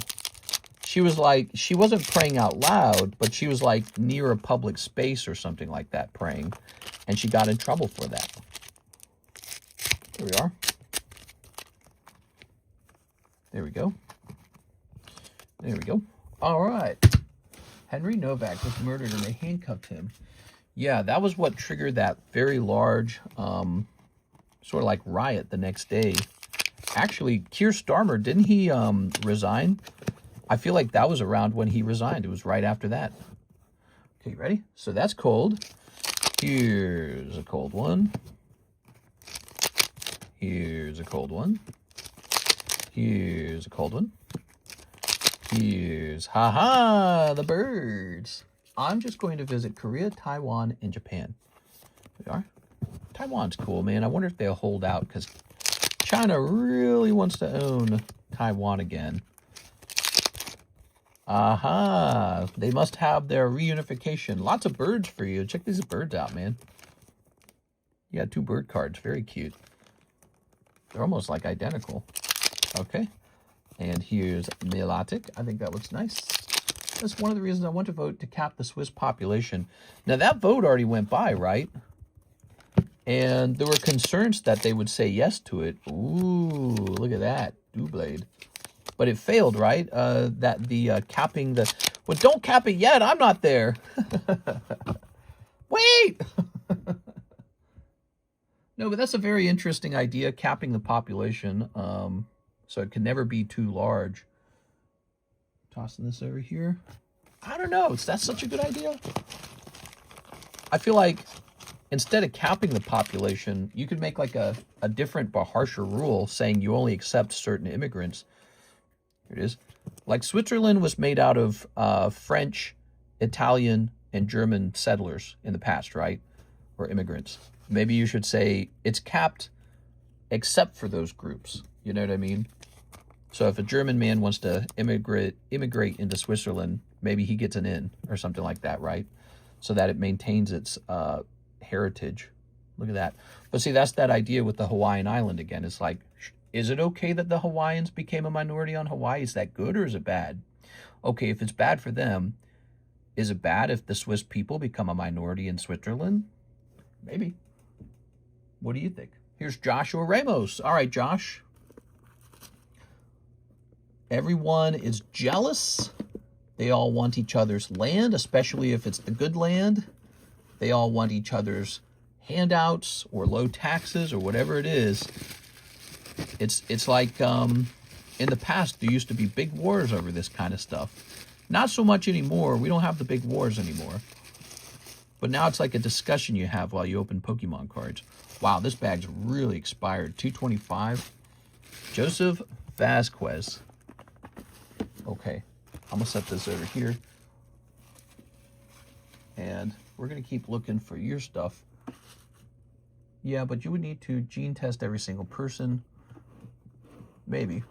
She was like, she wasn't praying out loud, but she was like near a public space or something like that praying, and she got in trouble for that. Here we are. There we go. There we go. All right. Henry Novak was murdered and they handcuffed him. Yeah, that was what triggered that very large, sort of like riot the next day. Actually, Keir Starmer, didn't he resign? I feel like that was around when he resigned. It was right after that. Okay, ready? So that's cold. Here's a cold one. Here's a cold one. Here's a cold one. Here's, haha, the birds. I'm just going to visit Korea, Taiwan, and Japan. Here we are. Taiwan's cool, man. I wonder if they'll hold out because China really wants to own Taiwan again. Aha. They must have their reunification. Lots of birds for you. Check these birds out, man. You got 2 bird cards. Very cute. They're almost like identical. Okay. And here's Melodic. I think that looks nice. That's one of the reasons I want to vote to cap the Swiss population. Now, that vote already went by, right? And there were concerns that they would say yes to it. Ooh, look at that. Doublade. But it failed, right? That the capping the... Well, don't cap it yet. I'm not there. Wait! No, but that's a very interesting idea, capping the population. So it can never be too large. Tossing this over here. I don't know. Is that such a good idea? I feel like instead of capping the population, you could make like a different but harsher rule saying you only accept certain immigrants. Here it is. Like Switzerland was made out of French, Italian, and German settlers in the past, right? Or immigrants. Maybe you should say it's capped except for those groups. You know what I mean? So if a German man wants to immigrate into Switzerland, maybe he gets an in or something like that, right? so that it maintains its heritage. Look at that. But see, that's that idea with the Hawaiian island again. It's like, is it okay that the Hawaiians became a minority on Hawaii? Is that good or is it bad? Okay, if it's bad for them, is it bad if the Swiss people become a minority in Switzerland? Maybe. What do you think? Here's Joshua Ramos. All right, Josh. Everyone is jealous. They all want each other's land, especially if it's the good land. They all want each other's handouts or low taxes or whatever it is. It's like in the past, there used to be big wars over this kind of stuff. Not so much anymore. We don't have the big wars anymore. But now it's like a discussion you have while you open Pokemon cards. Wow, this bag's really expired. $225. Joseph Vasquez. Okay, I'm going to set this over here. And we're going to keep looking for your stuff. Yeah, but you would need to gene test every single person. Maybe.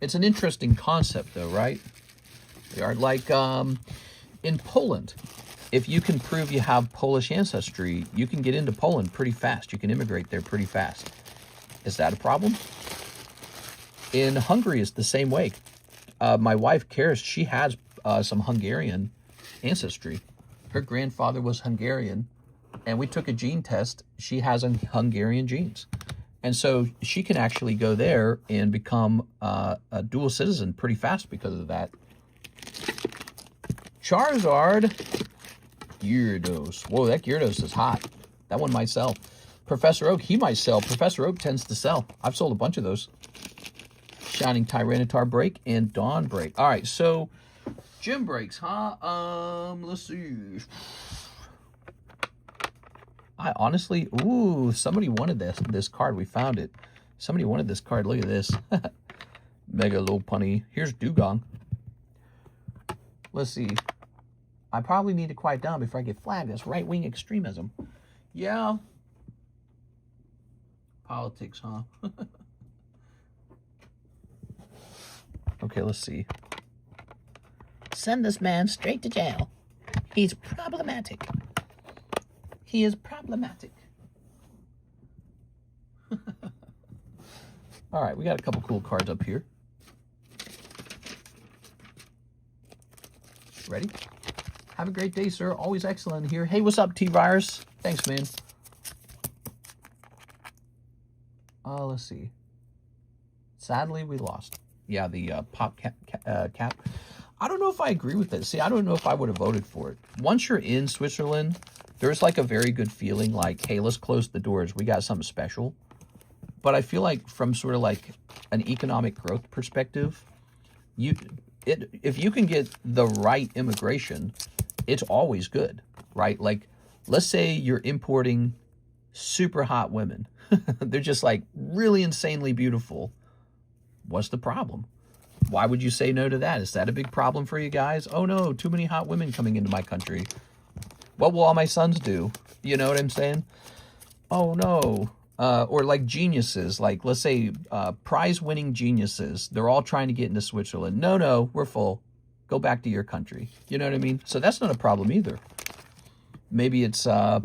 It's an interesting concept, though, right? They are like in Poland. If you can prove you have Polish ancestry, you can get into Poland pretty fast. You can immigrate there pretty fast. Is that a problem? In Hungary, it's the same way. My wife, Karis, she has some Hungarian ancestry. Her grandfather was Hungarian, and we took a gene test. She has Hungarian genes. And so she can actually go there and become a dual citizen pretty fast because of that. Charizard. Gyarados. Whoa, that Gyarados is hot. That one might sell. Professor Oak, he might sell. Professor Oak tends to sell. I've sold a bunch of those. Shining Tyranitar break and Dawn break. All right, so gym breaks, huh? Let's see. I honestly, ooh, somebody wanted this card. We found it. Somebody wanted this card. Look at this. Mega Lopunny. Here's Dugong. Let's see. I probably need to quiet down before I get flagged. That's right-wing extremism. Yeah. Politics, huh? Okay, let's see. Send this man straight to jail. He's problematic. He is problematic. All right, we got a couple cool cards up here. Ready? Have a great day, sir. Always excellent here. Hey, what's up, T-Virus? Thanks, man. Let's see. Sadly, we lost. Yeah, the pop cap. I don't know if I agree with this. See, I don't know if I would have voted for it. Once you're in Switzerland, there's like a very good feeling like, hey, let's close the doors. We got something special. But I feel like from sort of like an economic growth perspective, if you can get the right immigration, it's always good, right? Like, let's say you're importing super hot women. They're just like really insanely beautiful. What's the problem? Why would you say no to that? Is that a big problem for you guys? Oh no, too many hot women coming into my country. What will all my sons do? You know what I'm saying? Oh no. Or like geniuses, like let's say prize-winning geniuses. They're all trying to get into Switzerland. No, we're full. Go back to your country. You know what I mean? So that's not a problem either. Maybe it's I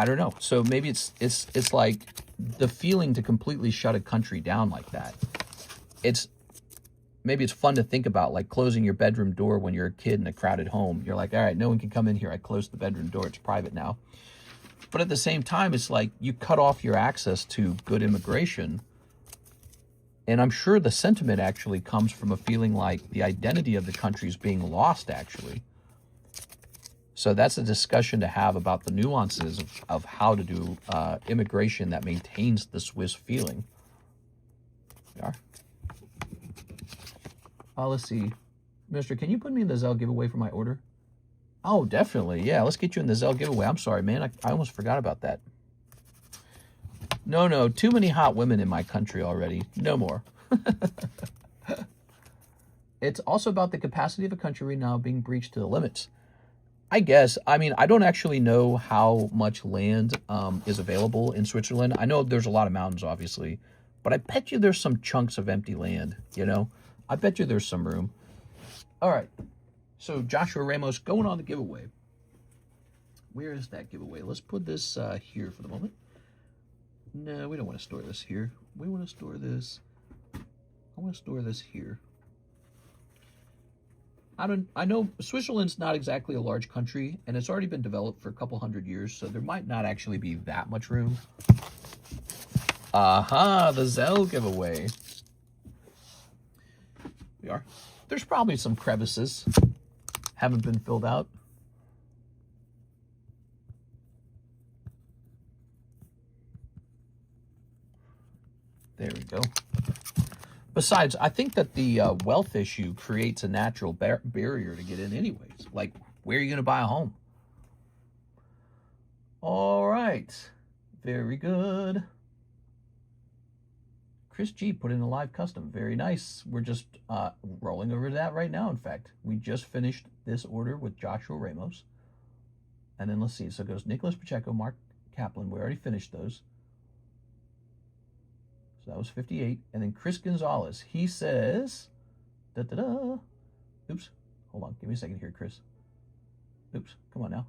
don't know. So maybe it's like the feeling to completely shut a country down like that. Maybe it's fun to think about, like closing your bedroom door when you're a kid in a crowded home. You're like, all right, no one can come in here. I closed the bedroom door. It's private now. But at the same time, it's like you cut off your access to good immigration. And I'm sure the sentiment actually comes from a feeling like the identity of the country is being lost, actually. So that's a discussion to have about the nuances of how to do immigration that maintains the Swiss feeling. There you are. Let's see. Mister, can you put me in the ZELLE giveaway for my order? Oh, definitely. Yeah, let's get you in the ZELLE giveaway. I'm sorry, man. I almost forgot about that. No, too many hot women in my country already. No more. It's also about the capacity of a country right now being breached to the limits. I guess. I mean, I don't actually know how much land is available in Switzerland. I know there's a lot of mountains, obviously. But I bet you there's some chunks of empty land, you know? I bet you there's some room. All right. So Joshua Ramos going on the giveaway. Where is that giveaway? Let's put this here for the moment. No, we don't want to store this here. We want to store this. I want to store this here. I know Switzerland's not exactly a large country, and it's already been developed for a couple hundred years, so there might not actually be that much room. Aha, the ZELLE giveaway. We are. There's probably some crevices haven't been filled out. There we go. Besides, I think that the wealth issue creates a natural barrier to get in anyways. Like, where are you going to buy a home? All right. Very good. Chris G put in a live custom. Very nice. We're just rolling over to that right now, in fact. We just finished this order with Joshua Ramos. And then let's see. So it goes Nicholas Pacheco, Mark Kaplan. We already finished those. So that was 58. And then Chris Gonzalez, he says, da-da-da. Oops. Hold on. Give me a second here, Chris. Oops. Come on now.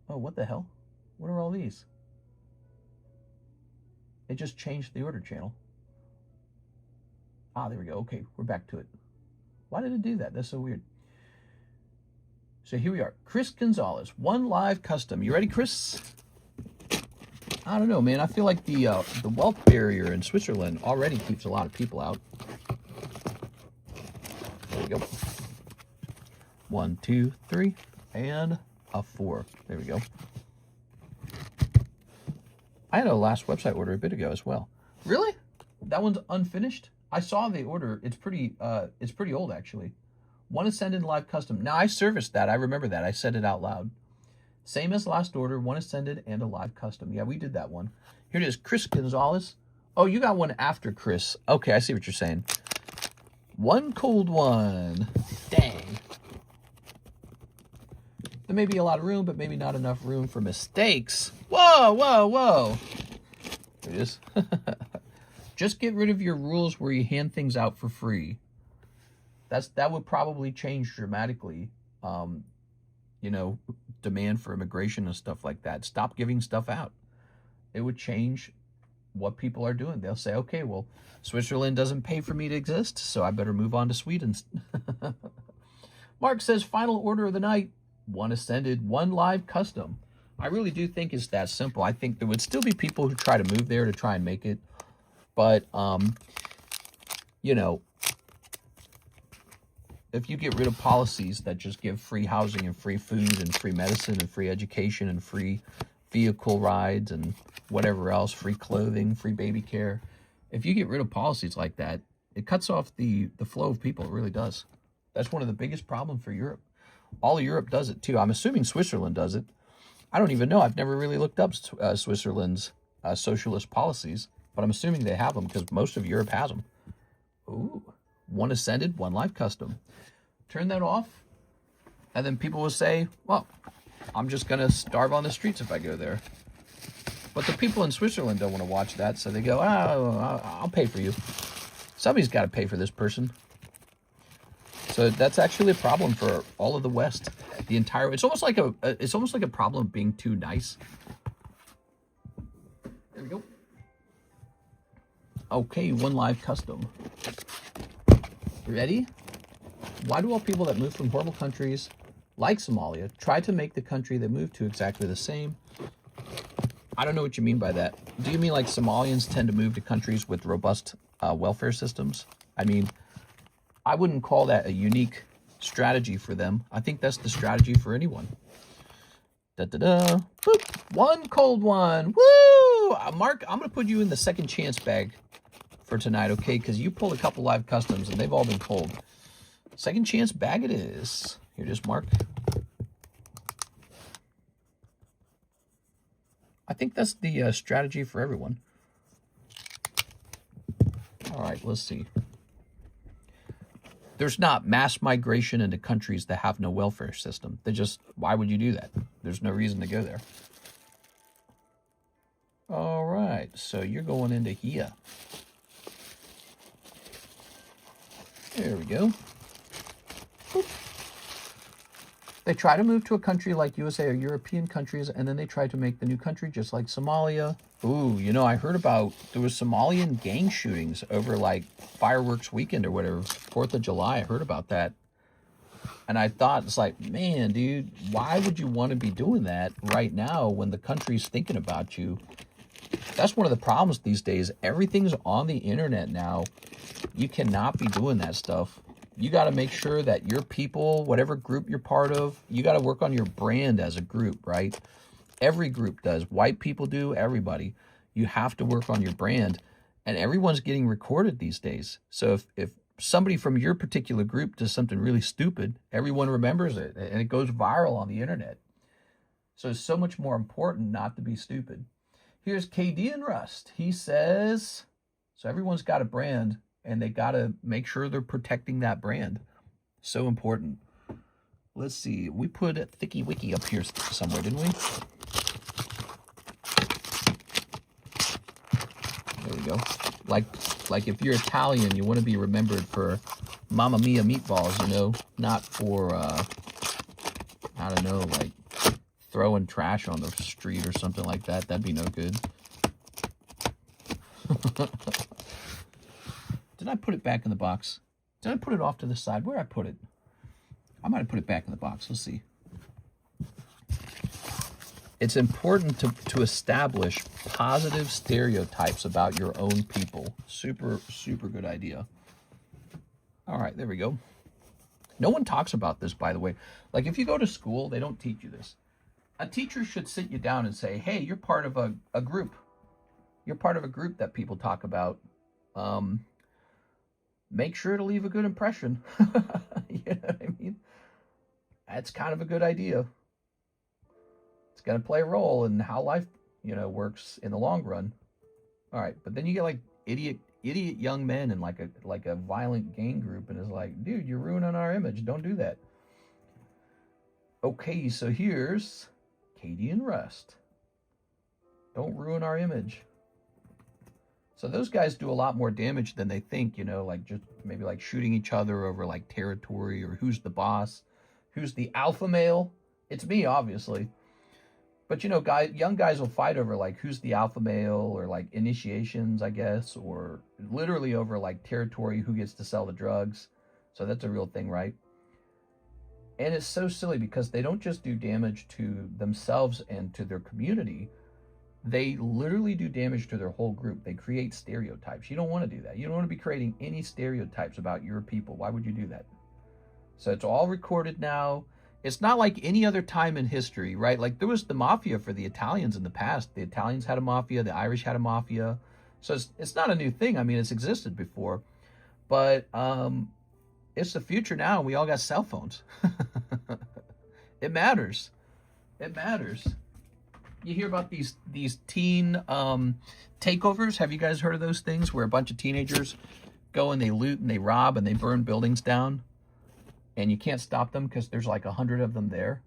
Oh, what the hell? What are all these? It just changed the order channel. Ah, there we go. Okay, we're back to it. Why did it do that? That's so weird. So here we are. Chris Gonzalez, one live custom. You ready, Chris? I don't know, man. I feel like the wealth barrier in Switzerland already keeps a lot of people out. There we go. 1, 2, 3, and a 4. There we go. I had a last website order a bit ago as well. Really? That one's unfinished? I saw the order. It's pretty old actually. One is sent in live custom. Now I serviced that. I remember that. I said it out loud. Same as last order, one ascended and a live custom. Yeah, we did that one. Here it is, Chris Gonzalez. Oh, you got one after Chris. Okay, I see what you're saying. One cold one. Dang. There may be a lot of room, but maybe not enough room for mistakes. Whoa, whoa, whoa. There it is. Just get rid of your rules where you hand things out for free. That would probably change dramatically. You know, demand for immigration and stuff like that. Stop giving stuff out. It would change what people are doing. They'll say, okay, well, Switzerland doesn't pay for me to exist, so I better move on to Sweden. Mark says, final order of the night. One ascended, one live custom. I really do think it's that simple. I think there would still be people who try to move there to try and make it. But, you know, if you get rid of policies that just give free housing and free food and free medicine and free education and free vehicle rides and whatever else, free clothing, free baby care, if you get rid of policies like that, it cuts off the flow of people. It really does. That's one of the biggest problems for Europe. All of Europe does it too. I'm assuming Switzerland does it. I don't even know. I've never really looked up Switzerland's socialist policies, but I'm assuming they have them because most of Europe has them. Ooh. One ascended, one live custom. Turn that off, and then people will say, well, I'm just going to starve on the streets if I go there. But the people in Switzerland don't want to watch that, so they go, oh, I'll pay for you. Somebody's got to pay for this person. So that's actually a problem for all of the West. The entire, it's almost like a problem of being too nice. There we go. Okay, one live custom. Ready? Why do all people that move from horrible countries like Somalia try to make the country they moved to exactly the same? I don't know what you mean by that. Do you mean like Somalians tend to move to countries with robust welfare systems? I mean, I wouldn't call that a unique strategy for them. I think that's the strategy for anyone. Da-da-da. Boop. One cold one. Woo! Mark, I'm going to put you in the second chance bag for tonight, okay? Because you pulled a couple live customs, and they've all been cold. Second chance bag it is. Here it is, Mark. I think that's the strategy for everyone. All right, let's see. There's not mass migration into countries that have no welfare system. They just, why would you do that? There's no reason to go there. All right, so you're going into here. There we go. Boop. They try to move to a country like USA or European countries, and then they try to make the new country just like Somalia. Ooh, you know, I heard about there was Somalian gang shootings over like fireworks weekend or whatever, 4th of July. I heard about that. And I thought, it's like, man, dude, why would you want to be doing that right now when the country's thinking about you? That's one of the problems these days. Everything's on the internet now. You cannot be doing that stuff. You got to make sure that your people, whatever group you're part of, you got to work on your brand as a group, right? Every group does. White people do, everybody. You have to work on your brand. And everyone's getting recorded these days. So if somebody from your particular group does something really stupid, everyone remembers it, and it goes viral on the internet. So it's so much more important not to be stupid. Here's KD and Rust. He says, so everyone's got a brand, and they got to make sure they're protecting that brand. So important. Let's see. We put a Thicky Wiki up here somewhere, didn't we? There we go. Like if you're Italian, you want to be remembered for Mamma Mia meatballs, you know, not for, I don't know, like throwing trash on the street or something like that. That'd be no good. Did I put it back in the box? Did I put it off to the side? Where I put it? I might have put it back in the box. Let's see. It's important to establish positive stereotypes about your own people. Super, super good idea. All right, there we go. No one talks about this, by the way. Like, if you go to school, they don't teach you this. A teacher should sit you down and say, hey, you're part of a group. You're part of a group that people talk about. Make sure to leave a good impression. You know what I mean? That's kind of a good idea. It's going to play a role in how life, you know, works in the long run. All right, but then you get like idiot young men in like a violent gang group, and it's like, dude, you're ruining our image. Don't do that. Okay, so here's Katie and Rust. Don't ruin our image. So those guys do a lot more damage than they think, you know, like just maybe like shooting each other over like territory, or who's the boss, who's the alpha male. It's me, obviously. But, you know, young guys will fight over like who's the alpha male, or like initiations, I guess, or literally over like territory, who gets to sell the drugs. So that's a real thing, right? And it's so silly because they don't just do damage to themselves and to their community. They literally do damage to their whole group. They create stereotypes. You don't want to do that. You don't want to be creating any stereotypes about your people. Why would you do that? So it's all recorded now. It's not like any other time in history, right? Like there was the mafia for the Italians in the past. The Italians had a mafia. The Irish had a mafia. So it's not a new thing. I mean, it's existed before. But it's the future now, and we all got cell phones. It matters. It matters. You hear about these teen takeovers. Have you guys heard of those things where a bunch of teenagers go and they loot and they rob and they burn buildings down, and you can't stop them because there's like 100 of them there?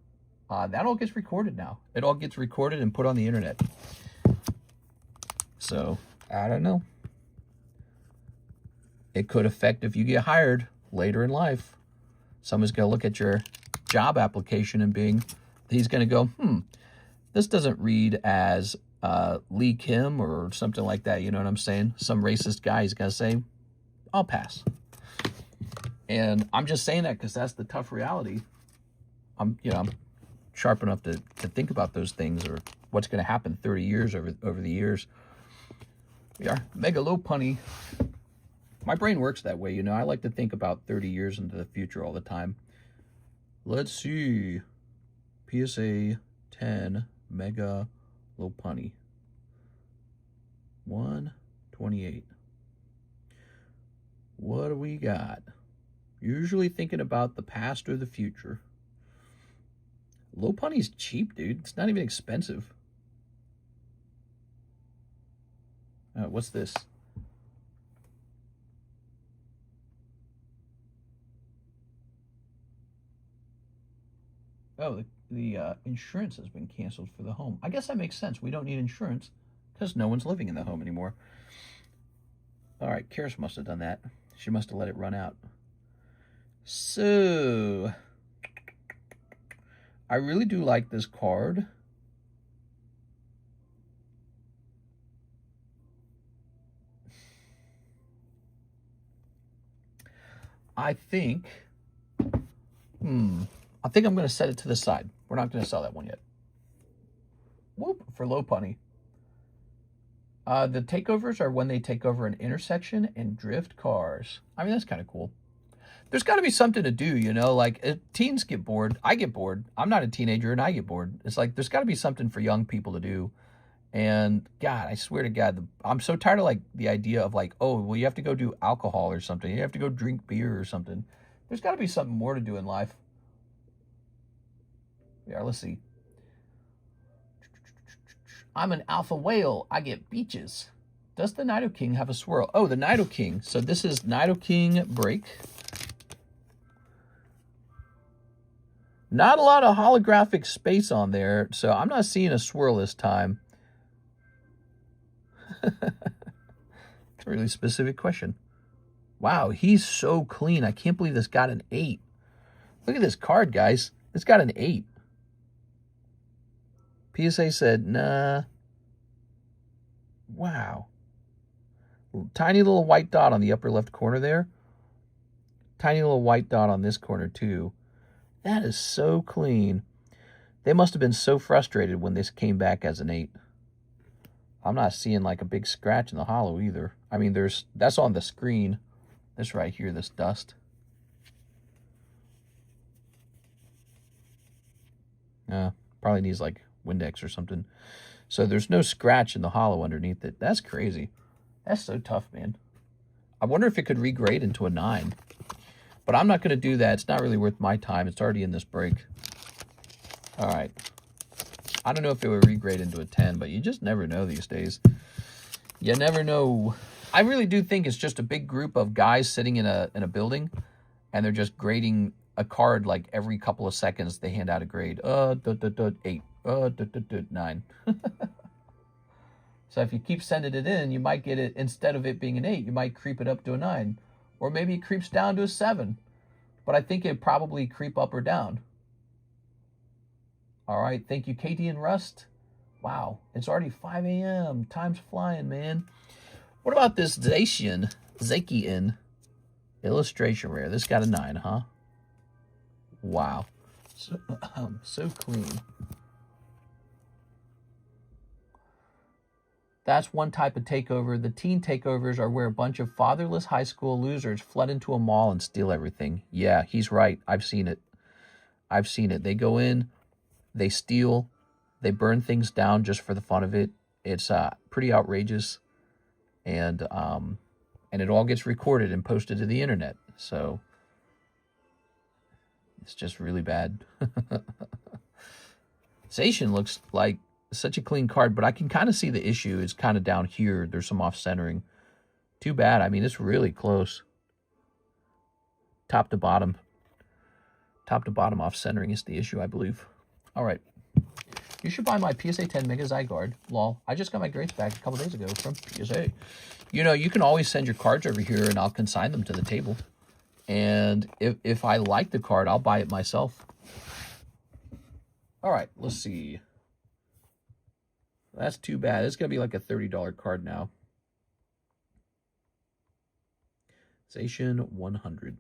That all gets recorded now. It all gets recorded and put on the internet. So I don't know. It could affect if you get hired later in life. Someone's going to look at your job application and he's going to go, this doesn't read as Lee Kim or something like that. You know what I'm saying? Some racist guy is going to say, I'll pass. And I'm just saying that because that's the tough reality. I'm sharp enough to think about those things, or what's going to happen 30 years over the years. We are mega low punny. My brain works that way, you know. I like to think about 30 years into the future all the time. Let's see. PSA 10 mega low punny. 128. What do we got? Usually thinking about the past or the future. Low punny's cheap, dude. It's not even expensive. What's this? Oh, the insurance has been canceled for the home. I guess that makes sense. We don't need insurance because no one's living in the home anymore. All right, Karis must have done that. She must have let it run out. So, I really do like this card. I think I'm going to set it to the side. We're not going to sell that one yet. Whoop, for low punny. The takeovers are when they take over an intersection and drift cars. I mean, that's kind of cool. There's got to be something to do, you know, like teens get bored. I get bored. I'm not a teenager and I get bored. It's like, there's got to be something for young people to do. And God, I swear to God, I'm so tired of like the idea of like, oh, well, you have to go do alcohol or something. You have to go drink beer or something. There's got to be something more to do in life. Yeah, let's see. I'm an alpha whale. I get beaches. Does the Nido King have a swirl? Oh, the Nido King. So this is Nido King break. Not a lot of holographic space on there, so I'm not seeing a swirl this time. It's a really specific question. Wow, he's so clean. I can't believe this got an 8. Look at this card, guys. It's got an 8. PSA said, nah. Wow. Tiny little white dot on the upper left corner there. Tiny little white dot on this corner, too. That is so clean. They must have been so frustrated when this came back as an 8. I'm not seeing like a big scratch in the hollow either. I mean, that's on the screen. This right here, this dust. Probably needs like Windex or something. So there's no scratch in the hollow underneath it. That's crazy. That's so tough, man. I wonder if it could regrade into a 9. But I'm not going to do that. It's not really worth my time. It's already in this break. All right. I don't know if it would regrade into a 10, but you just never know these days. You never know. I really do think it's just a big group of guys sitting in a building, and they're just grading a card like every couple of seconds. They hand out a grade. 8. 9. So if you keep sending it in, you might get it, instead of it being an 8, you might creep it up to a 9. Or maybe it creeps down to a 7. But I think it'd probably creep up or down. All right. Thank you, Katie and Rust. Wow. It's already 5 a.m. Time's flying, man. What about this Zakian illustration rare? This got a 9, huh? Wow. So clean. That's one type of takeover. The teen takeovers are where a bunch of fatherless high school losers flood into a mall and steal everything. Yeah, he's right. I've seen it. I've seen it. They go in, they steal, they burn things down just for the fun of it. It's pretty outrageous, and it all gets recorded and posted to the internet. So it's just really bad. Zacian looks like such a clean card, but I can kind of see the issue is kind of down here. There's some off-centering. Too bad. I mean, it's really close. Top to bottom off-centering is the issue, I believe. All right. You should buy my PSA 10 Mega Zygarde. Lol. I just got my grades back a couple days ago from PSA. You know, you can always send your cards over here, and I'll consign them to the table. And if I like the card, I'll buy it myself. All right. Let's see. That's too bad. It's going to be like a $30 card now. Zacian 100.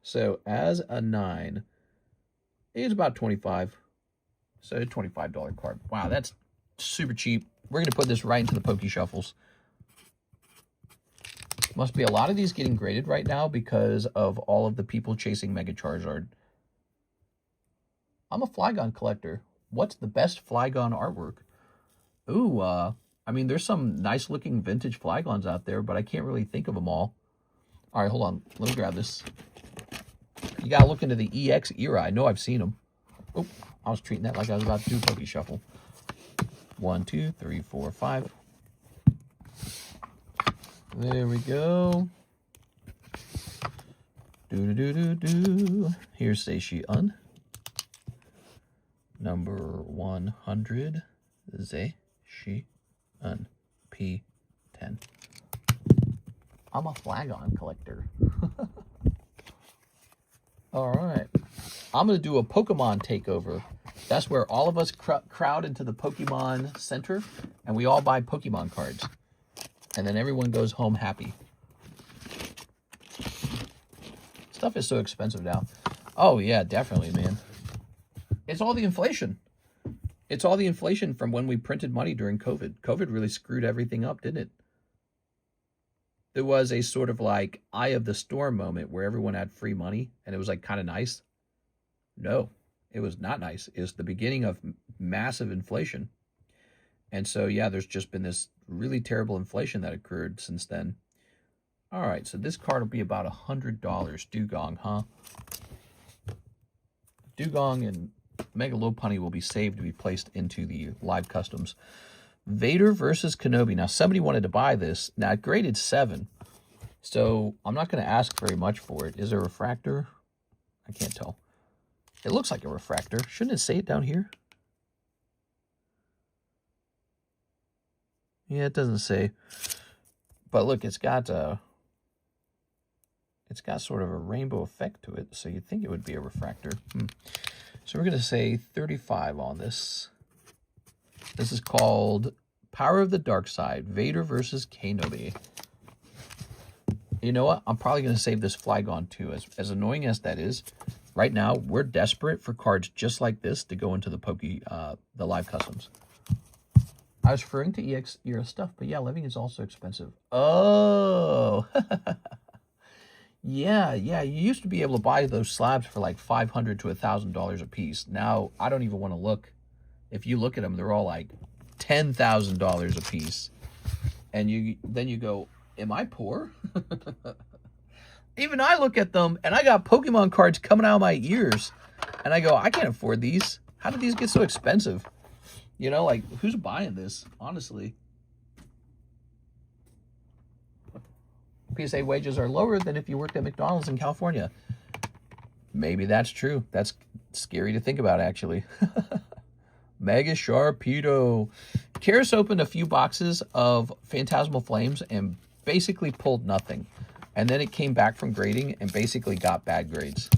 So as a 9, it's about 25. So a $25 card. Wow, that's super cheap. We're going to put this right into the Pokeshuffles. Must be a lot of these getting graded right now because of all of the people chasing Mega Charizard. I'm a Flygon collector. What's the best Flygon artwork? Ooh, I mean, there's some nice-looking vintage Flygons out there, but I can't really think of them all. All right, hold on. Let me grab this. You got to look into the EX era. I know I've seen them. Oh, I was treating that like I was about to do Pokeshuffle. 1, 2, 3, 4, 5. There we go. Do-do-do-do-do. Here's Zacian. Number 100, Zacian P10. I'm a Flygon collector. All right. I'm going to do a Pokemon takeover. That's where all of us crowd into the Pokemon Center, and we all buy Pokemon cards. And then everyone goes home happy. Stuff is so expensive now. Oh, yeah, definitely, man. It's all the inflation. It's all the inflation from when we printed money during COVID. COVID really screwed everything up, didn't it? There was a sort of like eye of the storm moment where everyone had free money, and it was like kind of nice. No, it was not nice. It was the beginning of massive inflation. And so, yeah, there's just been this really terrible inflation that occurred since then. All right, so this card will be about $100. Dugong, huh? Dugong and Mega Lopunny will be saved to be placed into the live customs. Vader versus Kenobi. Now, somebody wanted to buy this. Now, it graded 7. So, I'm not going to ask very much for it. Is there a refractor? I can't tell. It looks like a refractor. Shouldn't it say it down here? Yeah, it doesn't say. But look, it's got sort of a rainbow effect to it, so you'd think it would be a refractor. So we're going to say 35 on this. This is called Power of the Dark Side, Vader versus Kenobi. You know what? I'm probably going to save this Flygon too. As annoying as that is, right now we're desperate for cards just like this to go into the the live customs. I was referring to EX era stuff, but yeah, living is also expensive. Oh, yeah. You used to be able to buy those slabs for like $500 to $1,000 a piece. Now I don't even want to look. If you look at them, they're all like $10,000 a piece, and then you go, "Am I poor?" Even I look at them, and I got Pokemon cards coming out of my ears, and I go, "I can't afford these. How did these get so expensive?" You know, like, who's buying this, honestly? PSA wages are lower than if you worked at McDonald's in California. Maybe that's true. That's scary to think about, actually. Mega Sharpedo. Karis opened a few boxes of Phantasmal Flames and basically pulled nothing. And then it came back from grading and basically got bad grades.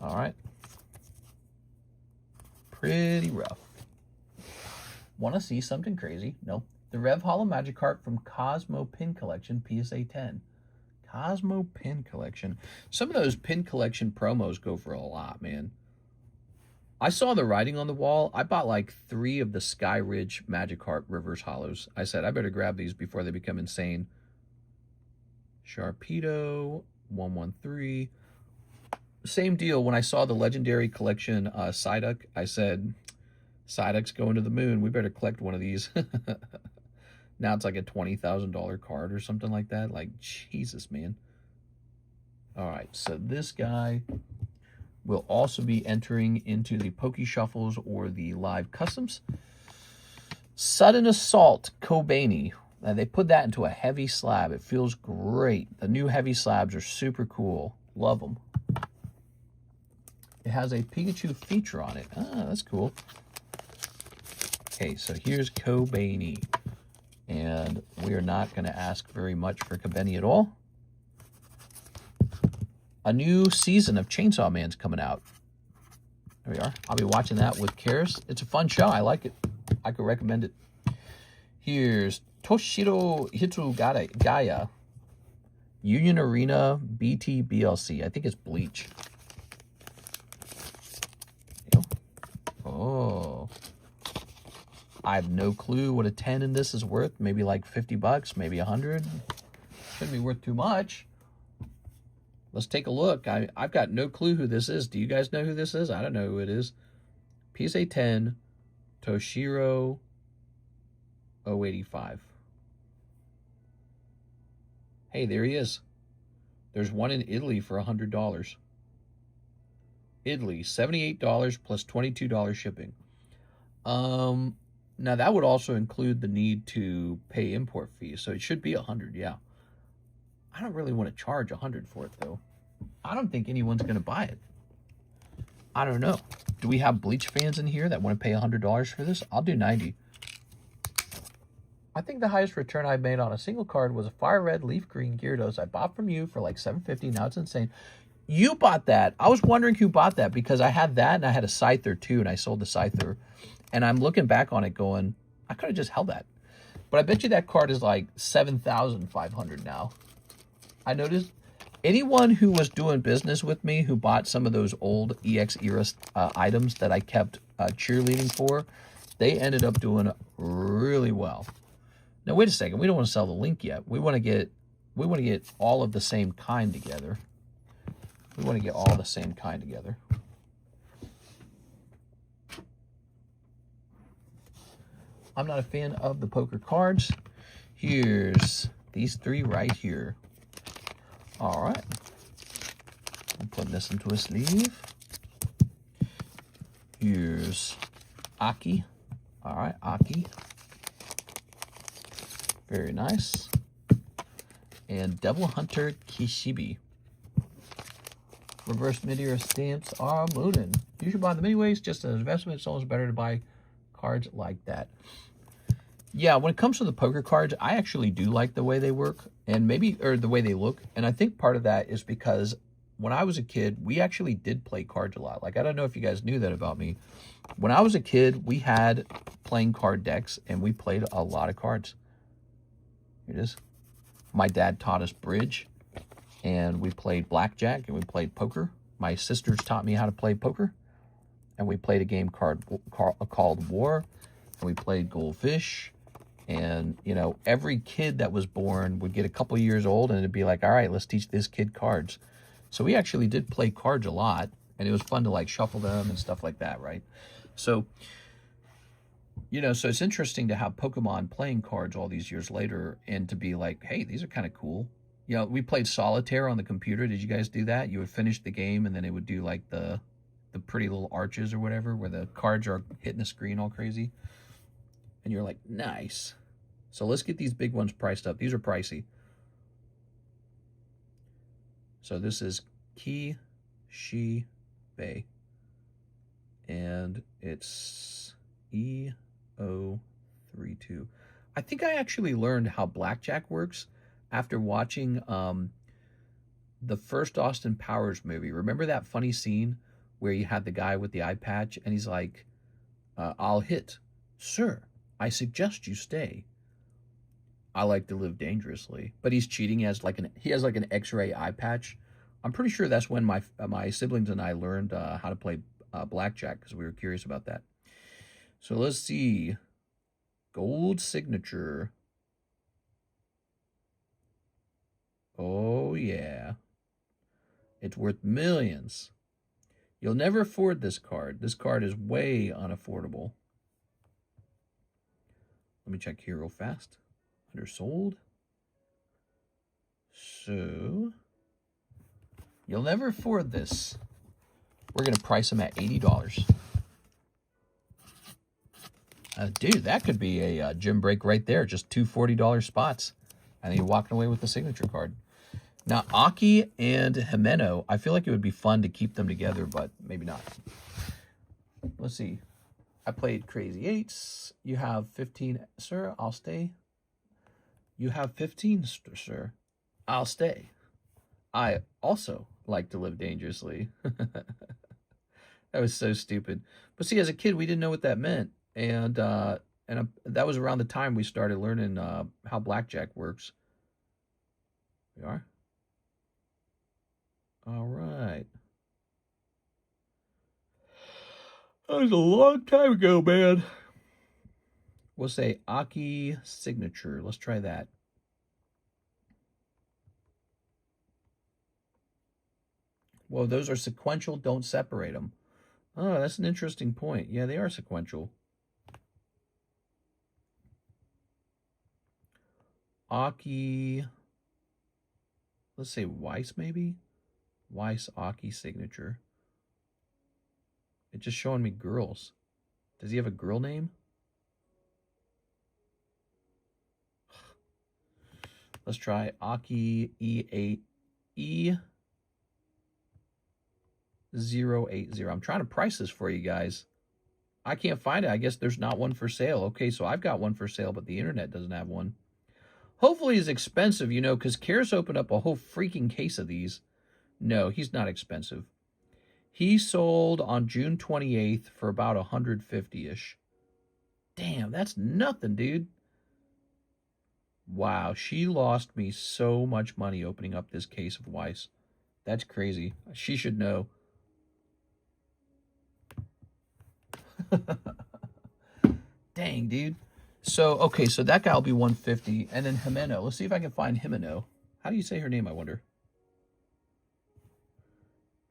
All right. Pretty rough. Want to see something crazy? No. The Rev Holo Magikarp from Cosmo Pin Collection, PSA 10. Cosmo Pin Collection. Some of those Pin Collection promos go for a lot, man. I saw the writing on the wall. I bought like 3 of the Sky Ridge Magikarp Reverse Holos. I said, I better grab these before they become insane. Sharpedo, 113. Same deal when I saw the Legendary Collection Psyduck. I said, Psyduck's going to the moon. We better collect one of these. Now it's like a $20,000 card or something like that. Like, Jesus, man. All right, so this guy will also be entering into the Pokeshuffles or the live customs. Sudden Assault Kobani. Now, they put that into a heavy slab. It feels great. The new heavy slabs are super cool. Love them. It has a Pikachu feature on it. Ah, that's cool. Okay, so here's Kobani. And we are not going to ask very much for Kobani at all. A new season of Chainsaw Man's coming out. There we are. I'll be watching that with Karis. It's a fun show. I like it. I could recommend it. Here's Toshiro Hitsugaya. Union Arena BT BLC. I think it's Bleach. Oh. I have no clue what a 10 in this is worth. Maybe like $50, maybe 100. Shouldn't be worth too much. Let's take a look. I've got no clue who this is. Do you guys know who this is? I don't know who it is. PSA 10, Toshiro 085. Hey, there he is. There's one in Italy for $100. Italy, $78 plus $22 shipping. Now that would also include the need to pay import fees, so it should be $100. Yeah, I don't really want to charge $100 for it though. I don't think anyone's going to buy it. I don't know. Do we have Bleach fans in here that want to pay $100 for this? I'll do $90. I think the highest return I made on a single card was a fire red leaf green Gyarados I bought from you for like $7.50. Now it's insane. You bought that. I was wondering who bought that because I had that and I had a Scyther too, and I sold the Scyther. And I'm looking back on it going, I could have just held that. But I bet you that card is like 7,500 now. I noticed anyone who was doing business with me who bought some of those old EX era items that I kept cheerleading for, they ended up doing really well. Now wait a second, we don't want to sell the link yet. We want to get all of the same kind together. We want to get all the same kind together. I'm not a fan of the poker cards. Here's these three right here. All right. I'm putting this into a sleeve. Here's Aki. All right, Aki. Very nice. And Devil Hunter Kishibe. Reverse mid-year stamps are mooning. You should buy them anyways, just as an investment. It's always better to buy cards like that. Yeah, when it comes to the poker cards, I actually do like the way they work and or the way they look. And I think part of that is because when I was a kid, we actually did play cards a lot. Like, I don't know if you guys knew that about me. When I was a kid, we had playing card decks and we played a lot of cards. Here it is. My dad taught us bridge and we played blackjack and we played poker. My sisters taught me how to play poker and we played a game called War and we played Goldfish. And, you know, every kid that was born would get a couple years old and it'd be like, all right, let's teach this kid cards. So we actually did play cards a lot and it was fun to like shuffle them and stuff like that, right? So, you know, so it's interesting to have Pokemon playing cards all these years later and to be like, hey, these are kind of cool. You know, we played solitaire on the computer. Did you guys do that? You would finish the game and then it would do like the pretty little arches or whatever where the cards are hitting the screen all crazy. And you're like, nice. So let's get these big ones priced up. These are pricey. So this is Kishibe. And it's EO32. I think I actually learned how blackjack works after watching the first Austin Powers movie. Remember that funny scene where you had the guy with the eye patch and he's like, I'll hit. Sir, I suggest you stay. I like to live dangerously. But he's cheating. He has like an X-ray eye patch. I'm pretty sure that's when my siblings and I learned how to play blackjack because we were curious about that. So let's see. Gold signature. Oh, yeah. It's worth millions. You'll never afford this card. This card is way unaffordable. Let me check here real fast. Undersold. So, you'll never afford this. We're going to price them at $80. Dude, that could be a gym break right there. Just two $40 spots. And then you're walking away with the signature card. Now, Aki and Himeno, I feel like it would be fun to keep them together, but maybe not. Let's see. I played Crazy Eights. You have 15, sir. I'll stay. You have 15, sir. I'll stay. I also like to live dangerously. That was so stupid. But see, as a kid, we didn't know what that meant. And that was around the time we started learning how blackjack works. We are. All right. That was a long time ago, man. We'll say Aki signature. Let's try that. Well, those are sequential. Don't separate them. Oh, that's an interesting point. Yeah, they are sequential. Aki. Let's say Weiss, maybe? Weiss Aki signature. It's just showing me girls. Does he have a girl name? Let's try Aki E8E080. I'm trying to price this for you guys. I can't find it. I guess there's not one for sale. Okay, so I've got one for sale, but the internet doesn't have one. Hopefully it's expensive, you know, because Karis opened up a whole freaking case of these. No, he's not expensive. He sold on June 28th for about 150-ish. Damn, that's nothing, dude. Wow, she lost me so much money opening up this case of Weiss. That's crazy. She should know. Dang, dude. So, okay, so that guy will be 150. And then Jimeno. Let's see if I can find Jimeno. How do you say her name, I wonder?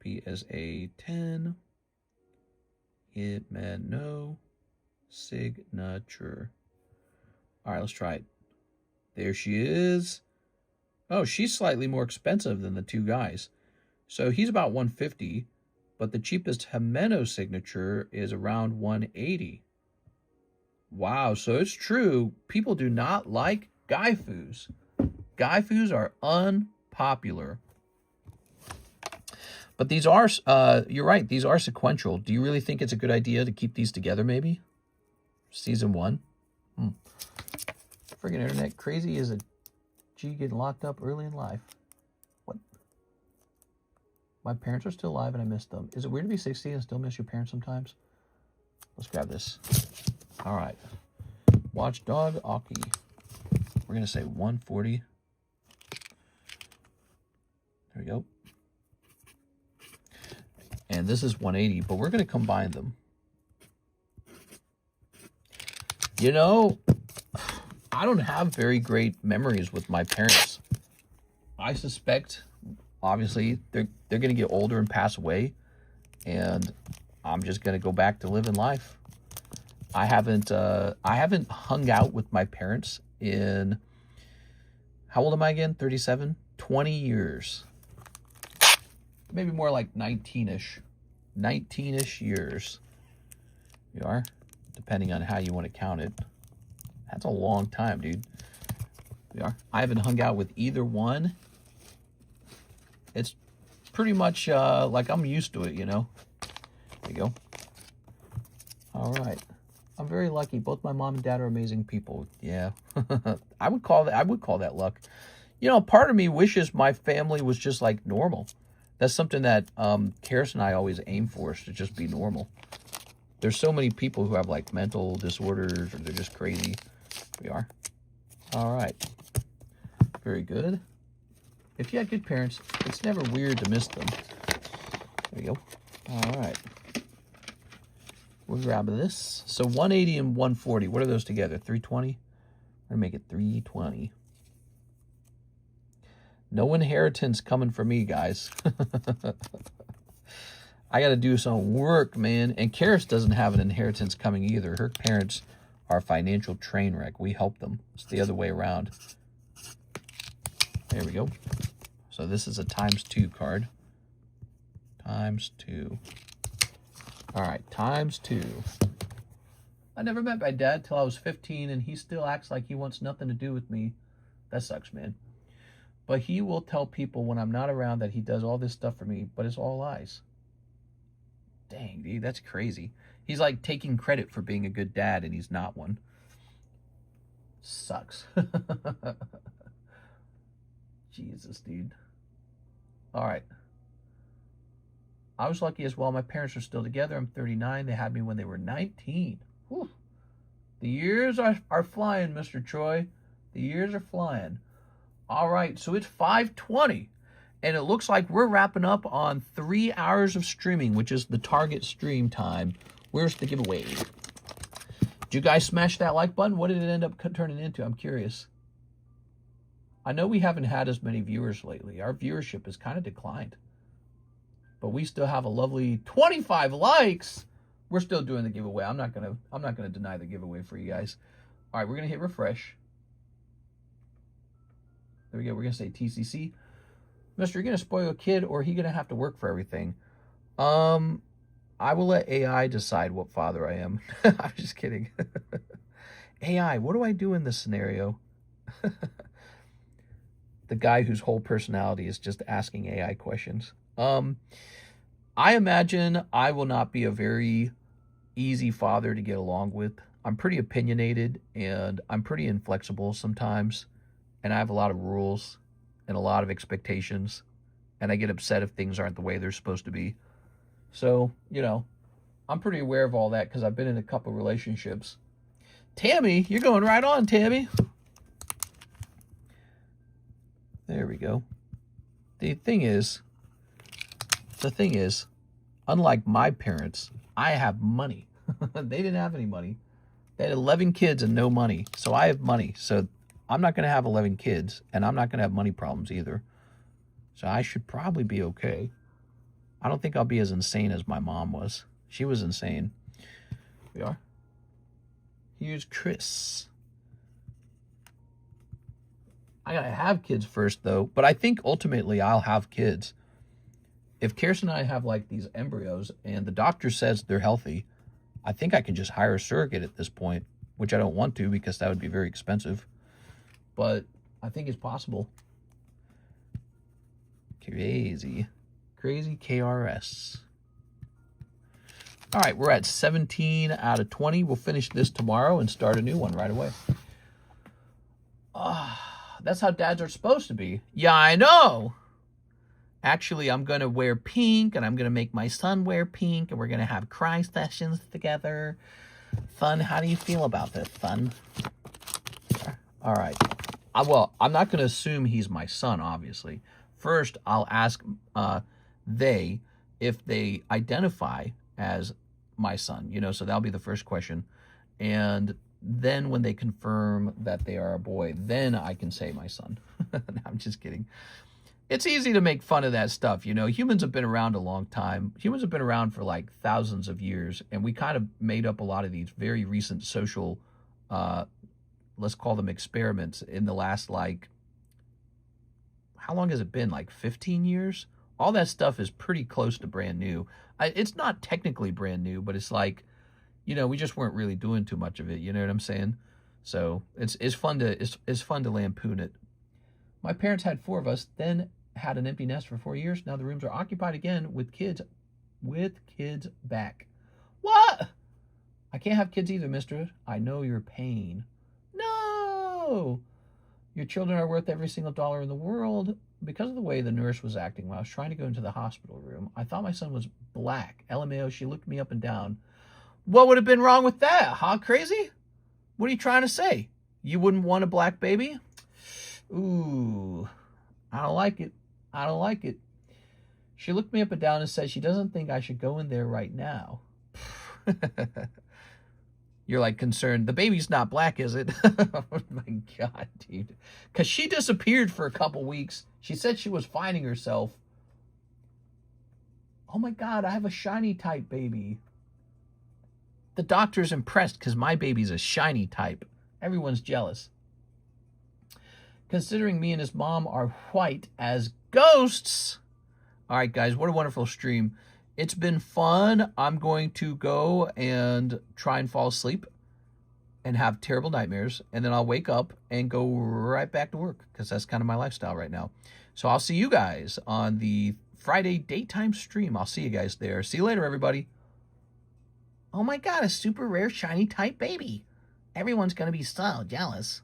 PSA 10. Jimeno. Signature. All right, let's try it. There she is. Oh, she's slightly more expensive than the two guys. So he's about 150, but the cheapest Jimeno signature is around 180. Wow, so it's true. People do not like Gaifus. Gaifus are unpopular. But these are, you're right, these are sequential. Do you really think it's a good idea to keep these together, maybe? Season 1? Friggin' internet crazy as a G getting locked up early in life. What? My parents are still alive and I miss them. Is it weird to be 60 and still miss your parents sometimes? Let's grab this. All right. Watchdog Aki. We're going to say 140. There we go. And this is 180, but we're going to combine them. You know, I don't have very great memories with my parents. I suspect, obviously, they're going to get older and pass away, and I'm just going to go back to living life. I haven't hung out with my parents in, how old am I again? 37? 20 years. Maybe more like 19-ish. 19-ish years. You are, depending on how you want to count it. That's a long time, dude. We are. I haven't hung out with either one. It's pretty much like I'm used to it, you know. There you go. All right. I'm very lucky. Both my mom and dad are amazing people. Yeah. I would call that luck. You know, part of me wishes my family was just like normal. That's something that Karis and I always aim for, is to just be normal. There's so many people who have like mental disorders or they're just crazy. We are. All right. Very good. If you had good parents, it's never weird to miss them. There you go. All right. We'll grab this. So 180 and 140. What are those together? 320? I'm going to make it 320. No inheritance coming for me, guys. I got to do some work, man. And Karis doesn't have an inheritance coming either. Her parents are a financial train wreck. We help them. It's the other way around. There we go. So this is a ×2 card. ×2. All right, ×2. I never met my dad till I was 15, and he still acts like he wants nothing to do with me. That sucks, man. But he will tell people when I'm not around that he does all this stuff for me, but it's all lies. Dang, dude, that's crazy. He's like taking credit for being a good dad, and he's not one. Sucks. Jesus, dude. All right. I was lucky as well. My parents are still together. I'm 39. They had me when they were 19. Whew. The years are flying, Mr. Troy. The years are flying. All right, so it's 5:20. And it looks like we're wrapping up on 3 hours of streaming, which is the target stream time. Where's the giveaway? Did you guys smash that like button? What did it end up turning into? I'm curious. I know we haven't had as many viewers lately. Our viewership has kind of declined. But we still have a lovely 25 likes. We're still doing the giveaway. I'm not gonna deny the giveaway for you guys. All right, we're gonna hit refresh. There we go. We're gonna say TCC. Mister, you're gonna spoil a kid, or he gonna have to work for everything? I will let AI decide what father I am. I'm just kidding. AI, what do I do in this scenario? The guy whose whole personality is just asking AI questions. I imagine I will not be a very easy father to get along with. I'm pretty opinionated and I'm pretty inflexible sometimes. And I have a lot of rules and a lot of expectations. And I get upset if things aren't the way they're supposed to be. So, you know, I'm pretty aware of all that because I've been in a couple relationships. Tammy, you're going right on, Tammy. There we go. The thing is, unlike my parents, I have money. They didn't have any money. They had 11 kids and no money. So I have money. So I'm not going to have 11 kids, and I'm not going to have money problems either. So I should probably be okay. I don't think I'll be as insane as my mom was. She was insane. We are. Here's Chris. I gotta have kids first, though. But I think ultimately I'll have kids. If Kirsten and I have like these embryos and the doctor says they're healthy, I think I can just hire a surrogate at this point, which I don't want to because that would be very expensive. But I think it's possible. Crazy. Crazy KRS. All right, we're at 17 out of 20. We'll finish this tomorrow and start a new one right away. That's how dads are supposed to be. Yeah, I know. Actually, I'm going to wear pink, and I'm going to make my son wear pink, and we're going to have cry sessions together. Fun. How do you feel about this, Fun? All right. Well, I'm not going to assume he's my son, obviously. First, I'll ask if they identify as my son, you know, so that'll be the first question. And then when they confirm that they are a boy, then I can say my son. No, I'm just kidding. It's easy to make fun of that stuff, you know. Humans have been around a long time. Humans have been around for like thousands of years, and we kind of made up a lot of these very recent social, let's call them experiments in the last, like, how long has it been? Like 15 years? All that stuff is pretty close to brand new. It's not technically brand new, but it's like, you know, we just weren't really doing too much of it. You know what I'm saying? So it's fun to lampoon it. My parents had 4 of us, then had an empty nest for 4 years. Now the rooms are occupied again with kids back. What? I can't have kids either, mister. I know your pain. No! Your children are worth every single dollar in the world. Because of the way the nurse was acting when I was trying to go into the hospital room, I thought my son was black. LMAO, she looked me up and down. What would have been wrong with that, huh, crazy? What are you trying to say? You wouldn't want a black baby? Ooh, I don't like it. I don't like it. She looked me up and down and said she doesn't think I should go in there right now. You're like concerned. The baby's not black, is it? Oh my God, dude. Because she disappeared for a couple weeks. She said she was finding herself. Oh my God, I have a shiny type baby. The doctor's impressed because my baby's a shiny type. Everyone's jealous. Considering me and his mom are white as ghosts. All right, guys, what a wonderful stream. It's been fun. I'm going to go and try and fall asleep and have terrible nightmares. And then I'll wake up and go right back to work because that's kind of my lifestyle right now. So I'll see you guys on the Friday daytime stream. I'll see you guys there. See you later, everybody. Oh my God, a super rare shiny type baby. Everyone's going to be so jealous.